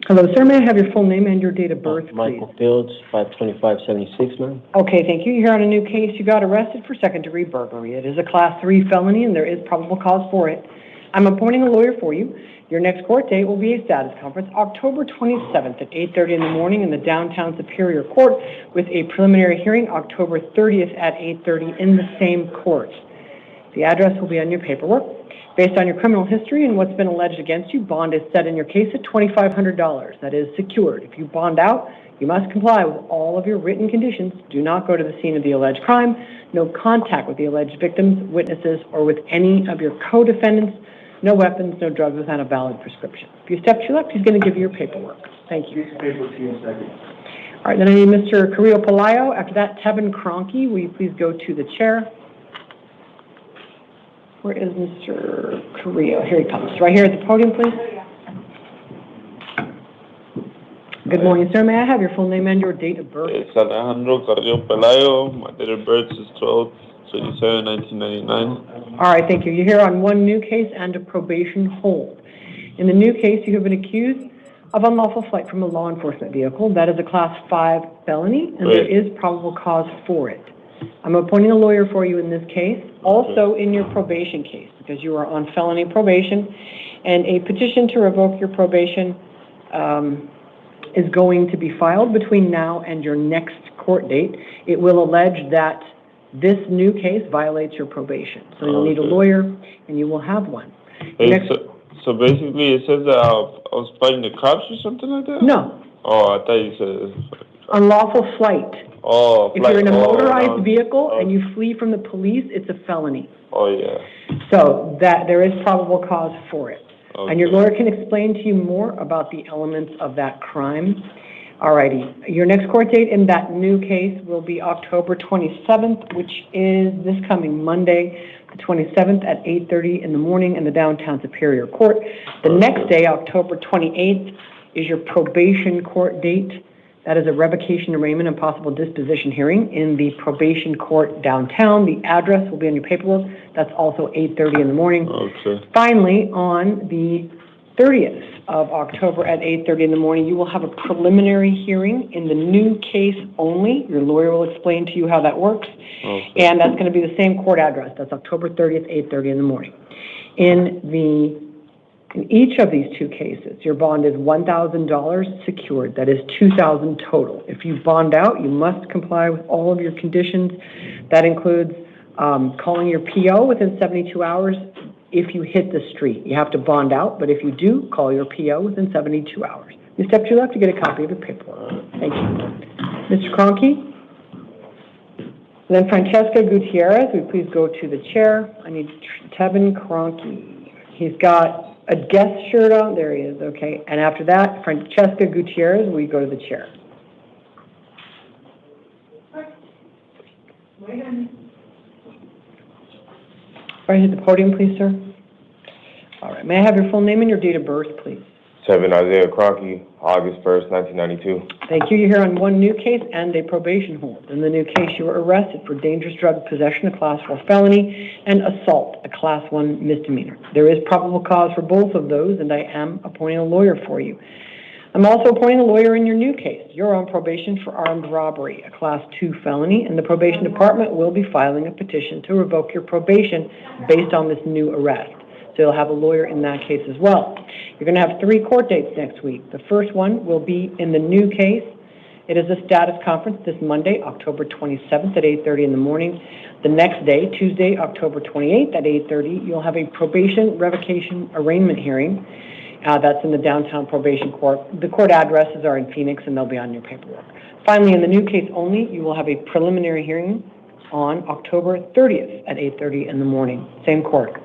Hello, sir. May I have your full name and your date of birth, please? Michael Fields, 52576, ma'am. Okay, thank you. You're here on a new case. You got arrested for second-degree burglary. It is a Class 3 felony, and there is probable cause for it. I'm appointing a lawyer for you. Your next court date will be a status conference, October 27th at 8:30 in the morning in the downtown Superior Court, with a preliminary hearing October 30th at 8:30 in the same court. The address will be on your paperwork. Based on your criminal history and what's been alleged against you, bond is set in your case at $2,500. That is secured. If you bond out, you must comply with all of your written conditions. Do not go to the scene of the alleged crime. No contact with the alleged victims, witnesses, or with any of your co-defendants. No weapons, no drugs without a valid prescription. If you step to your left, he's going to give you your paperwork. Thank you. Paperwork to you in a second. All right, then I need Mr. Carrillo Pelayo. After that, Tevin Cronky, will you please go to the chair? Where is Mr. Carrillo? Here he comes. Right here at the podium, please. Good morning, sir. May I have your full name and your date of birth? It's Alejandro Carrillo Pelayo. My date of birth is 12/27/1999. All right, thank you. You're here on one new case and a probation hold. In the new case, you have been accused of unlawful flight from a law enforcement vehicle. That is a Class 5 felony, and there is probable cause for it. I'm appointing a lawyer for you in this case, also in your probation case, because you are on felony probation, and a petition to revoke your probation is going to be filed between now and your next court date. It will allege that this new case violates your probation. So you'll need a lawyer, and you will have one. So basically, it says that I was fighting the cops or something like that? No. Oh, I thought you said... Unlawful flight. Oh, if you're in a motorized vehicle and you flee from the police, it's a felony. Oh, yeah. So that there is probable cause for it. Okay. And your lawyer can explain to you more about the elements of that crime. Alrighty. Your next court date in that new case will be October 27th, which is this coming Monday, the 27th at 8:30 in the morning in the downtown Superior Court. The next day, October 28th, is your probation court date. That is a revocation, arraignment, and possible disposition hearing in the probation court downtown. The address will be on your paperwork. That's also 8:30 in the morning. Okay. Finally, on the 30th of October at 8:30 in the morning, you will have a preliminary hearing in the new case only. Your lawyer will explain to you how that works. Okay. And that's going to be the same court address. That's October 30th, 8:30 in the morning. In each of these two cases, your bond is $1,000 secured. That is $2,000 total. If you bond out, you must comply with all of your conditions. That includes calling your PO within 72 hours if you hit the street. You have to bond out, but if you do, call your PO within 72 hours. You step to your left to get a copy of your paperwork. Thank you. Mr. Cronky? And then Francesca Gutierrez, will you please go to the chair? I need Tevin Cronky. He's got a guest shirt on. There he is. Okay. And after that, Francesca Gutierrez, will you go to the chair? Right at the podium, please, sir. All right. May I have your full name and your date of birth, please? Tevin Isaiah Cronky, August 1st, 1992. Thank you. You're here on one new case and a probation hold. In the new case, you were arrested for dangerous drug possession, a Class 4 felony, and assault, a Class 1 misdemeanor. There is probable cause for both of those, and I am appointing a lawyer for you. I'm also appointing a lawyer in your new case. You're on probation for armed robbery, a Class 2 felony, and the probation department will be filing a petition to revoke your probation based on this new arrest. So you'll have a lawyer in that case as well. You're going to have 3 court dates next week. The first one will be in the new case. It is a status conference this Monday, October 27th at 8:30 in the morning. The next day, Tuesday, October 28th at 8:30, you'll have a probation revocation arraignment hearing. That's in the downtown probation court. The court addresses are in Phoenix, and they'll be on your paperwork. Finally, in the new case only, you will have a preliminary hearing on October 30th at 8:30 in the morning. Same court.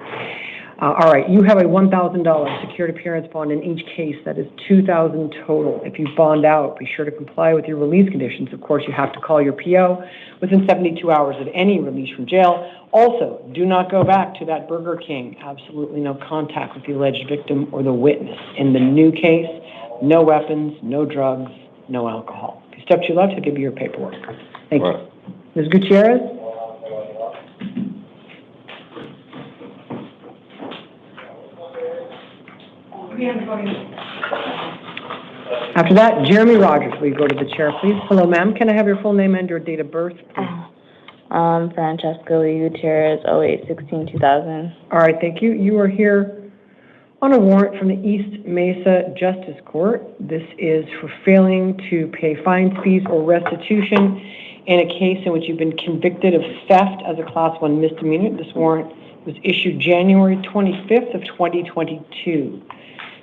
All right, you have a $1,000 secured appearance bond in each case. That is $2,000 total. If you bond out, be sure to comply with your release conditions. Of course, you have to call your PO within 72 hours of any release from jail. Also, do not go back to that Burger King. Absolutely no contact with the alleged victim or the witness. In the new case, no weapons, no drugs, no alcohol. If you step to your left, I'll give you your paperwork. Thank you. Ms. Gutierrez? After that, Jeremy Rogers, will you go to the chair, please? Hello, ma'am. Can I have your full name and your date of birth, please? Francesca Lee Gutierrez, 08/16/2000. All right, thank you. You are here on a warrant from the East Mesa Justice Court. This is for failing to pay fines, fees, or restitution in a case in which you've been convicted of theft as a Class 1 misdemeanor. This warrant was issued January 25th of 2022.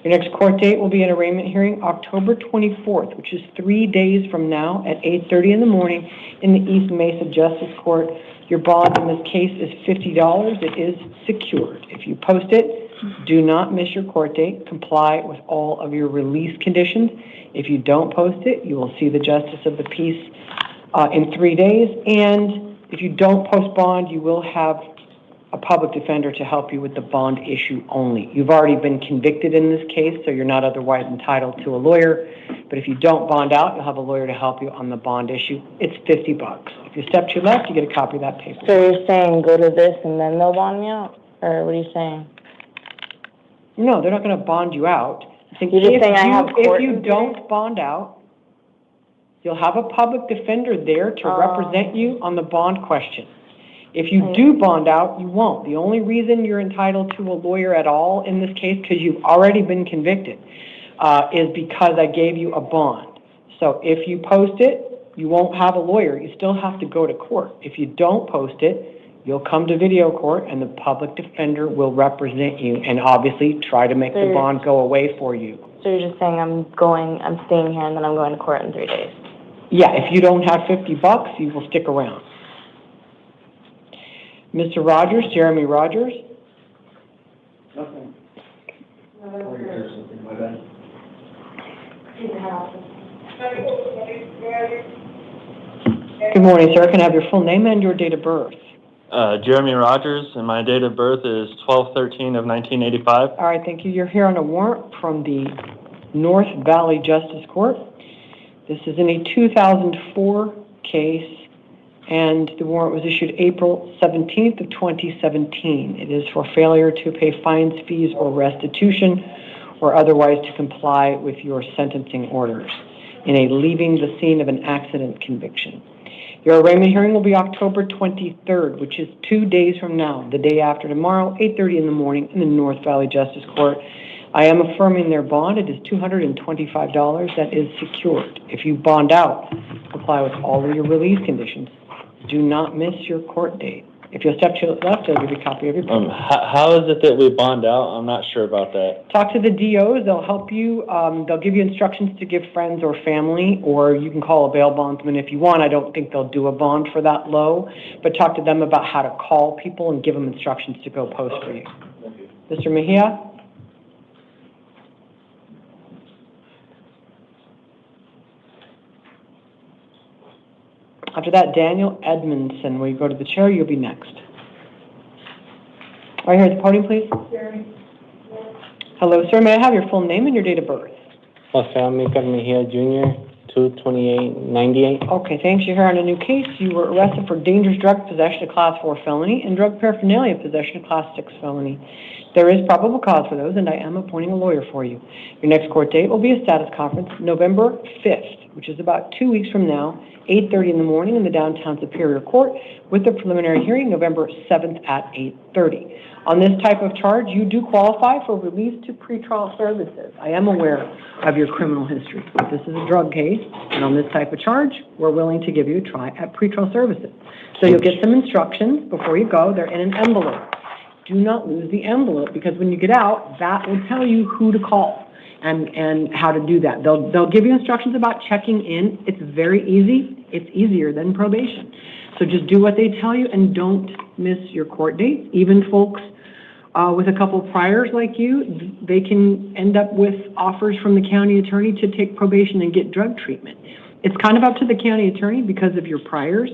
Your next court date will be an arraignment hearing October 24th, which is 3 days from now at 8:30 in the morning in the East Mesa Justice Court. Your bond in this case is $50. It is secured. If you post it, do not miss your court date. Comply with all of your release conditions. If you don't post it, you will see the Justice of the Peace in 3 days. And if you don't post bond, you will have a public defender to help you with the bond issue only. You've already been convicted in this case, so you're not otherwise entitled to a lawyer. But if you don't bond out, you'll have a lawyer to help you on the bond issue. It's $50. If you step to your left, you get a copy of that paper. So you're saying go to this and then they'll bond me out? Or what are you saying? No, they're not going to bond you out. You're just saying I have court if you don't bond out, you'll have a public defender there to represent you on the bond question. If you do bond out, you won't. The only reason you're entitled to a lawyer at all in this case, because you've already been convicted, is because I gave you a bond. So if you post it, you won't have a lawyer. You still have to go to court. If you don't post it, you'll come to video court and the public defender will represent you and obviously try to make the bond go away for you. So you're just saying I'm staying here and then I'm going to court in 3 days? Yeah, if you don't have $50, you will stick around. Mr. Rogers, Jeremy Rogers. Nothing. Good morning, sir. Can I have your full name and your date of birth? Jeremy Rogers, and my date of birth is 12/13/1985. All right, thank you. You're here on a warrant from the North Valley Justice Court. This is in a 2004 case, and the warrant was issued April 17th of 2017. It is for failure to pay fines, fees, or restitution, or otherwise to comply with your sentencing orders in a leaving the scene of an accident conviction. Your arraignment hearing will be October 23rd, which is 2 days from now, the day after tomorrow, 8:30 in the morning in the North Valley Justice Court. I am affirming their bond. It is $225. That is secured. If you bond out, comply with all of your release conditions. Do not miss your court date. If you'll step to the left, I'll give you a copy of your paper. How is it that we bond out? I'm not sure about that. Talk to the DOs. They'll help you. They'll give you instructions to give friends or family, or you can call a bail bondsman if you want. I don't think they'll do a bond for that low, but talk to them about how to call people and give them instructions to go post for you. Mr. Mejia? After that, Daniel Edmondson. Will you go to the chair? You'll be next. Right here at the podium, please. Hello, sir. May I have your full name and your date of birth? Jose Amílcar Mejia Jr., 2/28/98. Okay, thanks. You're here on a new case. You were arrested for dangerous drug possession, a Class 4 felony, and drug paraphernalia possession, a Class 6 felony. There is probable cause for those, and I am appointing a lawyer for you. Your next court date will be a status conference, November 5th, which is about 2 weeks from now, 8:30 in the morning in the downtown Superior Court, with the preliminary hearing November 7th at 8:30. On this type of charge, you do qualify for release to pretrial services. I am aware of your criminal history. This is a drug case, and on this type of charge, we're willing to give you a try at pretrial services. So you'll get some instructions before you go. They're in an envelope. Do not lose the envelope, because when you get out, that will tell you who to call and how to do that. They'll give you instructions about checking in. It's very easy. It's easier than probation. So just do what they tell you and don't miss your court dates. Even folks with a couple priors like you, they can end up with offers from the county attorney to take probation and get drug treatment. It's kind of up to the county attorney because of your priors.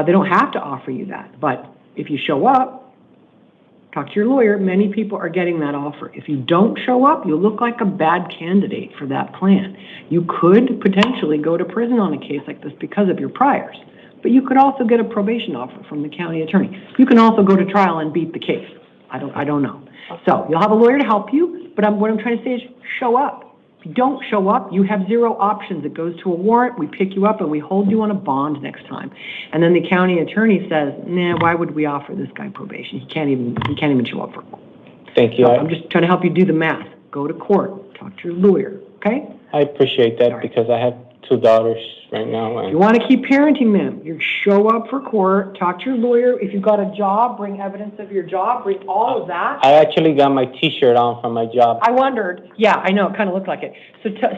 They don't have to offer you that, but if you show up, talk to your lawyer. Many people are getting that offer. If you don't show up, you look like a bad candidate for that plan. You could potentially go to prison on a case like this because of your priors, but you could also get a probation offer from the county attorney. You can also go to trial and beat the case. I don't know. So you'll have a lawyer to help you, but what I'm trying to say is show up. If you don't show up, you have zero options. It goes to a warrant, we pick you up, and we hold you on a bond next time. And then the county attorney says, nah, why would we offer this guy probation? He can't even show up for court. Thank you. So I'm just trying to help you do the math. Go to court, talk to your lawyer, okay? I appreciate that because I have 2 daughters right now. You want to keep parenting them. You show up for court, talk to your lawyer. If you've got a job, bring evidence of your job, bring all of that. I actually got my T-shirt on from my job. I wondered. Yeah, I know. It kind of looked like it.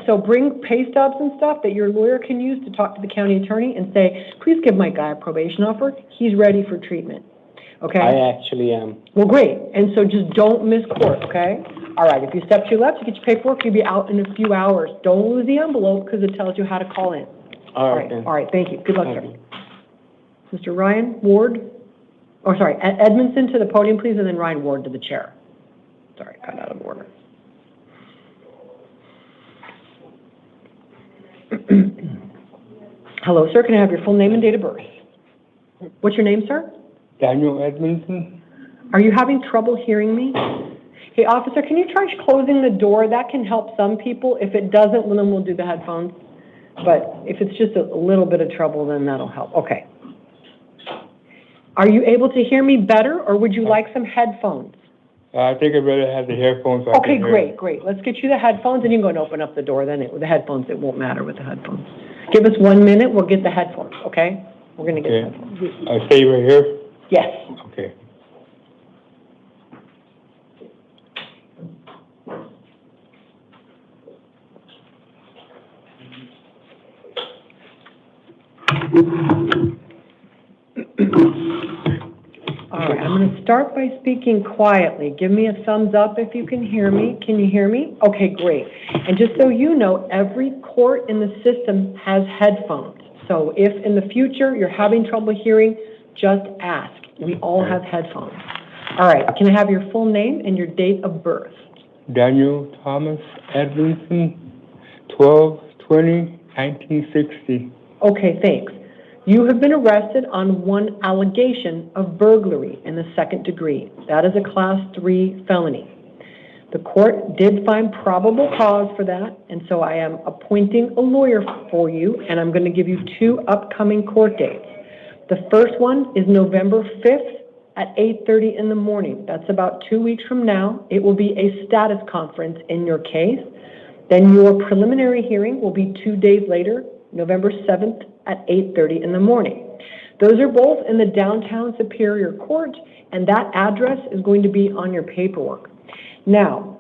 So bring pay stubs and stuff that your lawyer can use to talk to the county attorney and say, please give my guy a probation offer. He's ready for treatment. Okay? I actually am. Well, great. And so just don't miss court, okay? All right. If you step to your left, you get your paperwork. You'll be out in a few hours. Don't lose the envelope because it tells you how to call in. All right. Then. All right. Thank you. Good luck, sir. Mr. Ryan Ward, Edmondson to the podium, please, and then Ryan Ward to the chair. Sorry, got out of order. Hello, sir. Can I have your full name and date of birth? What's your name, sir? Daniel Edmondson. Are you having trouble hearing me? Hey, officer, can you try closing the door? That can help some people. If it doesn't, well, then we'll do the headphones. But if it's just a little bit of trouble, then that'll help. Okay. Are you able to hear me better, or would you like some headphones? I think I'd rather have the headphones. So okay, great. Let's get you the headphones, and you can go and open up the door. Then with the headphones, it won't matter with the headphones. Give us 1 minute. We'll get the headphones, okay? We're going to get the headphones. I stay right here? Yes. Okay. All right, I'm going to start by speaking quietly. Give me a thumbs up if you can hear me. Can you hear me? Okay, great. And just so you know, every court in the system has headphones. So if in the future you're having trouble hearing, just ask. We all have headphones. All right, can I have your full name and your date of birth? Daniel Thomas Edmondson, 12/20/1960. Okay, thanks. You have been arrested on one allegation of burglary in the 2nd degree. That is a Class 3 felony. The court did find probable cause for that, and so I am appointing a lawyer for you, and I'm going to give you 2 upcoming court dates. The first one is November 5th at 8:30 in the morning. That's about 2 weeks from now. It will be a status conference in your case. Then your preliminary hearing will be 2 days later, November 7th at 8:30 in the morning. Those are both in the downtown Superior Court, and that address is going to be on your paperwork. Now,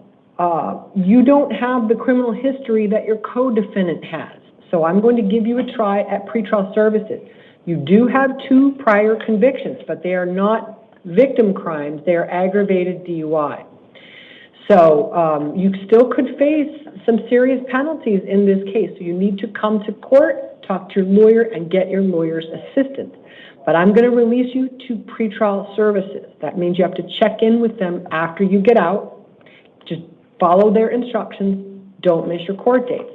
you don't have the criminal history that your co-defendant has, so I'm going to give you a try at pretrial services. You do have 2 prior convictions, but they are not victim crimes. They are aggravated DUI. So you still could face some serious penalties in this case. So you need to come to court, talk to your lawyer, and get your lawyer's assistance. But I'm going to release you to pretrial services. That means you have to check in with them after you get out. Just follow their instructions. Don't miss your court dates.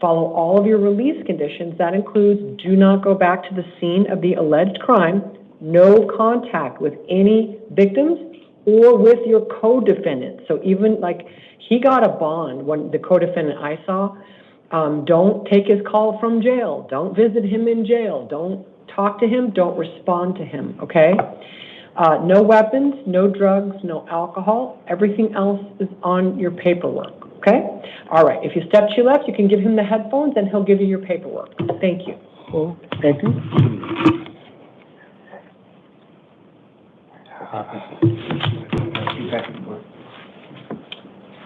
Follow all of your release conditions. That includes do not go back to the scene of the alleged crime, no contact with any victims or with your co-defendant. So even like, he got a bond when the co-defendant I saw, don't take his call from jail. Don't visit him in jail. Don't talk to him. Don't respond to him, okay? No weapons, no drugs, no alcohol. Everything else is on your paperwork, okay? All right, if you step to your left, you can give him the headphones and he'll give you your paperwork. Thank you. Oh, thank you.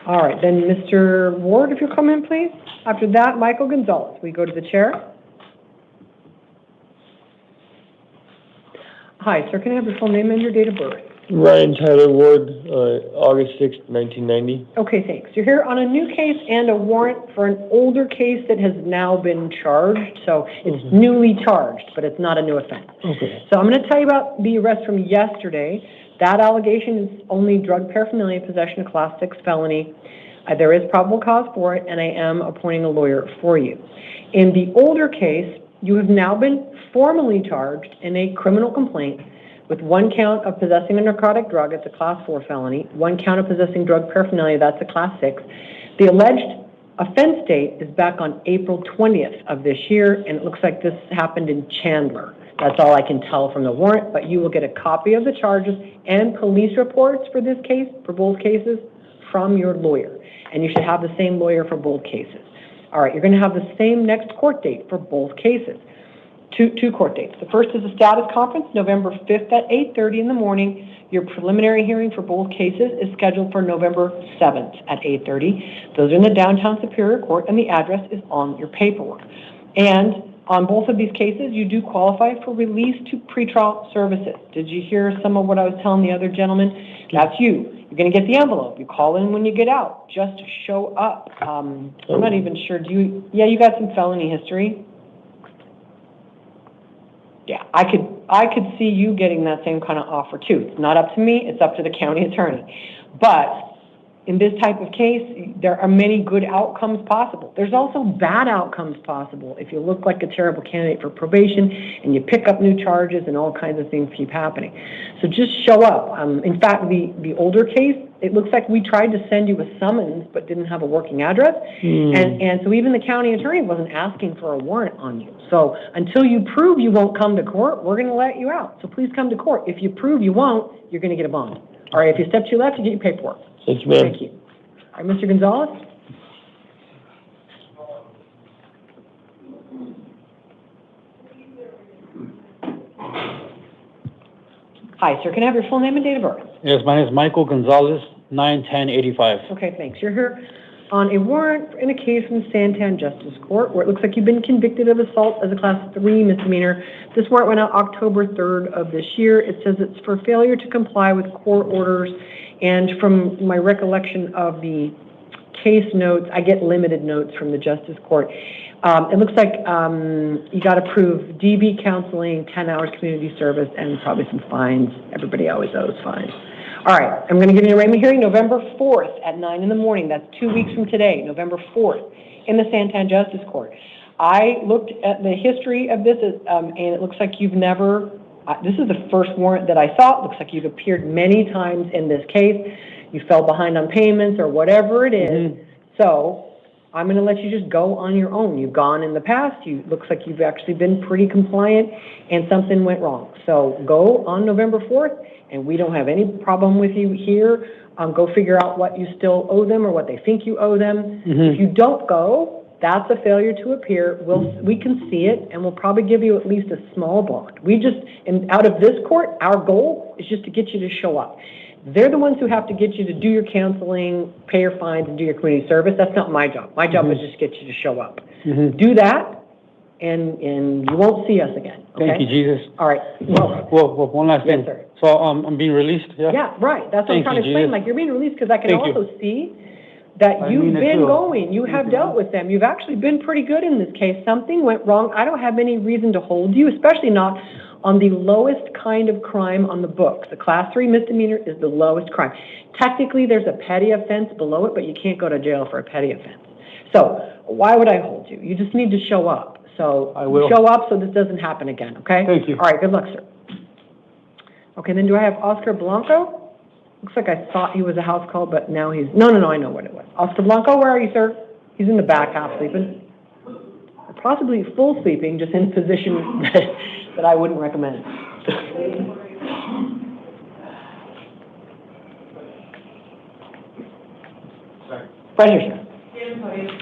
All right, then Mr. Ward, if you'll come in, please. After that, Michael Gonzalez. We go to the chair. Hi, sir, can I have your full name and your date of birth? Ryan Tyler Ward, August 6th, 1990. Okay, thanks. You're here on a new case and a warrant for an older case that has now been charged. So it's newly charged, but it's not a new offense. Okay. So I'm going to tell you about the arrest from yesterday. That allegation is only drug paraphernalia, possession of class 6 felony. There is probable cause for it, and I am appointing a lawyer for you. In the older case, you have now been formally charged in a criminal complaint with 1 count of possessing a narcotic drug, it's a class 4 felony, 1 count of possessing drug paraphernalia, that's a class 6. The alleged offense date is back on April 20th of this year, and it looks like this happened in Chandler. That's all I can tell from the warrant, but you will get a copy of the charges and police reports for this case, for both cases, from your lawyer. And you should have the same lawyer for both cases. All right, you're going to have the same next court date for both cases. Two court dates. The first is a status conference, November 5th at 8:30 in the morning. Your preliminary hearing for both cases is scheduled for November 7th at 8:30. Those are in the downtown Superior Court, and the address is on your paperwork. And on both of these cases, you do qualify for release to pretrial services. Did you hear some of what I was telling the other gentleman? That's you. You're going to get the envelope. You call in when you get out. Just show up. I'm not even sure. You got some felony history? Yeah, I could see you getting that same kind of offer too. It's not up to me, it's up to the county attorney. But in this type of case, there are many good outcomes possible. There's also bad outcomes possible if you look like a terrible candidate for probation and you pick up new charges and all kinds of things keep happening. So just show up. In fact, the older case, it looks like we tried to send you a summons but didn't have a working address. And so even the county attorney wasn't asking for a warrant on you. So until you prove you won't come to court, we're going to let you out. So please come to court. If you prove you won't, you're going to get a bond. All right, if you step to your left, you get your paperwork. Thank you, ma'am. Thank you. All right, Mr. Gonzalez? Hi, sir. Can I have your full name and date of birth? Yes, my name is Michael Gonzalez, 9/10/85. Okay, thanks. You're here on a warrant in a case from the Santan Justice Court where it looks like you've been convicted of assault as a class 3 misdemeanor. This warrant went out October 3rd of this year. It says it's for failure to comply with court orders. And from my recollection of the case notes, I get limited notes from the Justice Court. It looks like you got approved DB counseling, 10 hours community service, and probably some fines. Everybody always owes fines. All right, I'm going to give you an arraignment hearing November 4th at 9 in the morning. That's 2 weeks from today, November 4th, in the Santan Justice Court. I looked at the history of this, and it looks like you've never... this is the first warrant that I saw. It looks like you've appeared many times in this case. You fell behind on payments or whatever it is. So I'm going to let you just go on your own. You've gone in the past. Looks like you've actually been pretty compliant, and something went wrong. So go on November 4th, and we don't have any problem with you here. Go figure out what you still owe them or what they think you owe them. If you don't go, that's a failure to appear. We can see it, and we'll probably give you at least a small bond. Out of this court, our goal is just to get you to show up. They're the ones who have to get you to do your counseling, pay your fines, and do your community service. That's not my job. My job is just to get you to show up. Do that, and you won't see us again. Okay? Thank you, Jesus. All right. Well, one last thing. Yes, sir. So I'm being released, yeah? Yeah, right. That's what I'm trying to explain. Jesus. Like, you're being released because I can also see that you've been going. You have dealt with them. You've actually been pretty good in this case. Something went wrong. I don't have any reason to hold you, especially not on the lowest kind of crime on the books. The class 3 misdemeanor is the lowest crime. Technically, there's a petty offense below it, but you can't go to jail for a petty offense. So why would I hold you? You just need to show up. So I will. Show up so this doesn't happen again, okay? Thank you. All right, good luck, sir. Okay, then do I have Oscar Blanco? Looks like I thought he was a house call, but now he's, no, I know what it was. Oscar Blanco, where are you, sir? He's in the back, half sleeping. Possibly full sleeping, just in a position that I wouldn't recommend. Right here, sir.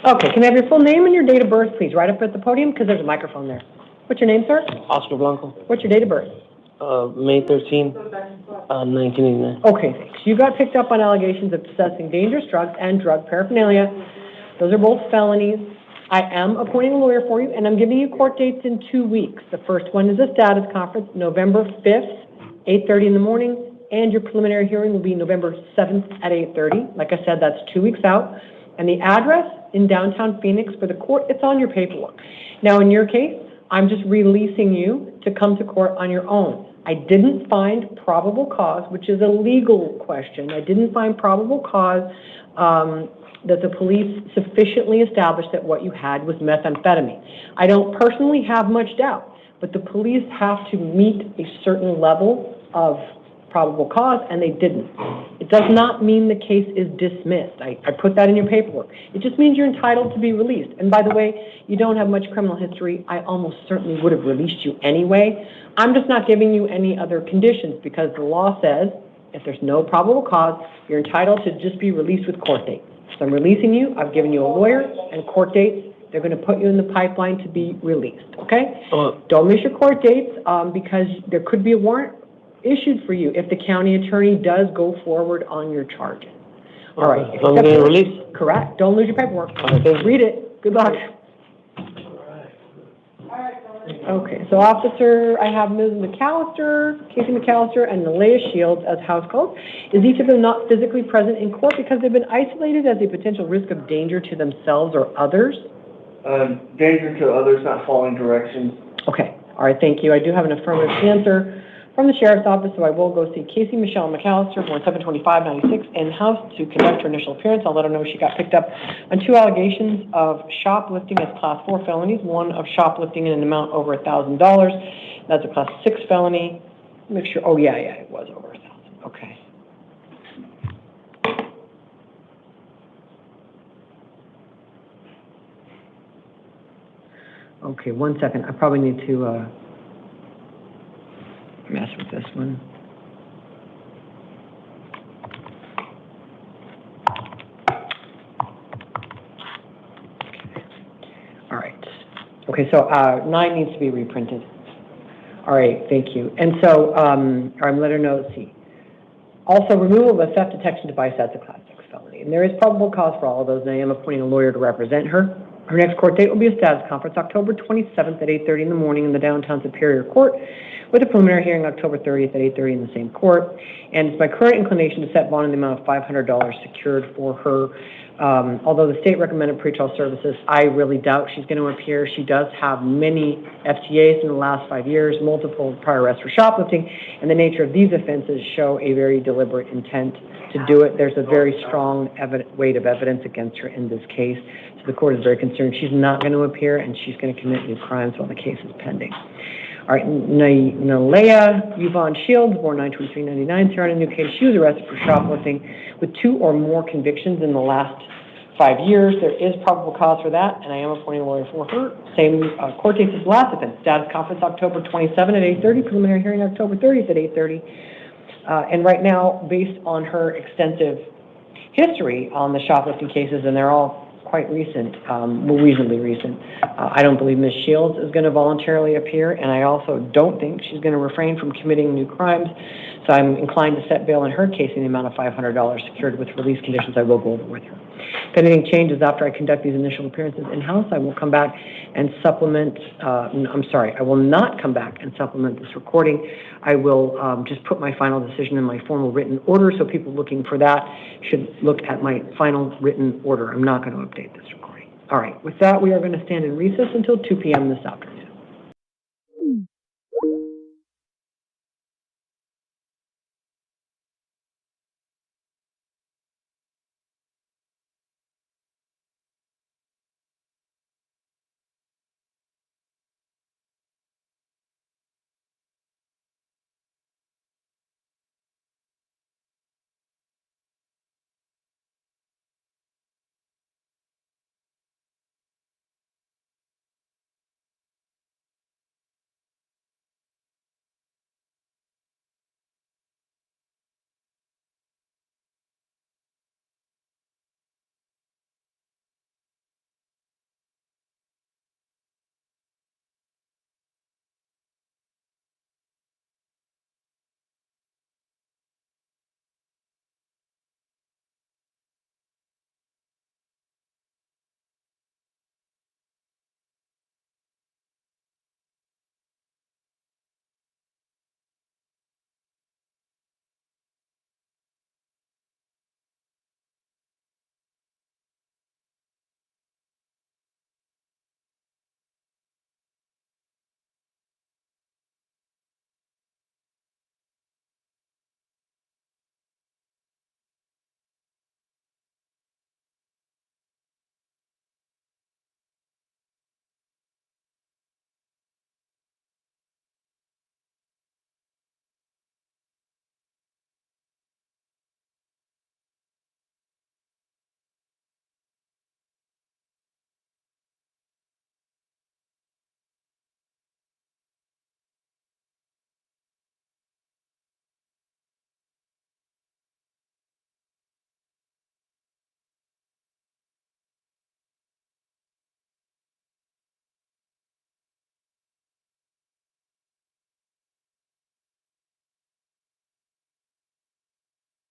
Okay, can I have your full name and your date of birth, please? Right up at the podium, because there's a microphone there. What's your name, sir? Oscar Blanco, What's your date of birth? May 13, 1989. Okay, thanks. You got picked up on allegations of possessing dangerous drugs and drug paraphernalia. Those are both felonies. I am appointing a lawyer for you, and I'm giving you court dates in 2 weeks. The first one is a status conference, November 5th, 8:30 in the morning, and your preliminary hearing will be November 7th at 8:30. Like I said, that's 2 weeks out. And the address in downtown Phoenix for the court, it's on your paperwork. Now, in your case, I'm just releasing you to come to court on your own. I didn't find probable cause, which is a legal question. I didn't find probable cause that the police sufficiently established that what you had was methamphetamine. I don't personally have much doubt, but the police have to meet a certain level of probable cause, and they didn't. It does not mean the case is dismissed. I put that in your paperwork. It just means you're entitled to be released. And by the way, you don't have much criminal history. I almost certainly would have released you anyway. I'm just not giving you any other conditions because the law says if there's no probable cause, you're entitled to just be released with court date. So I'm releasing you. I've given you a lawyer and court dates. They're going to put you in the pipeline to be released, okay? Don't miss your court dates because there could be a warrant issued for you if the county attorney does go forward on your charges. All right. I'm getting released? Correct. Don't lose your paperwork. Read it. Good luck. Okay, so officer, I have Ms. McAllister, Casey McAllister, and Nalea Shields as house calls. Is each of them not physically present in court because they've been isolated as a potential risk of danger to themselves or others? Danger to others, not following directions. Okay, all right, thank you. I do have an affirmative answer from the sheriff's office, so I will go see Casey Michelle McAllister, born 7/25/96, in-house to conduct her initial appearance. I'll let her know she got picked up on 2 allegations of shoplifting as Class 4 felonies, one of shoplifting in an amount over $1,000. That's a Class 6 felony. Make sure, oh yeah, it was over 1,000. Okay. Okay, 1 second. I probably need to mess with this one. All right. Okay, so 9 needs to be reprinted. All right, thank you. And so I'm let her know, see. Also, removal of a theft detection device, that's a Class 6 felony. And there is probable cause for all of those, and I am appointing a lawyer to represent her. Her next court date will be a status conference, October 27th at 8:30 in the morning in the downtown Superior Court, with a preliminary hearing October 30th at 8:30 in the same court. And it's my current inclination to set bond in the amount of $500 secured for her. Although the state recommended pretrial services, I really doubt she's going to appear. She does have many FTAs in the last 5 years, multiple prior arrests for shoplifting, and the nature of these offenses show a very deliberate intent to do it. There's a very strong weight of evidence against her in this case. So the court is very concerned she's not going to appear and she's going to commit new crimes while the case is pending. All right, Nalea Yvonne Shields, born 9/23/99, started a new case. She was arrested for shoplifting with 2 or more convictions in the last 5 years. There is probable cause for that, and I am appointing a lawyer for her. Same court date as the last offense. Status conference October 27 at 8:30, preliminary hearing October 30th at 8:30. And right now, based on her extensive history on the shoplifting cases, and they're all quite recent, reasonably recent, I don't believe Ms. Shields is going to voluntarily appear, and I also don't think she's going to refrain from committing new crimes. So I'm inclined to set bail in her case in the amount of $500 secured with release conditions I will go over with her. If anything changes after I conduct these initial appearances in-house, I will come back and supplement, I will not come back and supplement this recording. I will just put my final decision in my formal written order, so people looking for that should look at my final written order. I'm not going to update this recording. All right, with that, we are going to stand in recess until 2 p.m. this afternoon.